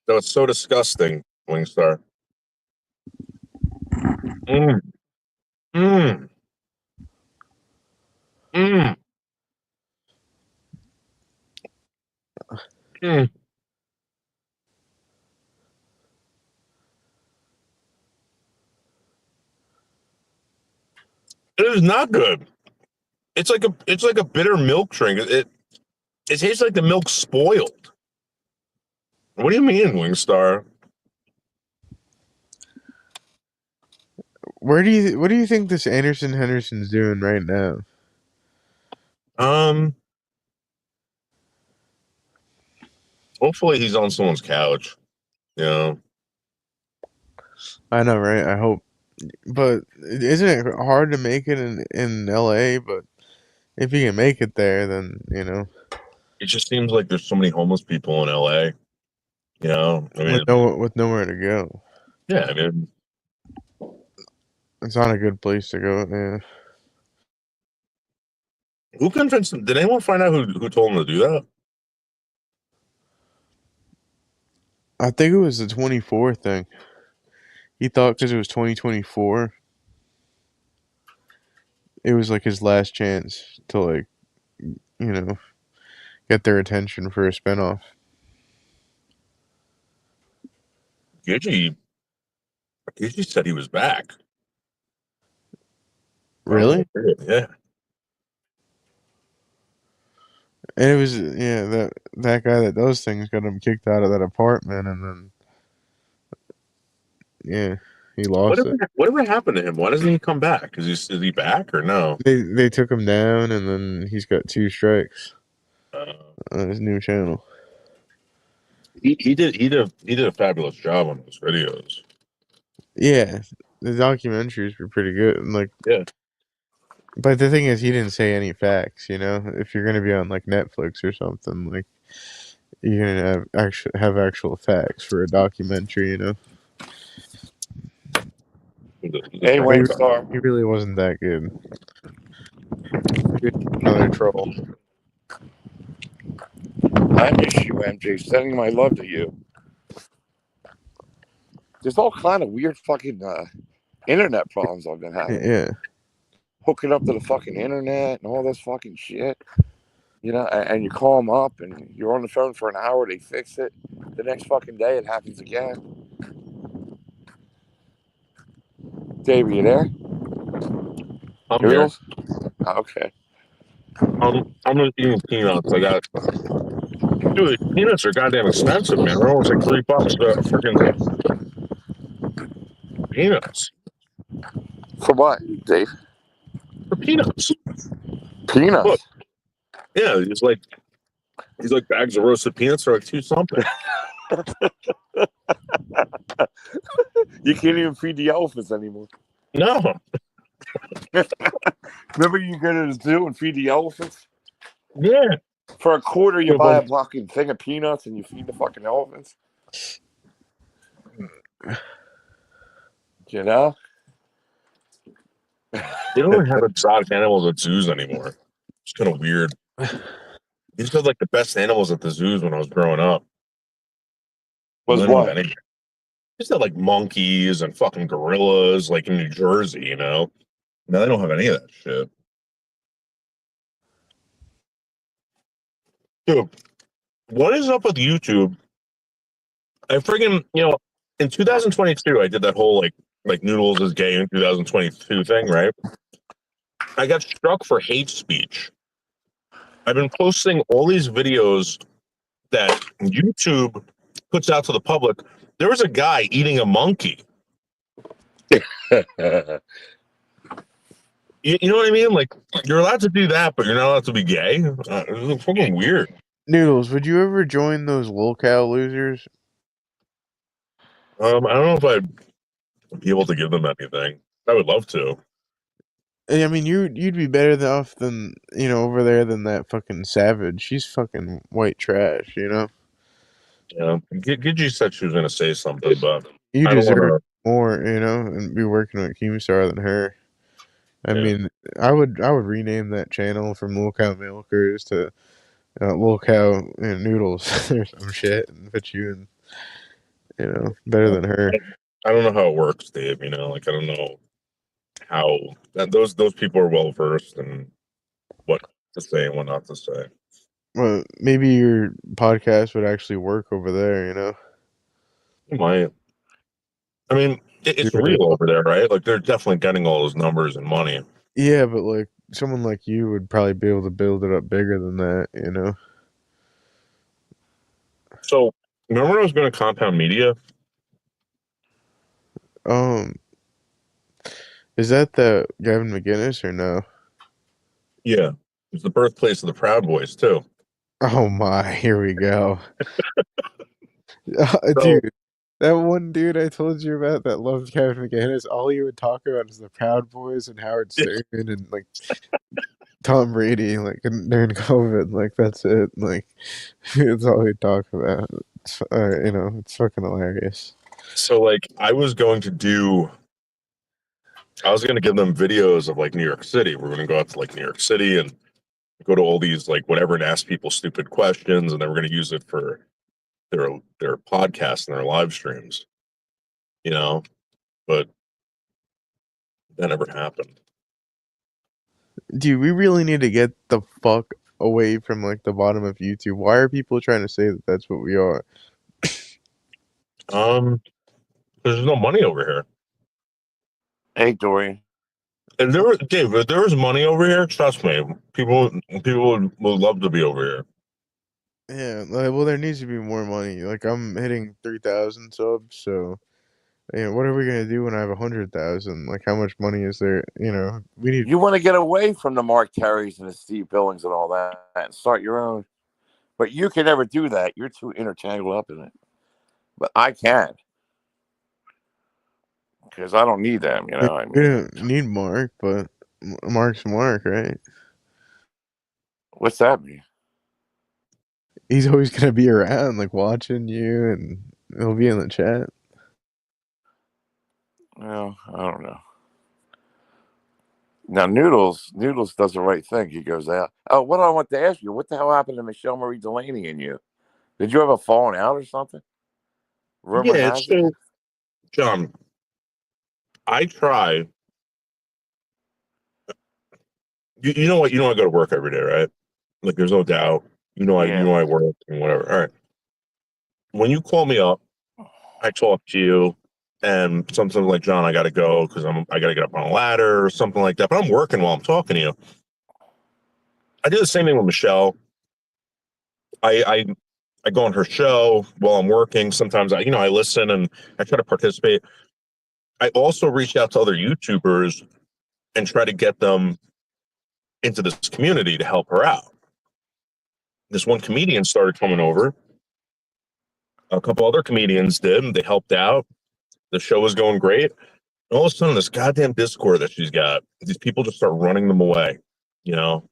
That was so disgusting, Wingstar. Mm, mm, mm, mm. It is not good. It's like a bitter milk drink. It tastes like the milk spoiled. What do you mean, Wingstar? What do you think this Anderson Henderson's doing right now? Hopefully he's on someone's couch. You know. I know, right? I hope. But isn't it hard to make it in LA? But if you can make it there, then you know. It just seems like there's so many homeless people in LA. You know, I mean, With nowhere to go. yeah, I mean, It's not a good place to go. Yeah. who convinced him? Did anyone find out who told him to do that? I think it was the 24 thing. He thought because it was 2024, it was like his last chance to like, you know, get their attention for a spinoff. Gigi said he was back. Really? Yeah. And it was that guy that does things got him kicked out of that apartment, and then he lost it. Whatever happened to him? Why doesn't he come back? Is he back or no? They took him down, and then he's got 2 strikes Uh, on his new channel. he did a fabulous job on those videos. Yeah, the documentaries were pretty good. And like, Yeah. but the thing is, he didn't say any facts. You know, if you're gonna be on like Netflix or something, like you're gonna have actual facts for a documentary. You know, Hey, Wayne Star. he really wasn't that good. Another troll. I miss you, MJ. Sending my love to you. There's all kind of weird fucking internet problems I've been having. Yeah. Hooking up to the fucking internet and all this fucking shit. You know, and you call them up and you're on the phone for an hour, they fix it. The next fucking day it happens again. Dave, are you there? I'm here. Noodles? Okay. I'm gonna eat peanuts. Dude, peanuts are goddamn expensive, man. They're almost like $3 a freaking peanuts. For what, Dave? For peanuts. Peanuts. Look. Yeah, these like bags of roasted peanuts are like $2 something. You can't even feed the elephants anymore. No. Remember you go to the zoo and feed the elephants? Yeah. For a quarter, you buy a fucking thing of peanuts and you feed the fucking elephants. You know? They don't even have exotic animals at zoos anymore. It's kind of weird. They used to have like the best animals at the zoos when I was growing up. Was they don't what? have any. They used to have like monkeys and fucking gorillas, like in New Jersey, you know? Now they don't have any of that shit. Dude, what is up with YouTube? I friggin', in 2022, I did that whole like Noodles is gay in 2022 thing, right? I got struck for hate speech. I've been posting all these videos that YouTube puts out to the public. There was a guy eating a monkey. You know what I mean? Like, you're allowed to do that, but you're not allowed to be gay. It's fucking weird. Noodles, would you ever join those lolcow losers? I don't know if I'd be able to give them anything. I would love to. I mean, you'd be better off than over there than that fucking savage. She's fucking white trash, you know. Yeah, Gigi said she was going to say something, but You I don't want deserve to. more, and be working with Keemstar than her. I mean, I would rename that channel from Lil Cow Milkers to Lil Cow Noodles or some shit, and put you in, better than her. I don't know how it works, Dave. I don't know how those people are well versed in what to say and what not to say. Well, maybe your podcast would actually work over there, It might. I mean, it's real over there, right? Like they're definitely getting all those numbers and money. Yeah, but like someone like you would probably be able to build it up bigger than that, So remember when I was going to Compound Media? Is that the Gavin McGinnis or no? Yeah, it's the birthplace of the Proud Boys too. Oh my, here we go. Dude, that one dude I told you about that loved Kevin McGinnis, all he would talk about is the Proud Boys and Howard Stern and like Tom Brady, like during COVID, like that's it. Like it's all he'd talk about. It's fucking hilarious. So like I was going to give them videos of like New York City. We're going to go out to like New York City and go to all these like whatever and ask people stupid questions, and then we're going to use it for their podcasts and their live streams. But that never happened. Dude, we really need to get the fuck away from like the bottom of YouTube. Why are people trying to say that that's what we are? There's no money over here. Hey, Dorian. Dave, if there was money over here, trust me, people would love to be over here. Yeah, well, there needs to be more money. Like, I'm hitting 3,000 subs, so what are we gonna do when I have 100,000? Like, how much money is there? We need. You want to get away from the Mark Terrys and the Steve Billings and all that and start your own. But you can never do that. You're too intertangled up in it. But I can. Because I don't need them, I We mean. don't need Mark, but Mark's Mark, right? What's that mean? He's always gonna be around, like watching you, and he'll be in the chat. Well, I don't know. Now, Noodles does the right thing. He goes out. Oh, what I want to ask you, what the hell happened to Michelle Marie Delaney and you? Did you have a falling out or something? Rumor Yeah, has it. so John, I try. You know what? You know I go to work every day, right? Like, there's no doubt. Yeah. I work and whatever. All right. When you call me up, I talk to you, and something like, John, I got to go because I got to get up on a ladder or something like that. But I'm working while I'm talking to you. I do the same thing with Michelle. I go on her show while I'm working. Sometimes I listen and I try to participate. I also reach out to other YouTubers and try to get them into this community to help her out. This one comedian started coming over. A couple other comedians did. They helped out. The show was going great. And all of a sudden, this goddamn Discord that she's got, these people just start running them away, you know?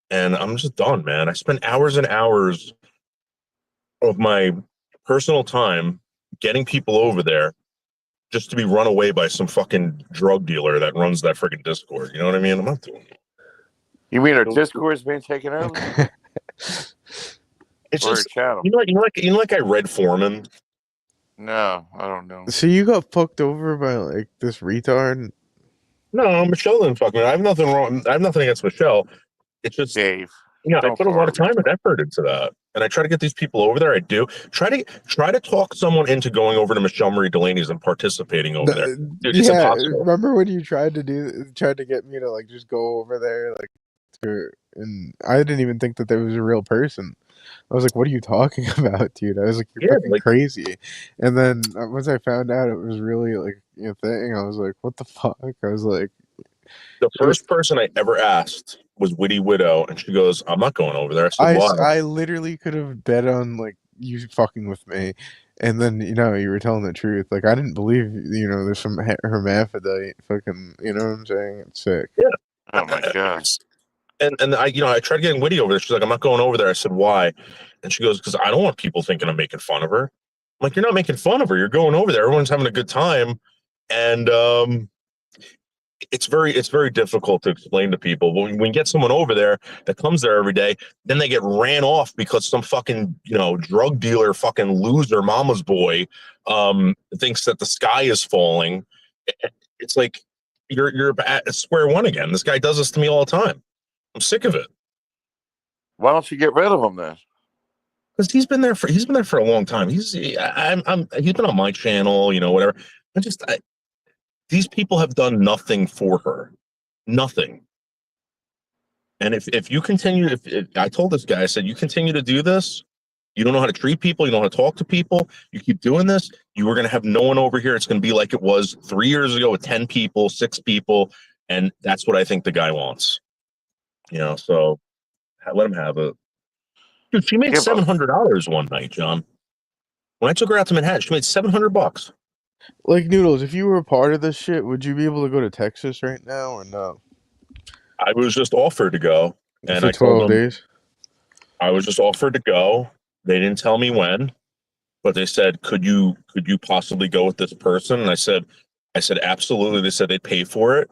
And I'm just done, man. I spent hours and hours of my personal time getting people over there just to be run away by some fucking drug dealer that runs that freaking Discord. You know what I mean? I'm not doing it. You mean her Discord's being taken over? It's Or her just channel? like I read Foreman. No, I don't know. So you got fucked over by like this retard? No, Michelle didn't fuck me. I have nothing wrong. I have nothing against Michelle. It's just, Dave, I don't put a call lot her of time and retard. effort into that, and I try to get these people over there. I do try to talk someone into going over to Michelle Marie Delaney's and participating over there, dude. It's Yeah, impossible. remember when you tried to get me to like just go over there, like, and I didn't even think that there was a real person. I was like, "What are you talking about, dude?" I was like, "You're Yeah, fucking like crazy." And then once I found out it was really like thing, I was like, "What the fuck?" I was like, the it was, first person I ever asked was Witty Widow, and she goes, "I'm not going over there." I said, "Why?" I literally could have bet on like you fucking with me, and then you were telling the truth. Like I didn't believe there's some hermaphrodite fucking what I'm saying. It's sick. Yeah, Oh my god. and I tried getting Witty over there. She's like, "I'm not going over there." I said, "Why?" And she goes, "Because I don't want people thinking I'm making fun of her." I'm like, "You're not making fun of her. You're going over there. Everyone's having a good time." And it's very difficult to explain to people. When you get someone over there that comes there every day, then they get ran off because some fucking drug dealer, fucking loser, mama's boy, thinks that the sky is falling. It's like you're at square one again. This guy does this to me all the time. I'm sick of it. Why don't you get rid of him then? Because he's been there for a long time. He's been on my channel, whatever. These people have done nothing for her, nothing. And if you continue, if I told this guy, I said, you continue to do this, you don't know how to treat people, you don't know how to talk to people, you keep doing this, you are going to have no one over here. It's going to be like it was 3 years ago with 10 people, 6 people, and that's what I think the guy wants. So let him have it. Dude, she made Give up. $700 one night, John. When I took her out to Manhattan, she made $700. Like Noodles, if you were a part of this shit, would you be able to go to Texas right now or no? I was just offered to go, and For I told 12 them days? I was just offered to go. They didn't tell me when, but they said, could you possibly go with this person? And I said absolutely. They said they'd pay for it,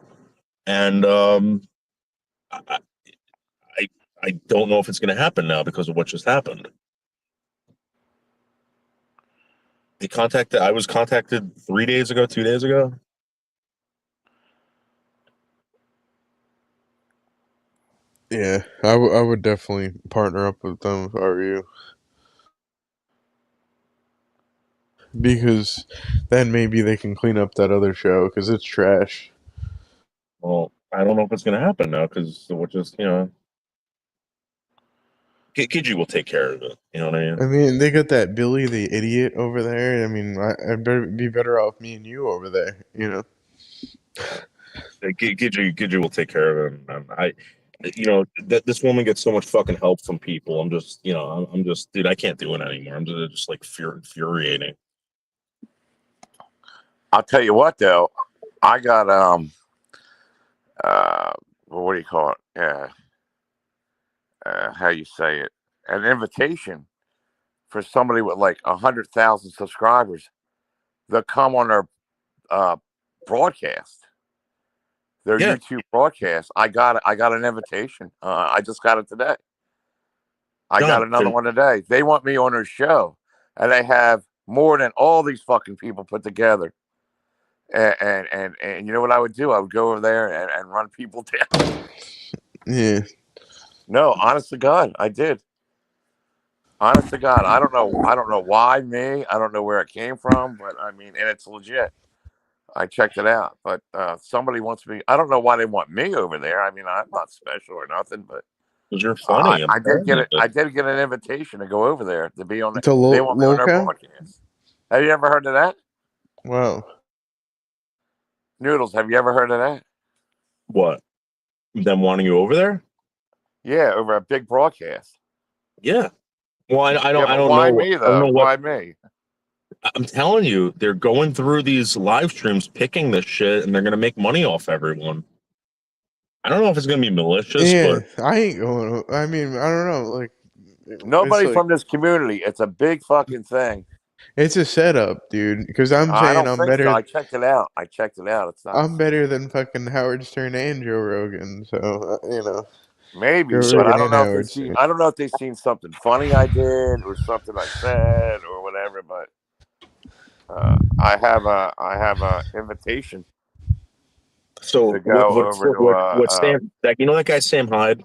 and I I, I don't know if it's going to happen now because of what just happened. I was contacted 3 days ago, 2 days ago. Yeah, I would definitely partner up with them if I were you. Because then maybe they can clean up that other show because it's trash. Well, I don't know if it's going to happen now because we're just, Gigi will take care of it. You know what I mean? I mean, they got that Billy the idiot over there. I mean, I'd better be better off me and you over there. Gigi will take care of it. That this woman gets so much fucking help from people. I'm just, I'm just, dude, I can't do it anymore. I'm just like infuriating. I'll tell you what, though, I got what do you call it? Yeah, how you say it? An invitation for somebody with like 100,000 subscribers. They'll come on their broadcast, their Yeah, YouTube broadcast. I got an invitation. I just got it today. I got done. another one today. They want me on their show, and they have more than all these fucking people put together. And you know what I would do? I would go over there and run people down. Yeah. No, honest to God, I did. Honest to God, I don't know. I don't know why me. I don't know where it came from, but I mean, and it's legit. I checked it out, but somebody wants me. I don't know why they want me over there. I mean, I'm not special or nothing, but Because you're funny. I'm I did telling get you. it. I did get an invitation to go over there to be on. To They want me on their Loca? broadcast. Have you ever heard of that? Wow. Noodles, have you ever heard of that? What? Them wanting you over there? Yeah, over a big broadcast. Yeah. Well, I Yeah, don't but know. why me I don't though? know what. Why me? I'm telling you, they're going through these live streams, picking this shit, and they're gonna make money off everyone. I don't know if it's gonna be malicious, Yeah, but I ain't going. I mean, I don't know. Like, it's Nobody like from this community. It's a big fucking thing. it's a setup, dude. Because I'm I saying don't I'm think so. I better. checked it out. I checked it out. It's not. I'm better than fucking Howard Stern and Joe Rogan. So Joe Maybe, but I Rogan don't and know if they Howard seen. Stern. I don't know if they seen something funny I did or something I said or whatever. But I have a invitation so to go over to what's Sam? That that guy Sam Hyde.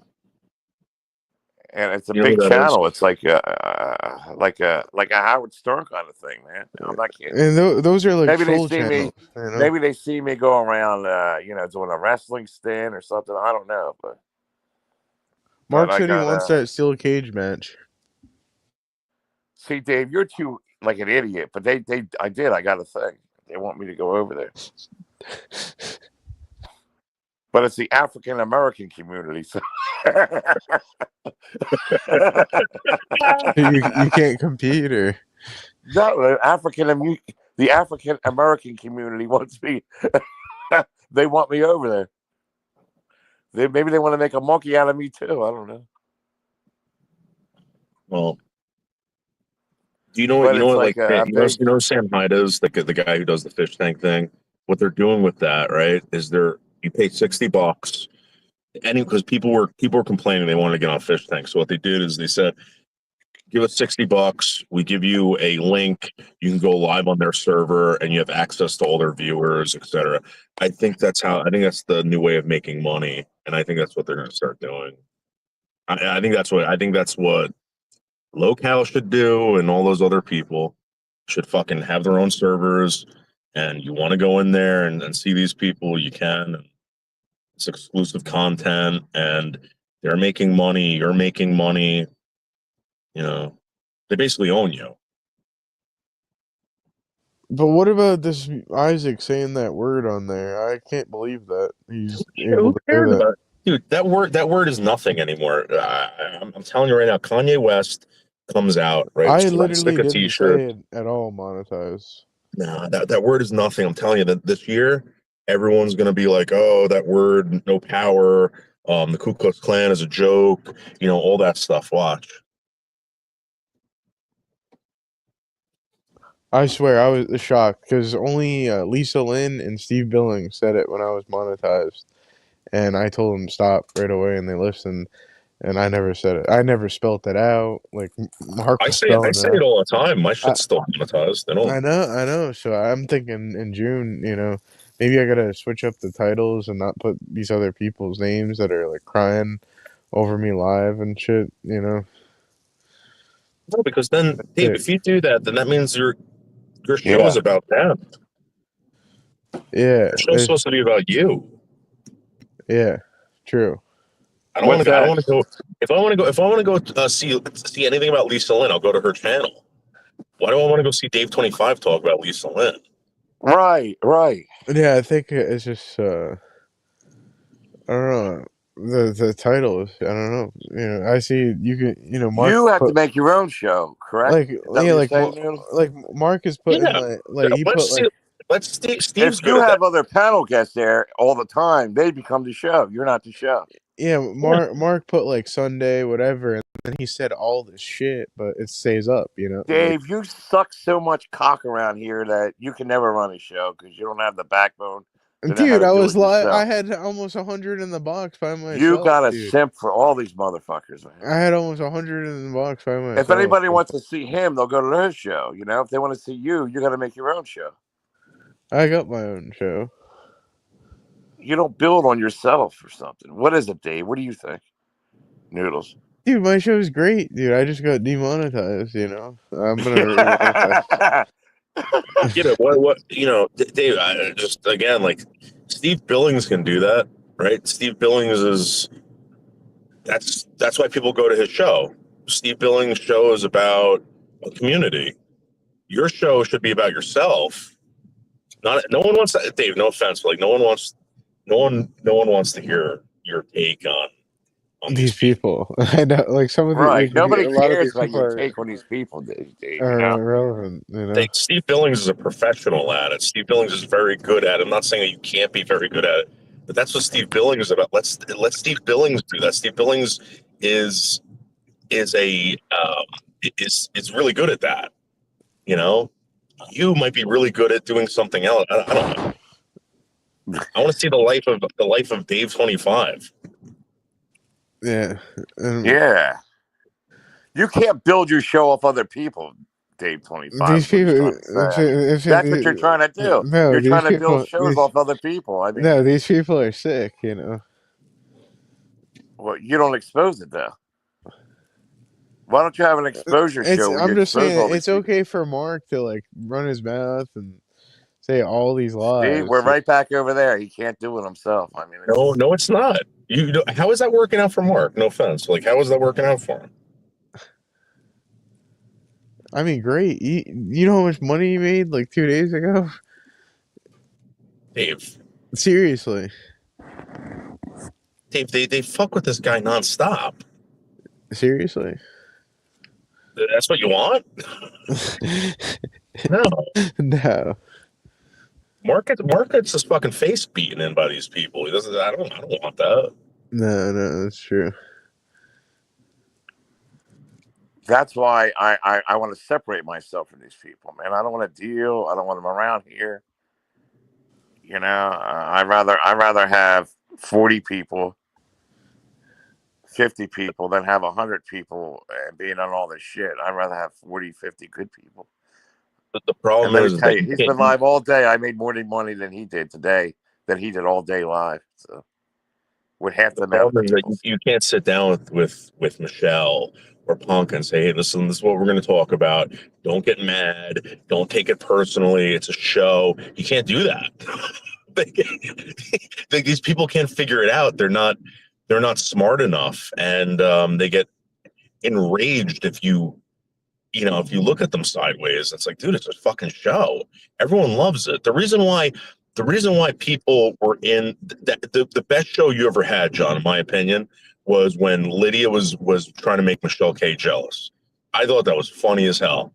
and it's a You know who big that is? channel. It's like a Howard Stern kind of thing, man. I'm not kidding. And those are like Maybe they troll see me. channels, you know. Maybe they see me go around, doing a wrestling stint or something. I don't know, but Mark I said he got wants that steel cage match. see, Dave, you're too like an idiot. But I did. I got a thing. They want me to go over there, but it's the African American community. So You can't compete, or no, the African American community wants me. They want me over there. Maybe they want to make a monkey out of me too. I don't know. Well, do you know what But it's like a big. who Sam Hyde is the guy who does the fish tank thing. What they're doing with that, right, is you pay $60, because people were complaining they wanted to get on fish tank. So what they did is they said, give us $60, we give you a link, you can go live on their server, and you have access to all their viewers, etc. I think that's the new way of making money, and I think that's what they're going to start doing. I think that's what Locale should do, and all those other people should fucking have their own servers. And you want to go in there and see these people, you can. And it's exclusive content, and they're making money. You're making money. They basically own you. but what about this Isaac saying that word on there? I can't believe that he's able Who to say cares that. about it? Dude, that word is nothing anymore. I'm telling you right now, Kanye West comes out, right? I I stick literally a didn't t-shirt. say it at all monetized. No, that word is nothing. I'm telling you that this year, everyone's gonna be like, "Oh, that word, no power. The Ku Klux Klan is a joke." All that stuff. Watch. I swear I was shocked because only Lisa Lynn and Steve Billings said it when I was monetized, and I told them stop right away, and they listened. And I never said it. I never spelt it out. Like Mark was I spelling say it it out. all the time. My I, shit's still monetized. They don't. I know. So I'm thinking in June, maybe I gotta switch up the titles and not put these other people's names that are like crying over me live and shit. No, because then, Dave, Shit. if you do that, then that means your show is Yeah. about them. Yeah, Your show's supposed to be about you. Yeah, true. I don't What's want to. I don't that? want to go. If I want to go see anything about Lisa Lynn, I'll go to her channel. Why do I want to go see Dave 25 talk about Lisa Lynn? Right, right. Yeah, I think it's just I don't know. The titles, I don't know. I see you can Mark You have to put make your own show, correct? like Is that what you're saying, Noodle? like Mark is putting Yeah, like he put let's see. like Steve's If good you at that. have other panel guests there all the time, they become the show. You're not the show. yeah, Yeah. Mark put like Sunday whatever, and then he said all this shit, but it stays up, like Dave, you suck so much cock around here that you can never run a show because you don't have the backbone to know how dude, to I do was it like I yourself. had almost 100 in the box by You myself, got a dude. simp for all these motherfuckers, man. I had almost 100 in the box by If myself. anybody wants to see him, they'll go to his show. If they want to see you, you got to make your own show. I got my own show. You don't build on yourself or something. What is it, Dave? What do you think? Noodles. Dude, my show's great, dude. I just got demonetized, I'm gonna remonetize. Dave. Just again, like Steve Billings can do that, right? Steve Billings is that's why people go to his show. Steve Billings' show is about a community. Your show should be about yourself. No one wants that, Dave. No offense, but like no one wants to hear your take on these These people. people. I know, like some of Right. Nobody a lot of cares these about people your take on these people, Dave. are irrelevant, Steve Billings is a professional at it. Steve Billings is very good at it. I'm not saying that you can't be very good at it, but that's what Steve Billings is about. Let Steve Billings do that. Steve Billings is a is really good at that. You might be really good at doing something else. I don't know. I want to see the life of Dave 25. Yeah. Yeah. You can't build your show off other people, Dave 25 These is what he's people, trying to say. That's what you're trying to do. no, You're these trying to build people, shows off other people. I mean, no, these people are sick, well, you don't expose it, though. Why don't you have an exposure show where you I'm just expose saying, all these it's people? okay for Mark to like run his mouth and say all these See, we're lies. right back over there. He can't do it himself. I mean, No, it's not. How is that working out for Mark? No offense. Like, how is that working out for him? I mean, great. You know how much money he made like 2 days ago? Dave, Seriously. they fuck with this guy nonstop. Seriously. That's what you want? No. No. Mark gets his fucking face beaten in by these people. He doesn't. I don't want that. No, that's true. that's why I want to separate myself from these people, man. I don't want to deal. I don't want them around here. I'd rather have 40 people, 50 people than have 100 people and being on all this shit. I'd rather have 40, 50 good people. But the And problem let me is tell that you, you he's can't. been live all day. I made more money than he did today, than he did all day live. So with half the The amount of problem is that people. you can't sit down with Michelle or Punk and say, "Hey, listen, this is what we're going to talk about. Don't get mad. Don't take it personally. It's a show." You can't do that. These people can't figure it out. They're not smart enough, and they get enraged if if you look at them sideways. It's like, dude, it's a fucking show. Everyone loves it. The reason why people were in the best show you ever had, John, in my opinion, was when Lydia was trying to make Michelle K jealous. I thought that was funny as hell.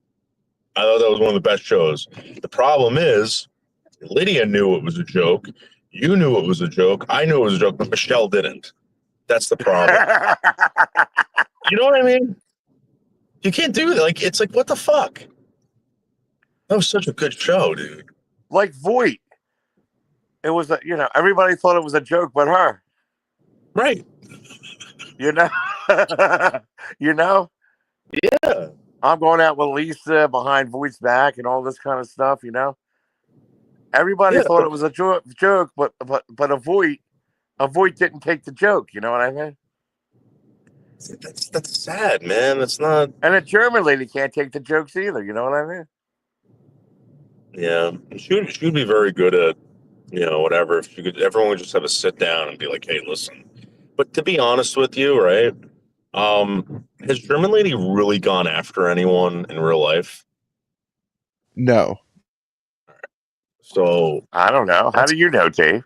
I thought that was one of the best shows. The problem is Lydia knew it was a joke. You knew it was a joke. I knew it was a joke, but Michelle didn't. That's the problem. You know what I mean? You can't do it. Like, it's like, what the fuck? That was such a good show, dude. Like Voight. It was, everybody thought it was a joke but her. Right. You know? You know? Yeah. I'm going out with Lisa behind Voight's back and all this kind of stuff, Everybody thought it was a joke, but a Voight didn't take the joke, you know what I mean? That's sad, man. It's not. And a German lady can't take the jokes either, you know what I mean? Yeah, she would be very good at whatever. If you could, everyone would just have a sit down and be like, "Hey, listen." But to be honest with you, right? Has German Lady really gone after anyone in real life? No. So I don't know. How that's do you know, Dave?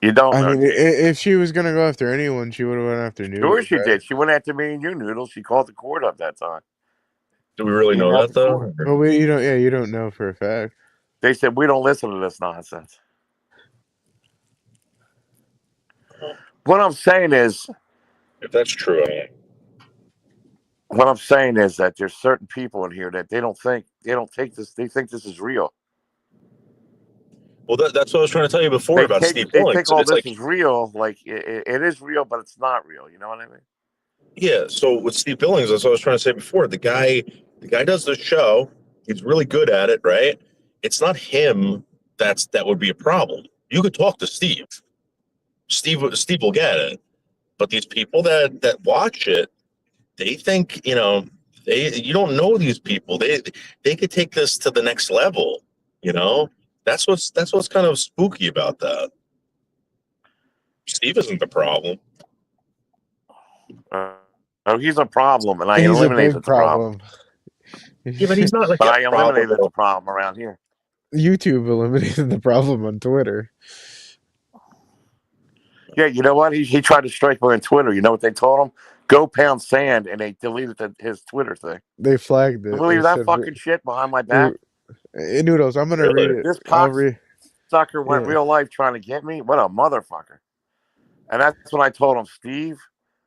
You don't I know, mean, Dave. if she was gonna go after anyone, she would have went after Sure, Noodles, she right? did. She went after me and you, Noodles. She called the court up that time. do we really She know emailed that the court. though? But you don't. Yeah, you don't know for a fact. They said we don't listen to this nonsense. What I'm saying is, If that's true, I mean, what I'm saying is that there's certain people in here that they don't take this. They think this is real. well, that's what I was trying to tell you before They about take Steve they Billings. think all It's this like, is real. Like it is real, but it's not real. You know what I mean? yeah. So with Steve Billings, that's what I was trying to say before. The guy does the show. He's really good at it, right? It's not him that would be a problem. You could talk to Steve. Steve will get it. But these people that watch it, they think you don't know these people. They could take this to the next level. You know, that's what's kind of spooky about that. Steve isn't the problem. Uh, oh, he's a problem, and I He's a big eliminated the problem. problem. Yeah, but he's not like But a I problem. eliminated the problem around here. YouTube eliminated the problem on Twitter. Yeah, you know what? He tried to strike me on Twitter. You know what they told him? Go pound sand, and they deleted his Twitter thing. They flagged You it. They believe that said, fucking shit behind my back? "Dude, Noodles, I'm gonna read Really? it. This I'll read." cocksucker went Yeah. real life trying to get me. What a motherfucker! And that's when I told him, Steve,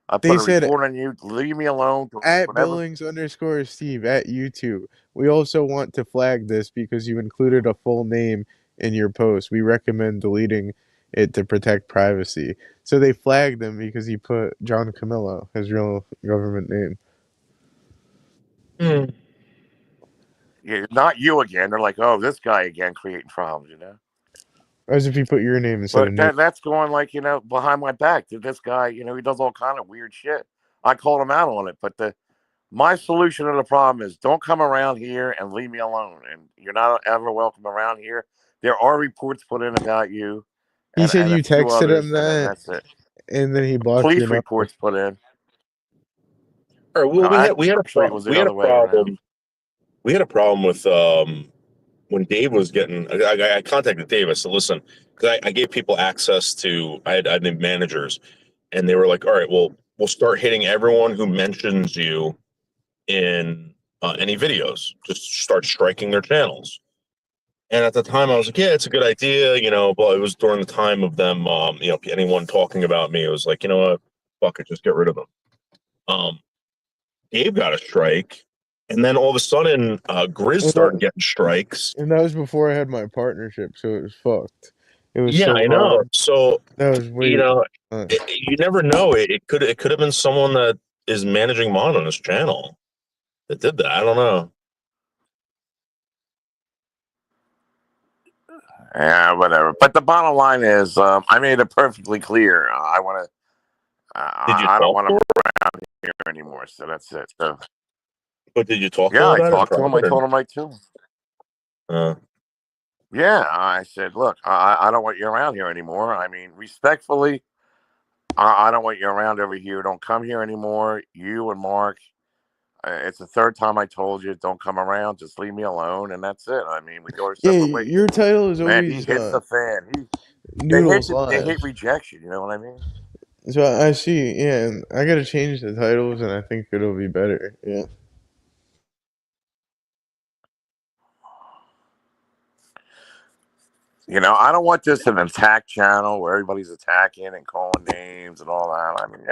I They put a said report on you. Leave me alone. at Whatever. Billings_Steve at YouTube. We also want to flag this because you included a full name in your post. We recommend deleting it to protect privacy. So they flagged him because he put John Kamillo, his real government name. Hmm. Yeah, not you again. They're like, oh, this guy again creating problems. You know. As if he put your name instead of But Noodles. that's going like behind my back. This guy, he does all kind of weird shit. I called him out on it, but my solution to the problem is don't come around here and leave me alone. And you're not ever welcome around here. There are reports put in about you He and, said and a you few texted others, him and then that, that's it. and then he blocked your Police number. reports put in. All right. Well, No, we had actually, it was we the had a other way around. problem. We had a problem with when Dave was getting. I contacted Dave. I said, listen, because I gave people access to. I had named managers, and they were like, all right, well, we'll start hitting everyone who mentions you in any videos. Just start striking their channels. And at the time, I was like, yeah, it's a good idea, But it was during the time of them, anyone talking about me. It was like, you know what, fuck it, just get rid of them. Um, Gabe got a strike, and then all of a sudden, Grizz And started that, getting strikes. and that was before I had my partnership, so it was fucked. It was Yeah, so I know. hard. So That was you way. know, Uh, you never know. It could have been someone that is managing Mon on his channel that did that. I don't know. Yeah, whatever. But the bottom line is, I made it perfectly clear. I want to. Did you I don't talk want to him him? here anymore. So that's it. So But did you talk to yeah, him I about it in talked to him. I private? told him right to him. Or, Yeah, I said, look, I don't want you around here anymore. I mean, respectfully, I don't want you around over here. Don't come here anymore. You and Mark. It's the third time I told you, don't come around. Just leave me alone, and that's it. I mean, we go our yeah, separate ways. your title is Man, he always hits the fan. Noodles They Live. hate rejection. You know what I mean? So I see. Yeah, and I gotta change the titles, and I think it'll be better. Yeah. I don't want this an attack channel where everybody's attacking and calling names and all that. I mean.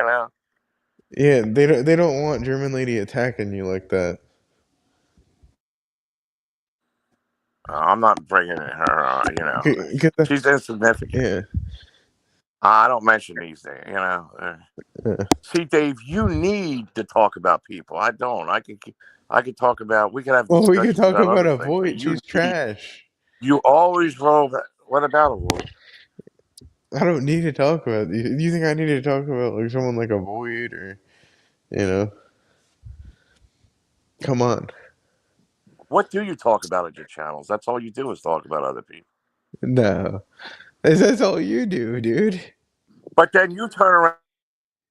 Yeah, they don't want German lady attacking you like that. I'm not bringing her. She's insignificant. Yeah, I don't mention these things. yeah. See, Dave, you need to talk about people. I don't. I could talk about. We could have Well, we could discussions talk about about other a things, but void. She's trash. you always roll. What about a void? I don't need to talk about. Do you think I need to talk about like someone like a void or you know? Come on. What do you talk about at your channels? That's all you do is talk about other people. No, that's all you do, dude. But then you turn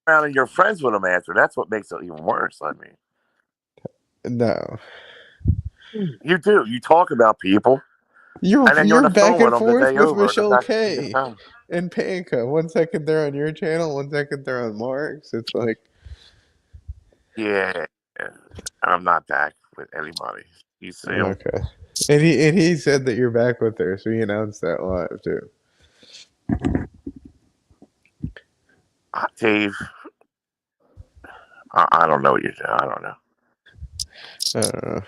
around and you're friends with them after. That's what makes it even worse. I mean, No, you do. You talk about people, and then you're on you're the phone back with and them the forth day with over, and Michelle that's a good K time. and Panka. 1 second they're on your channel, 1 second they're on Mark's. It's like, Yeah, I'm not back with anybody. You see them, okay. And he said that you're back with her, so he announced that live too. Dave. I don't know what you do. I don't know. I don't know.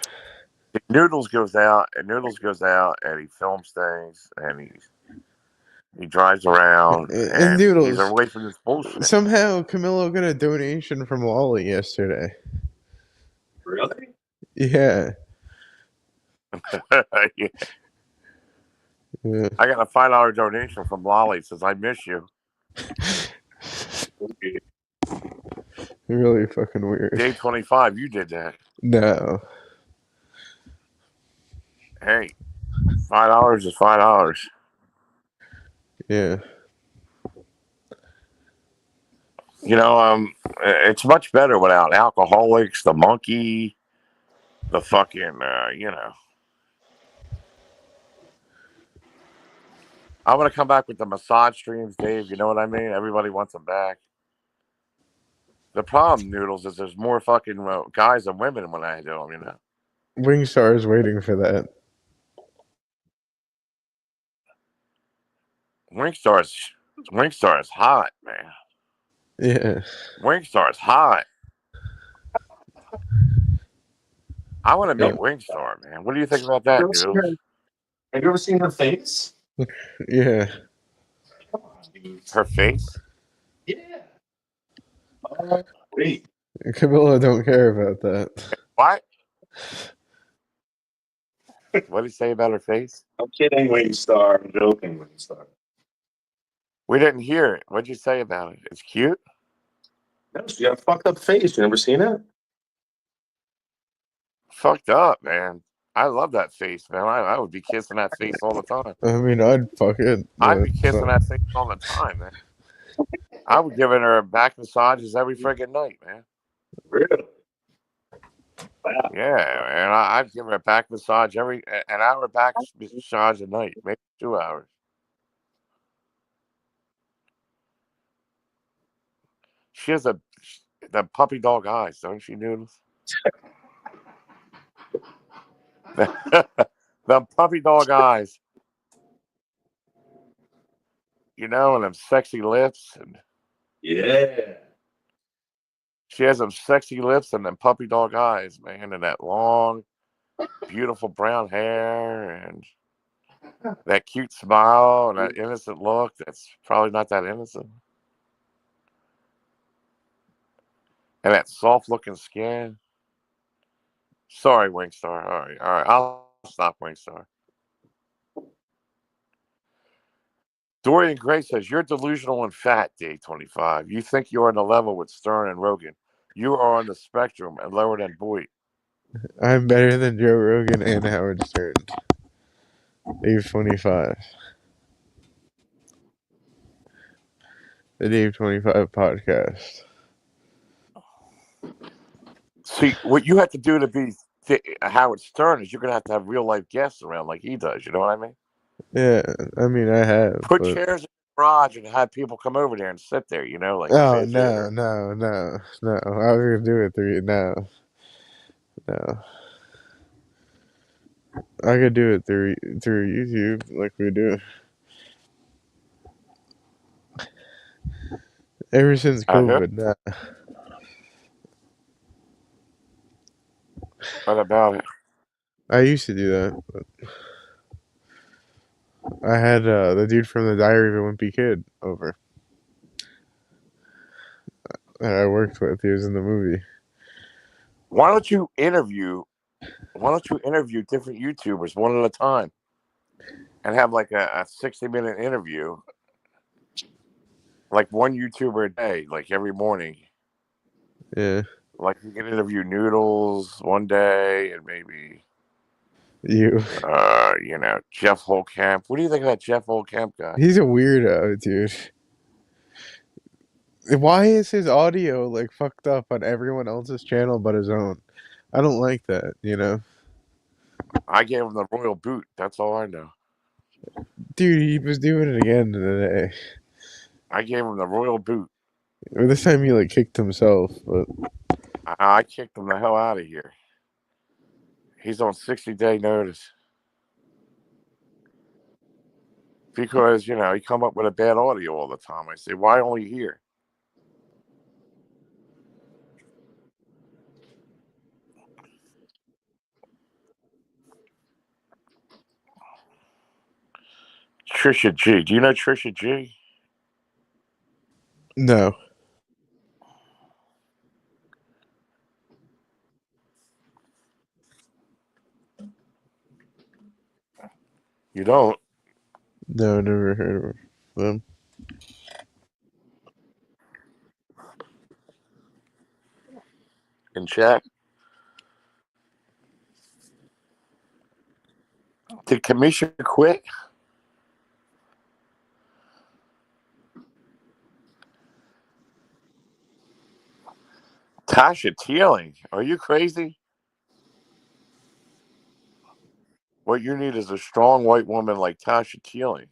Noodles goes out, and he films things, and he drives around, And and he's Noodles, away from this bullshit. somehow Camillo got a donation from Lolly yesterday. Really? Yeah. Yeah. Yeah. I got a $5 donation from Lolly. Says I miss you. Really fucking weird. Day 25, you did that. No. Hey, $5 is $5. Yeah. It's much better without alcoholics, the monkey, the fucking, I'm gonna come back with the massage streams, Dave. You know what I mean? Everybody wants them back. The problem, Noodles, is there's more fucking guys than women when I do them. Wingstar is waiting for that. Wingstar's Wingstar is hot, man. Yeah. Wingstar is hot. I want to Yeah. meet Wingstar, man. What do you think about that, Noodles? Have you ever seen her face? Yeah. Her face? Yeah. Wait. Camilla don't care about that. What? What did he say about her face? I'm kidding, Wingstar. I'm joking, Wingstar. We didn't hear it. What'd you say about it? It's cute? No, she got a fucked up face. You never seen it? Fucked up, man. I love that face, man. I would be kissing that face all the time. I mean, I'd fuck it. I'd But be kissing that face all the time, man. I would give her back massages every friggin' night, man. Really? Wow. Yeah, man. I'd give her a back massage an hour back massage a night, maybe 2 hours. She has the puppy dog eyes, don't she, Noodles? The puppy dog eyes, and them sexy lips, and Yeah. she has them sexy lips and them puppy dog eyes, man, and that long, beautiful brown hair, and that cute smile, and that innocent look. That's probably not that innocent, and that soft-looking skin. Sorry, Wingstar. All right. I'll stop, Wingstar. Dorian Gray says, you're delusional and fat, Day 25. You think you're on the level with Stern and Rogan. You are on the spectrum and lower than Boyd. I'm better than Joe Rogan and Howard Stern. Dave 25. The Dave 25 podcast. See, what you have to do to be Howard Stern is you're going to have real-life guests around like he does. You know what I mean? Yeah, I mean, I have. Put But... chairs in the garage and have people come over there and sit there, like a Oh, midget. no. I was going to do it through. No. I could do it through YouTube like we do. Ever since COVID, nah. What about it? I used to do that. But I had the dude from the Diary of a Wimpy Kid over that I worked with. He was in the movie. Why don't you interview different YouTubers one at a time and have like a 60-minute interview, like one YouTuber a day, like every morning? Yeah. Like you can interview Noodles one day and maybe You. Jeff Holcamp. What do you think of that Jeff Holcamp guy? He's a weirdo, dude. Why is his audio like fucked up on everyone else's channel but his own? I don't like that, you know? I gave him the royal boot. That's all I know. Dude, he was doing it again today. I gave him the royal boot. Or this time he like kicked himself, but I kicked him the hell out of here. He's on 60-day notice. Because, he come up with a bad audio all the time. I say, why only here? Trisha G. Do you know Trisha G? no. You don't? No, never heard of them. In chat? Did Kamillo quit? Tasha Teeling. Are you crazy? What you need is a strong white woman like Tasha Teeling.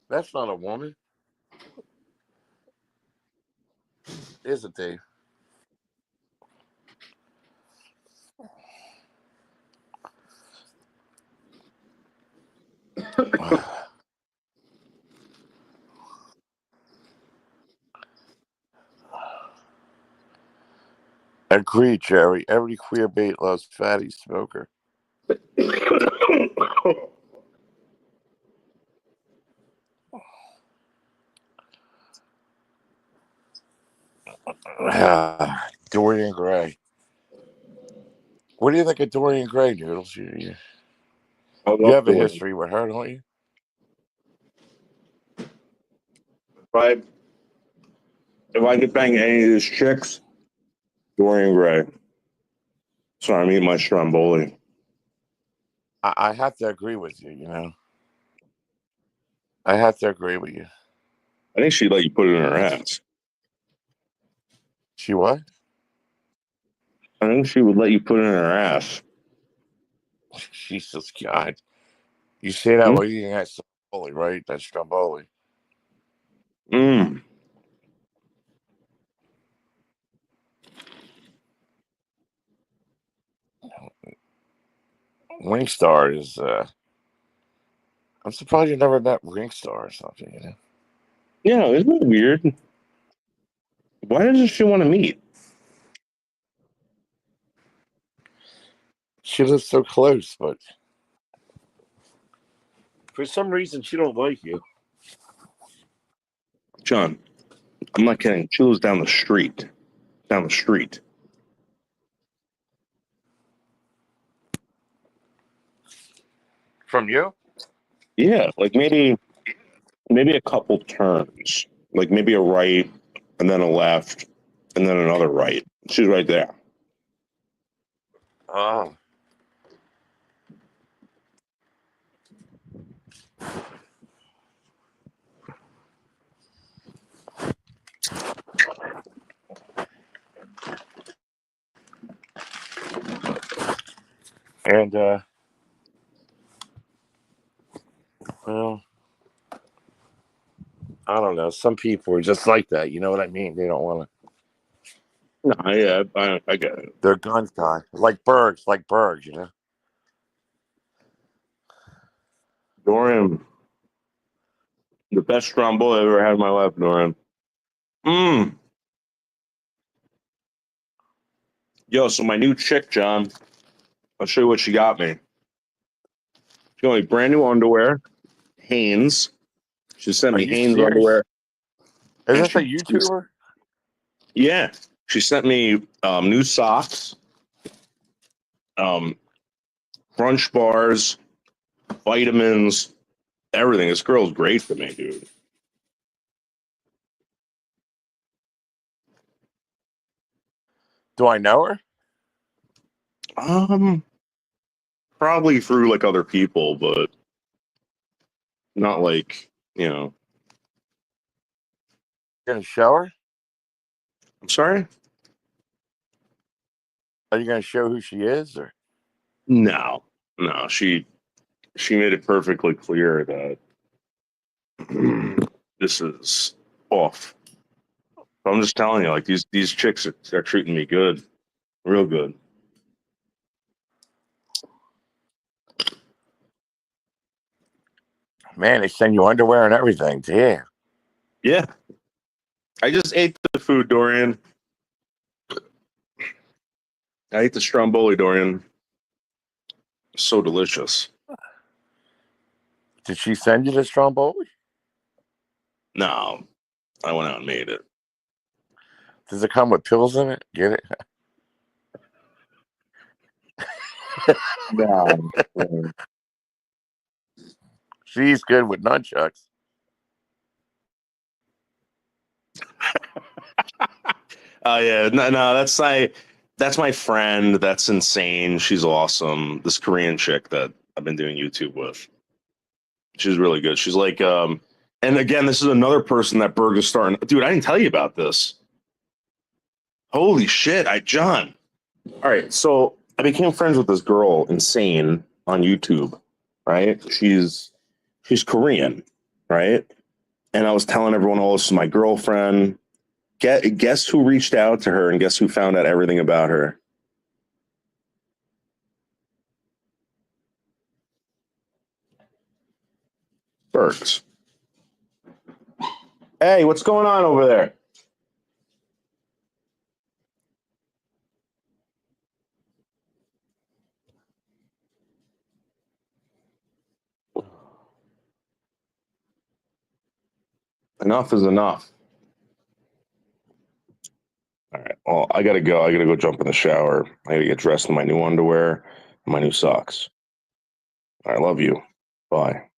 That's not a woman. Is it, Dave? Agreed, Jerry. Every queer bait loves fatty smoker. Dorian Gray. What do you think of Dorian Gray, Noodles? You have a history with her, don't you? If I could bang any of these chicks, Dorian Gray. Sorry, I'm eating my stromboli. I have to agree with you, I have to agree with you. I think she'd let you put it in her ass. She what? I think she would let you put it in her ass. Jesus God. You say that while eating that stromboli, right? That stromboli. Mmm. Wingstar is I'm surprised you never met Wingstar or something, Yeah, isn't it weird? Why doesn't she want to meet? She lives so close, but for some reason she don't like you. John, I'm not kidding. She lives down the street. Down the street. From you? Yeah, like maybe a couple turns. Like maybe a right and then a left and then another right. She's right there. Oh. And well, I don't know. Some people are just like that. You know what I mean? They don't want to. No, yeah, I get it. They're gun shy, like Bergs, Dorian, the best stromboli I've ever had in my life, Dorian. Mmm. Yo, so my new chick, John, I'll show you what she got me. She got me brand new underwear, Hanes. She sent Are me you Hanes serious? underwear. Is And this a YouTuber? yeah, she sent me new socks, crunch bars, vitamins, everything. This girl's great for me, dude. Do I know her? Probably through like other people, but not like, you know. You gonna show her? I'm sorry? Are you gonna show who she is, or No. No, she made it perfectly clear that this is off. I'm just telling you, like these chicks are treating me good, real good. man? They send you underwear and everything. Damn. Yeah, I just ate the food, Dorian. I ate the stromboli, Dorian. So delicious. Did she send you the Stromboli? No, I went out and made it. Does it come with pills in it? Get it? No. She's good with nunchucks. Oh yeah, no, that's my friend. That's insane. She's awesome. This Korean chick that I've been doing YouTube with. She's really good. She's like, and again, this is another person that Berg is starting. Dude, I didn't tell you about this. Holy shit, John. All right, so I became friends with this girl, insane, on YouTube. Right? She's Korean, right? And I was telling everyone, oh, this is my girlfriend. Guess who reached out to her and guess who found out everything about her? Bergs. Hey, what's going on over there? Enough is enough. All right. Well, I gotta go. I gotta go jump in the shower. I gotta get dressed in my new underwear and my new socks. I love you. Bye.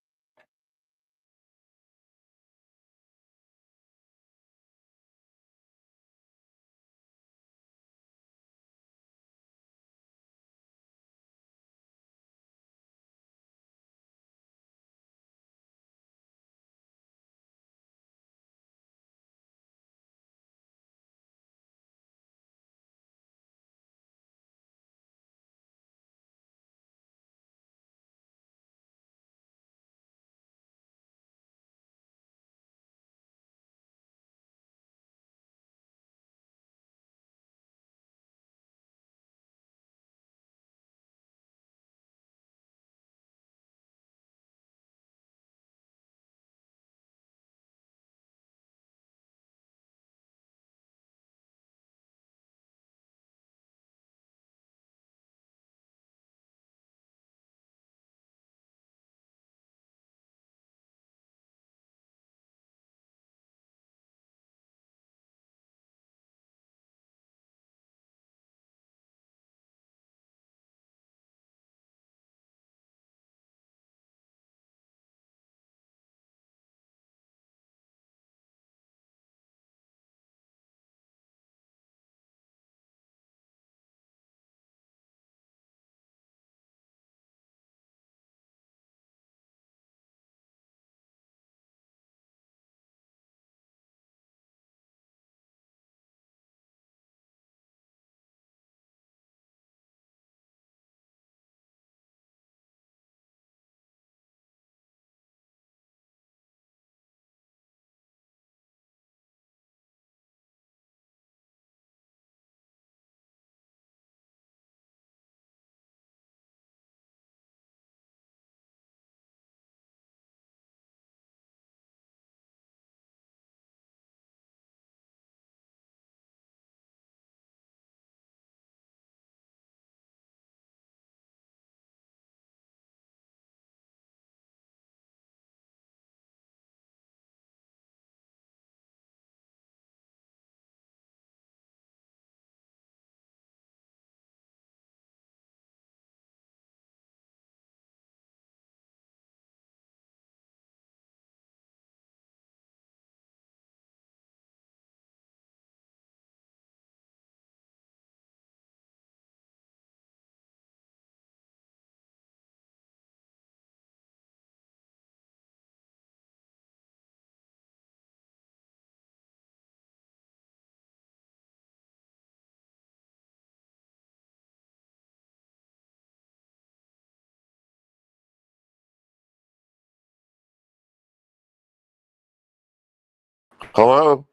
Hello?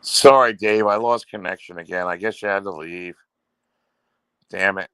Sorry, Dave. I lost connection again. I guess you had to leave. Damn it.